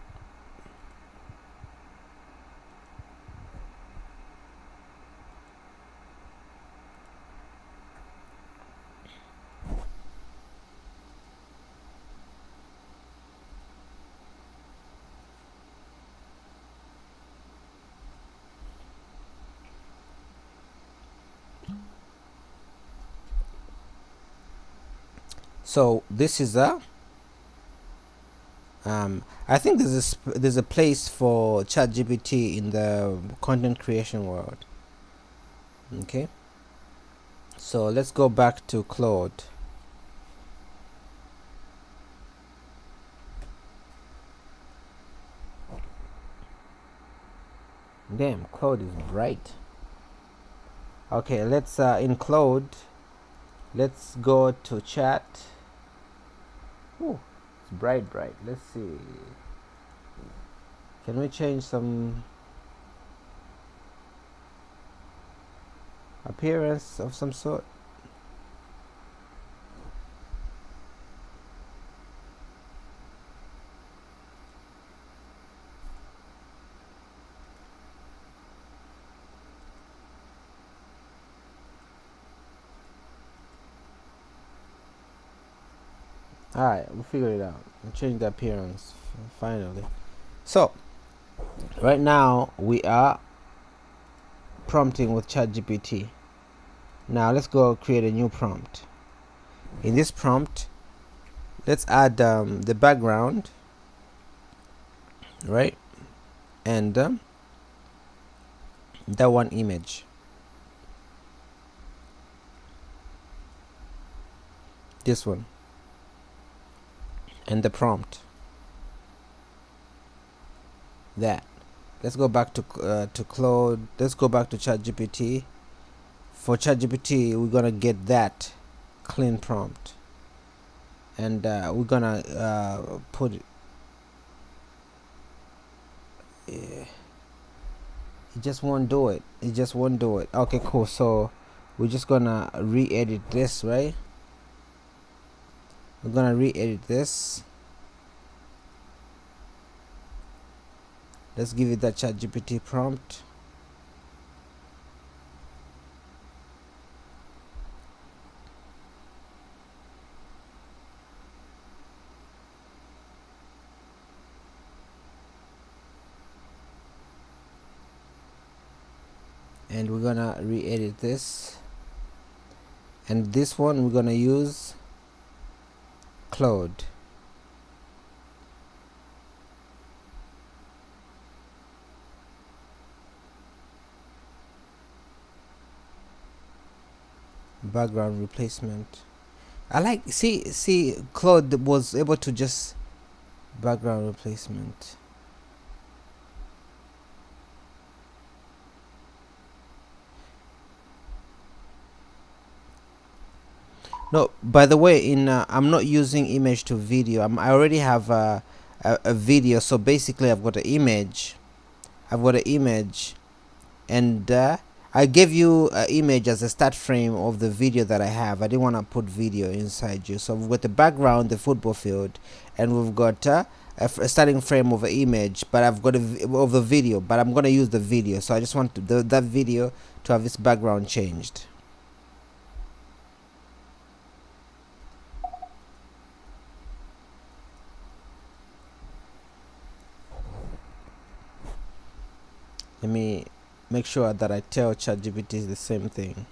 So this is I think there's a place for ChatGPT in the content creation world. Okay, so let's go back to Claude. Damn, Claude is bright. Okay, let's in Claude, let's go to chat. Ooh, it's bright. Let's see. Can we change some appearance of some sort? Alright, we'll figure it out. We'll change the appearance finally. So right now we are prompting with ChatGPT. Now let's go create a new prompt. In this prompt, let's add the background, right, and that one image, this one, and the prompt, that. Let's go back to Claude. Let's go back to ChatGPT. For ChatGPT, we're gonna get that clean prompt, and we're gonna put it. Yeah. It just won't do it. Okay, cool. So we're just gonna re-edit this, right? We're gonna re-edit this. Let's give it that ChatGPT prompt. And we're gonna re-edit this, and this one we're gonna use Claude. background replacement. I like, see Claude was able to just background replacement. No, by the way, in I'm not using image to video. I already have a video, so basically I've got an image. And I gave you an image as a start frame of the video that I have. I didn't want to put video inside you, so we've got the background, the football field, and we've got a starting frame of an image, but I've got of the video, but I'm going to use the video, so I just want that video to have its background changed. Let me make sure that I tell ChatGPT the same thing.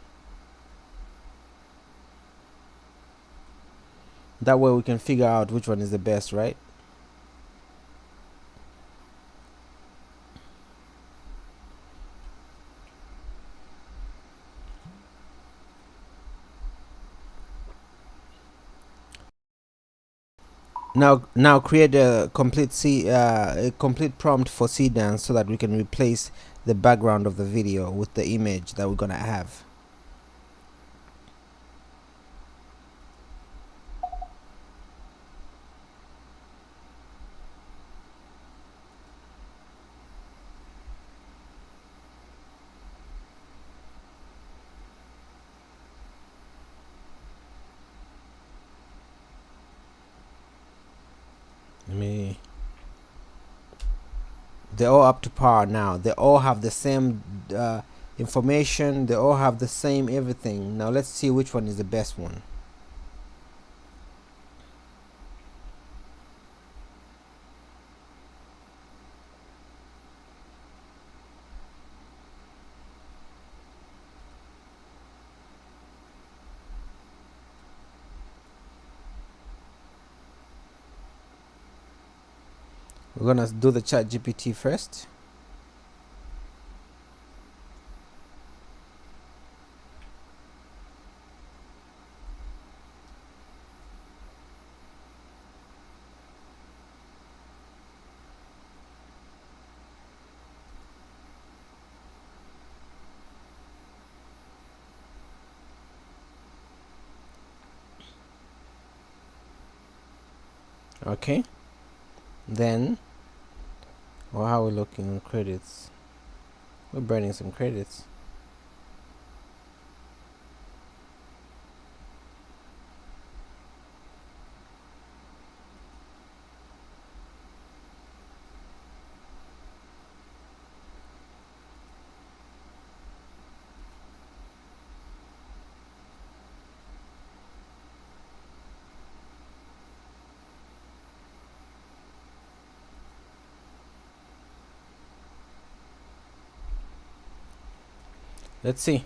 That way we can figure out which one is the best, right? Now create a complete prompt for Seedance so that we can replace the background of the video with the image that we're gonna have. They're all up to par now. They all have the same information. They all have the same everything. Now let's see which one is the best one. We're gonna do the ChatGPT first. Okay, then, well, how are we looking on credits? We're burning some credits. Let's see.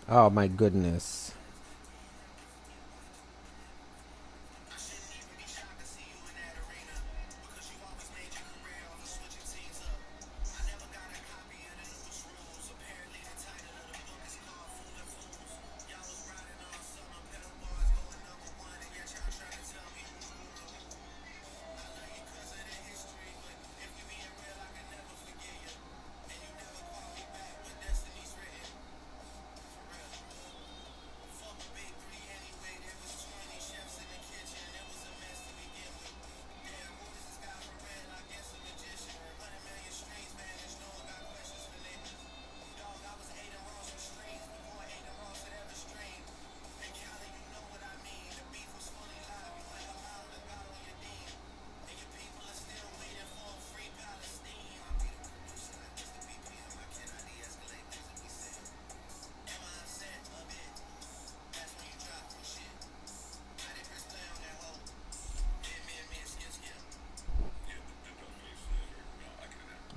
Oh my goodness.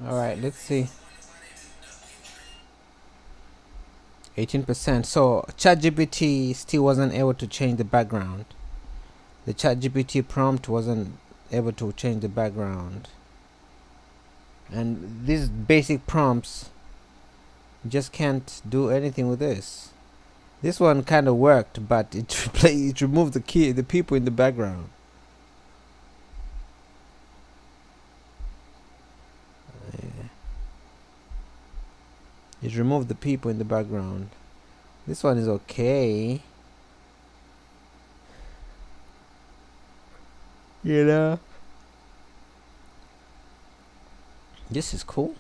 All right, let's see. 18%. So ChatGPT still wasn't able to change the background. The ChatGPT prompt wasn't able to change the background. And these basic prompts just can't do anything with this. This one kind of worked, but it removed the people in the background. It removed the people in the background. This one is okay. You know? This is cool.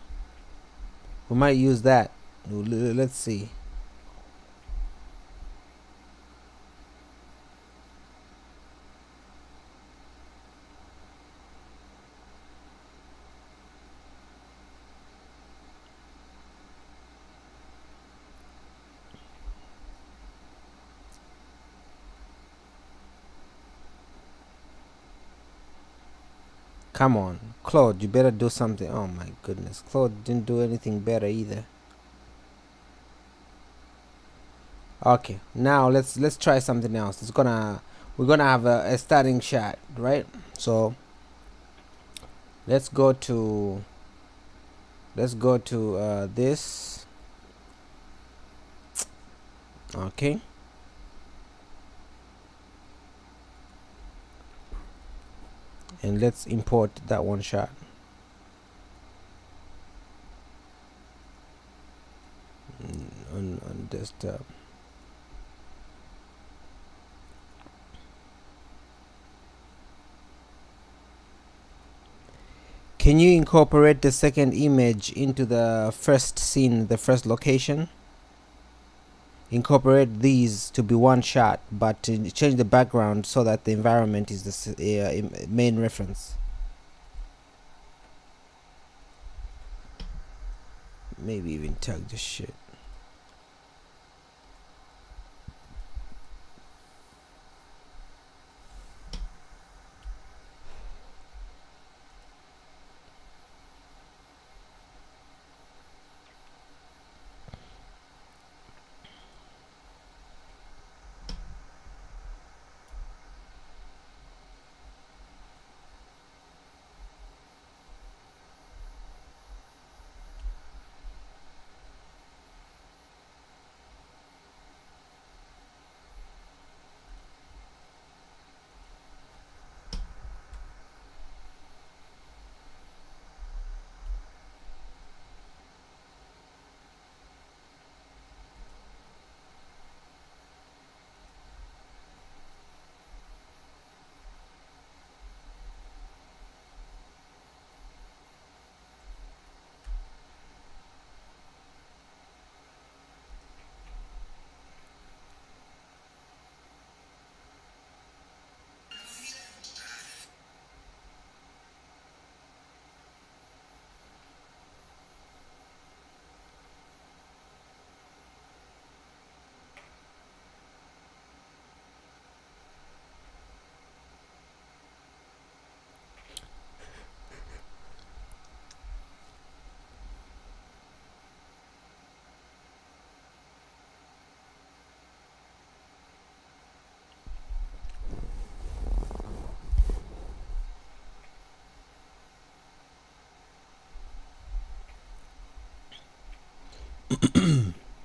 We might use that. Let's see. Come on, Claude, you better do something. Oh my goodness, Claude didn't do anything better either. Okay, now let's try something else. We're gonna have a starting shot, right? So let's go to this. Okay. And let's import that one shot. On desktop. Can you incorporate the second image into the first scene, the first location? Incorporate these to be one shot, but to change the background so that the environment is the main reference. Maybe even tag this shit.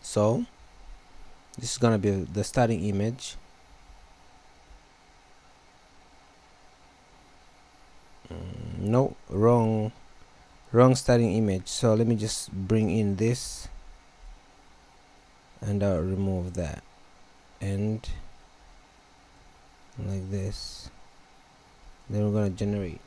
So this is gonna be the starting image. No, wrong starting image. So let me just bring in this, and I'll remove that, and like this. Then we're gonna generate.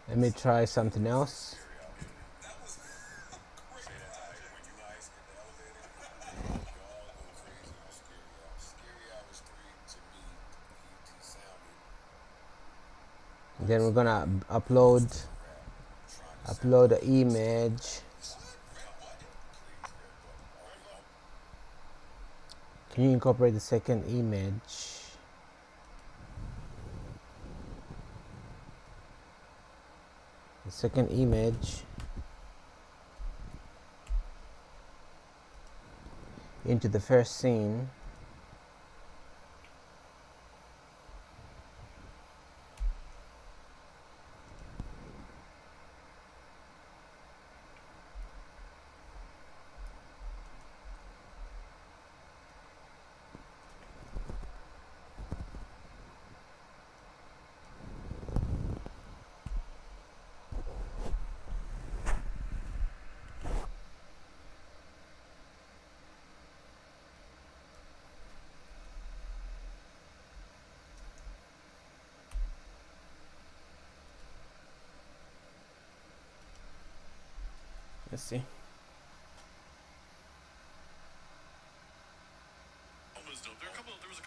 Let me try something else. Then we're gonna upload the image. Can you incorporate the second image? The second image into the first scene. Let's see. Almost dope. There was a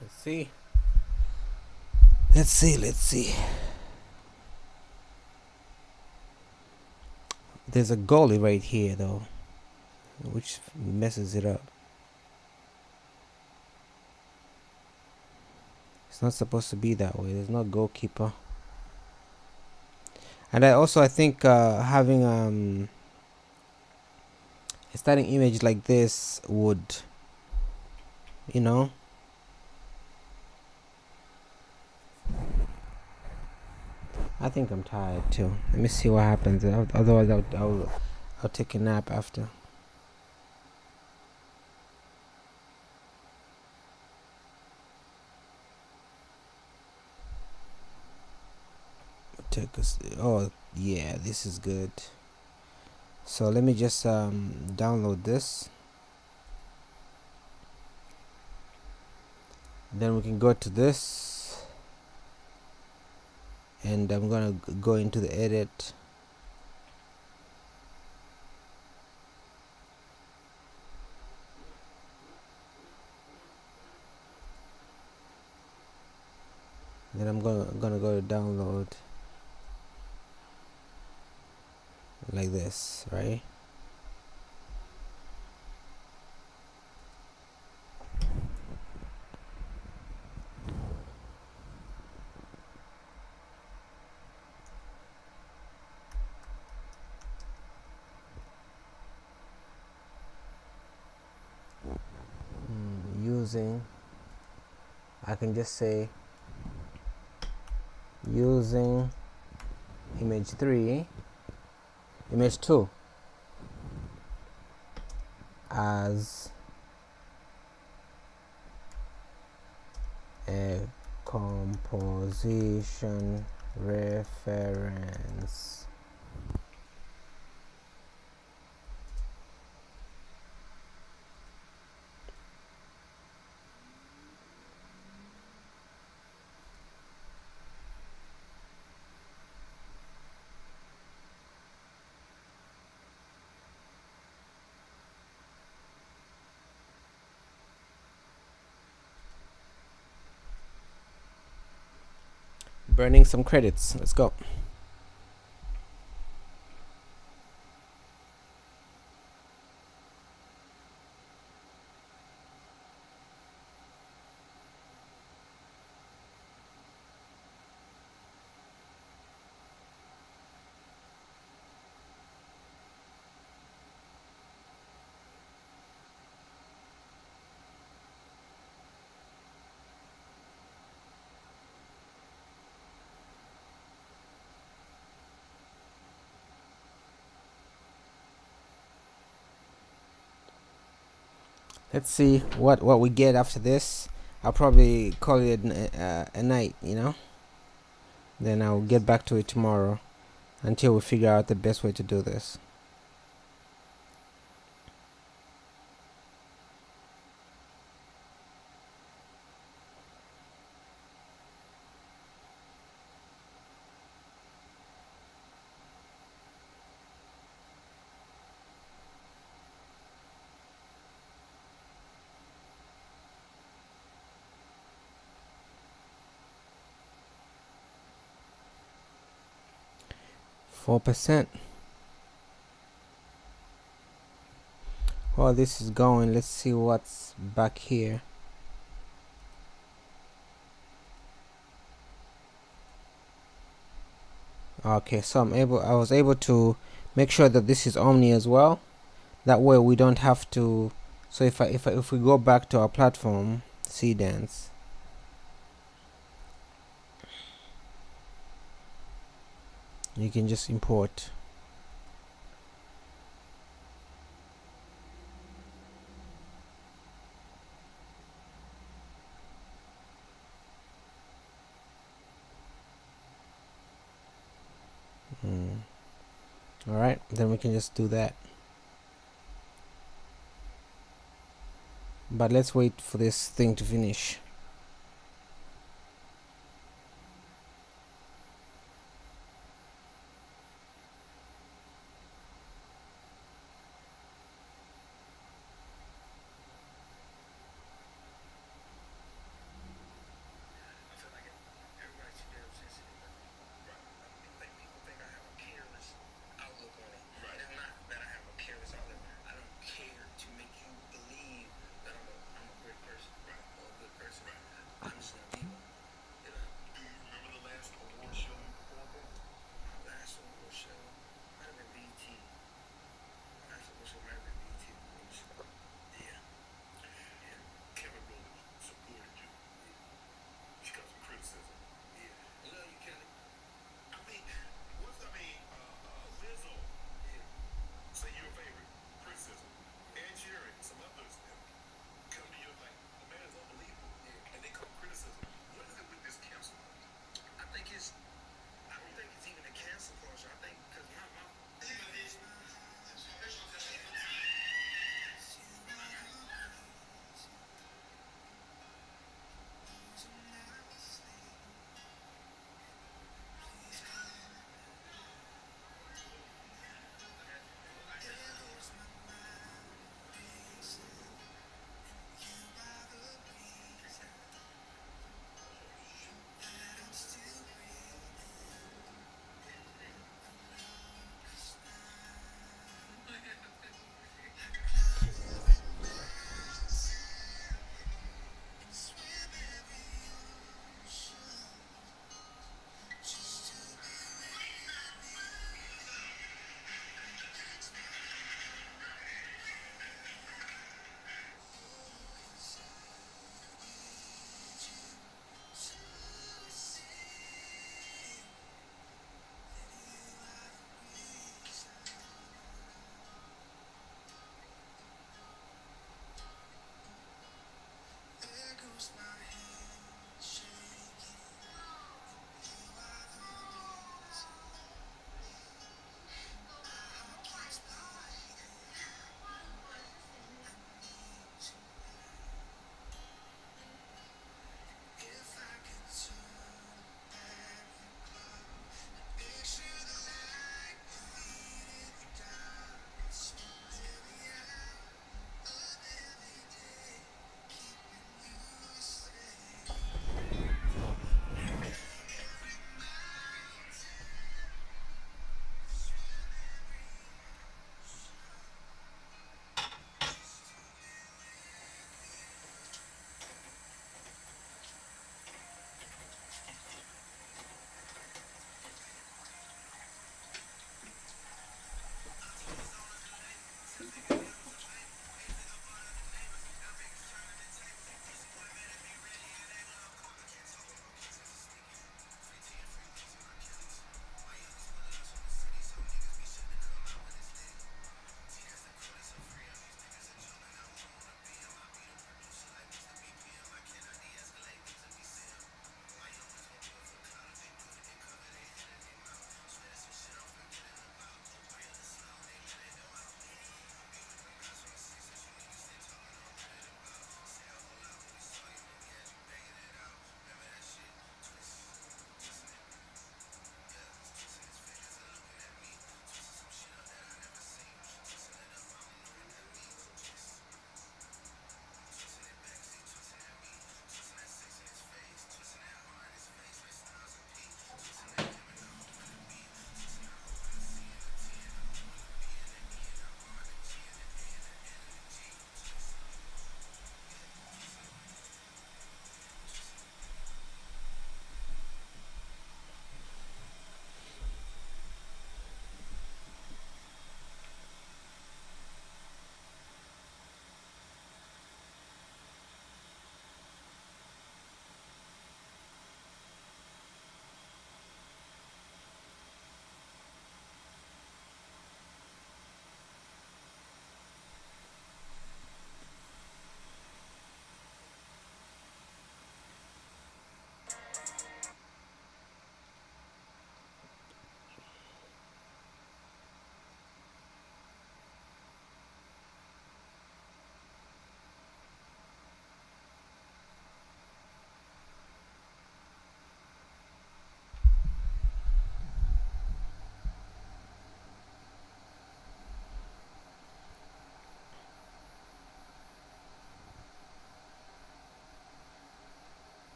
Let's see. Let's see. Let's see. There's a goalie right here, though, which messes it up. It's not supposed to be that way. There's no goalkeeper. And I think having a starting image like this would, you know, I think I'm tired too. Let me see what happens. Otherwise, I'll take a nap after. Oh yeah, this is good. So let me just download this. Then we can go to this, and I'm gonna go into the edit. Then I'm gonna go to download like this, right? Using, I can just say using image 2 as a composition reference. Burning some credits. Let's go. Let's see what we get after this. I'll probably call it a night, you know. Then I'll get back to it tomorrow until we figure out the best way to do this. %. While this is going, let's see what's back here. Okay, so I was able to make sure that this is Omni as well. That way we don't have to. So if we go back to our platform, Seedance, you can just import. All right, then we can just do that. But let's wait for this thing to finish. I feel like everybody's too damn sensitive. Right. Like people think I have a careless outlook on it. Right. It's not that I have a careless outlook. I don't care to make you believe that I'm a great person. Right. Or a good person.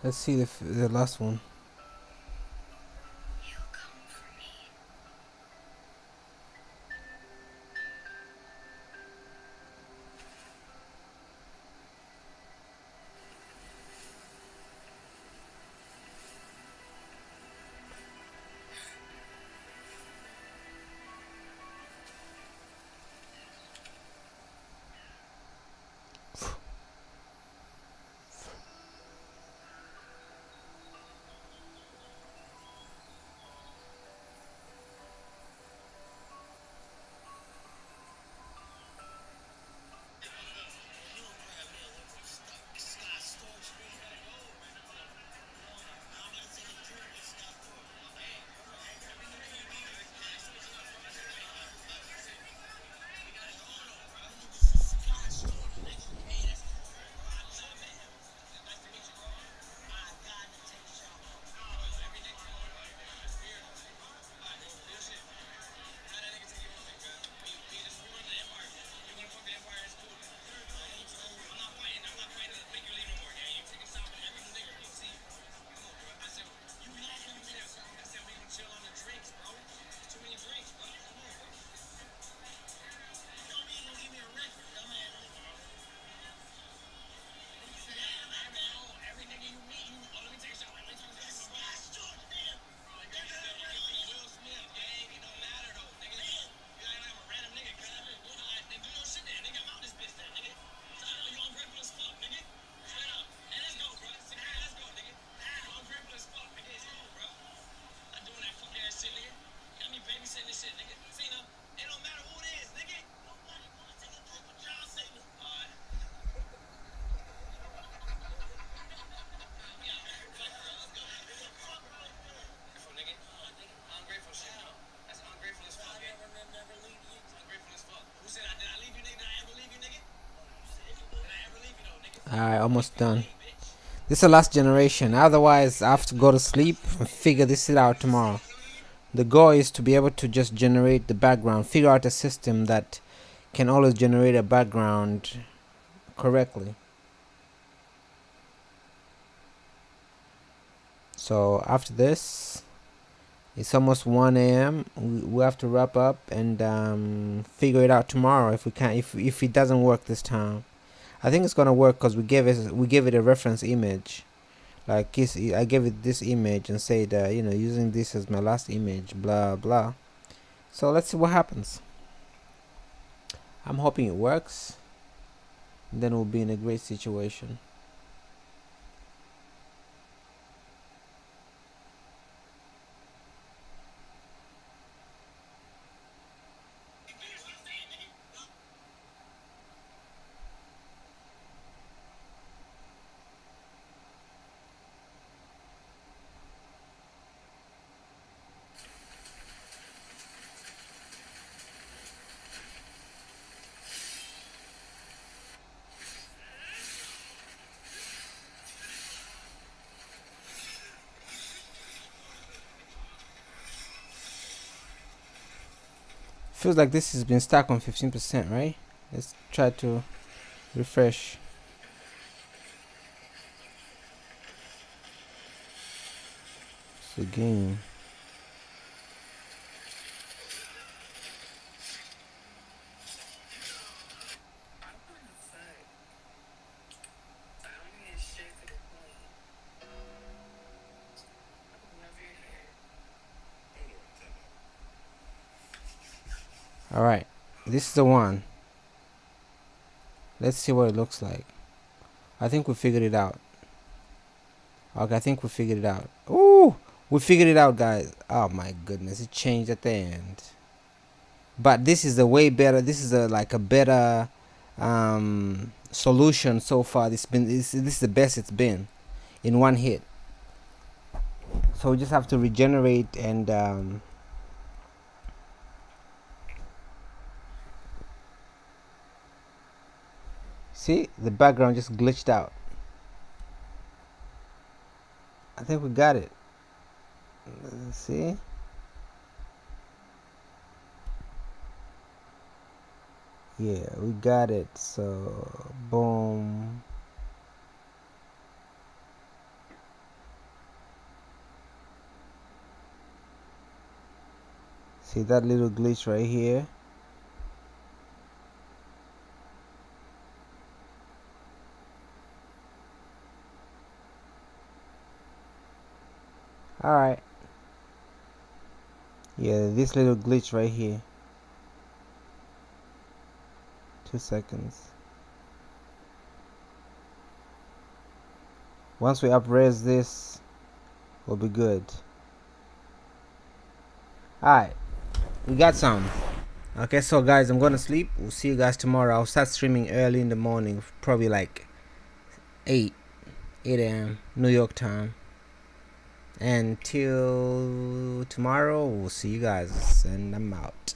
Let's see the last one. You come for me. Alright, almost done. This is the last generation. Otherwise, I have to go to sleep and figure this shit out tomorrow. The goal is to be able to just generate the background, figure out a system that can always generate a background correctly. So after this, it's almost 1 a.m. We have to wrap up and figure it out tomorrow if we can. If it doesn't work this time, I think it's gonna work because we gave it a reference image. Like I gave it this image and said, using this as my last image, blah blah. So let's see what happens. I'm hoping it works. Then we'll be in a great situation. Feels like this has been stuck on 15%, right? Let's try to refresh. So again. Alright, this is the one. Let's see what it looks like. I think we figured it out. Okay, I think we figured it out. Ooh! We figured it out, guys. Oh my goodness, it changed at the end. But this is a way better. This is a better solution so far. This is the best it's been in one hit. So we just have to regenerate and see, the background just glitched out. I think we got it. Let's see. Yeah, we got it. So boom. See that little glitch right here? Alright. Yeah, this little glitch right here. 2 seconds. Once we upraise this, we'll be good. Alright, we got some. Okay, so guys, I'm gonna sleep. We'll see you guys tomorrow. I'll start streaming early in the morning, probably like 8 a.m. New York time. And till tomorrow, we'll see you guys, and I'm out.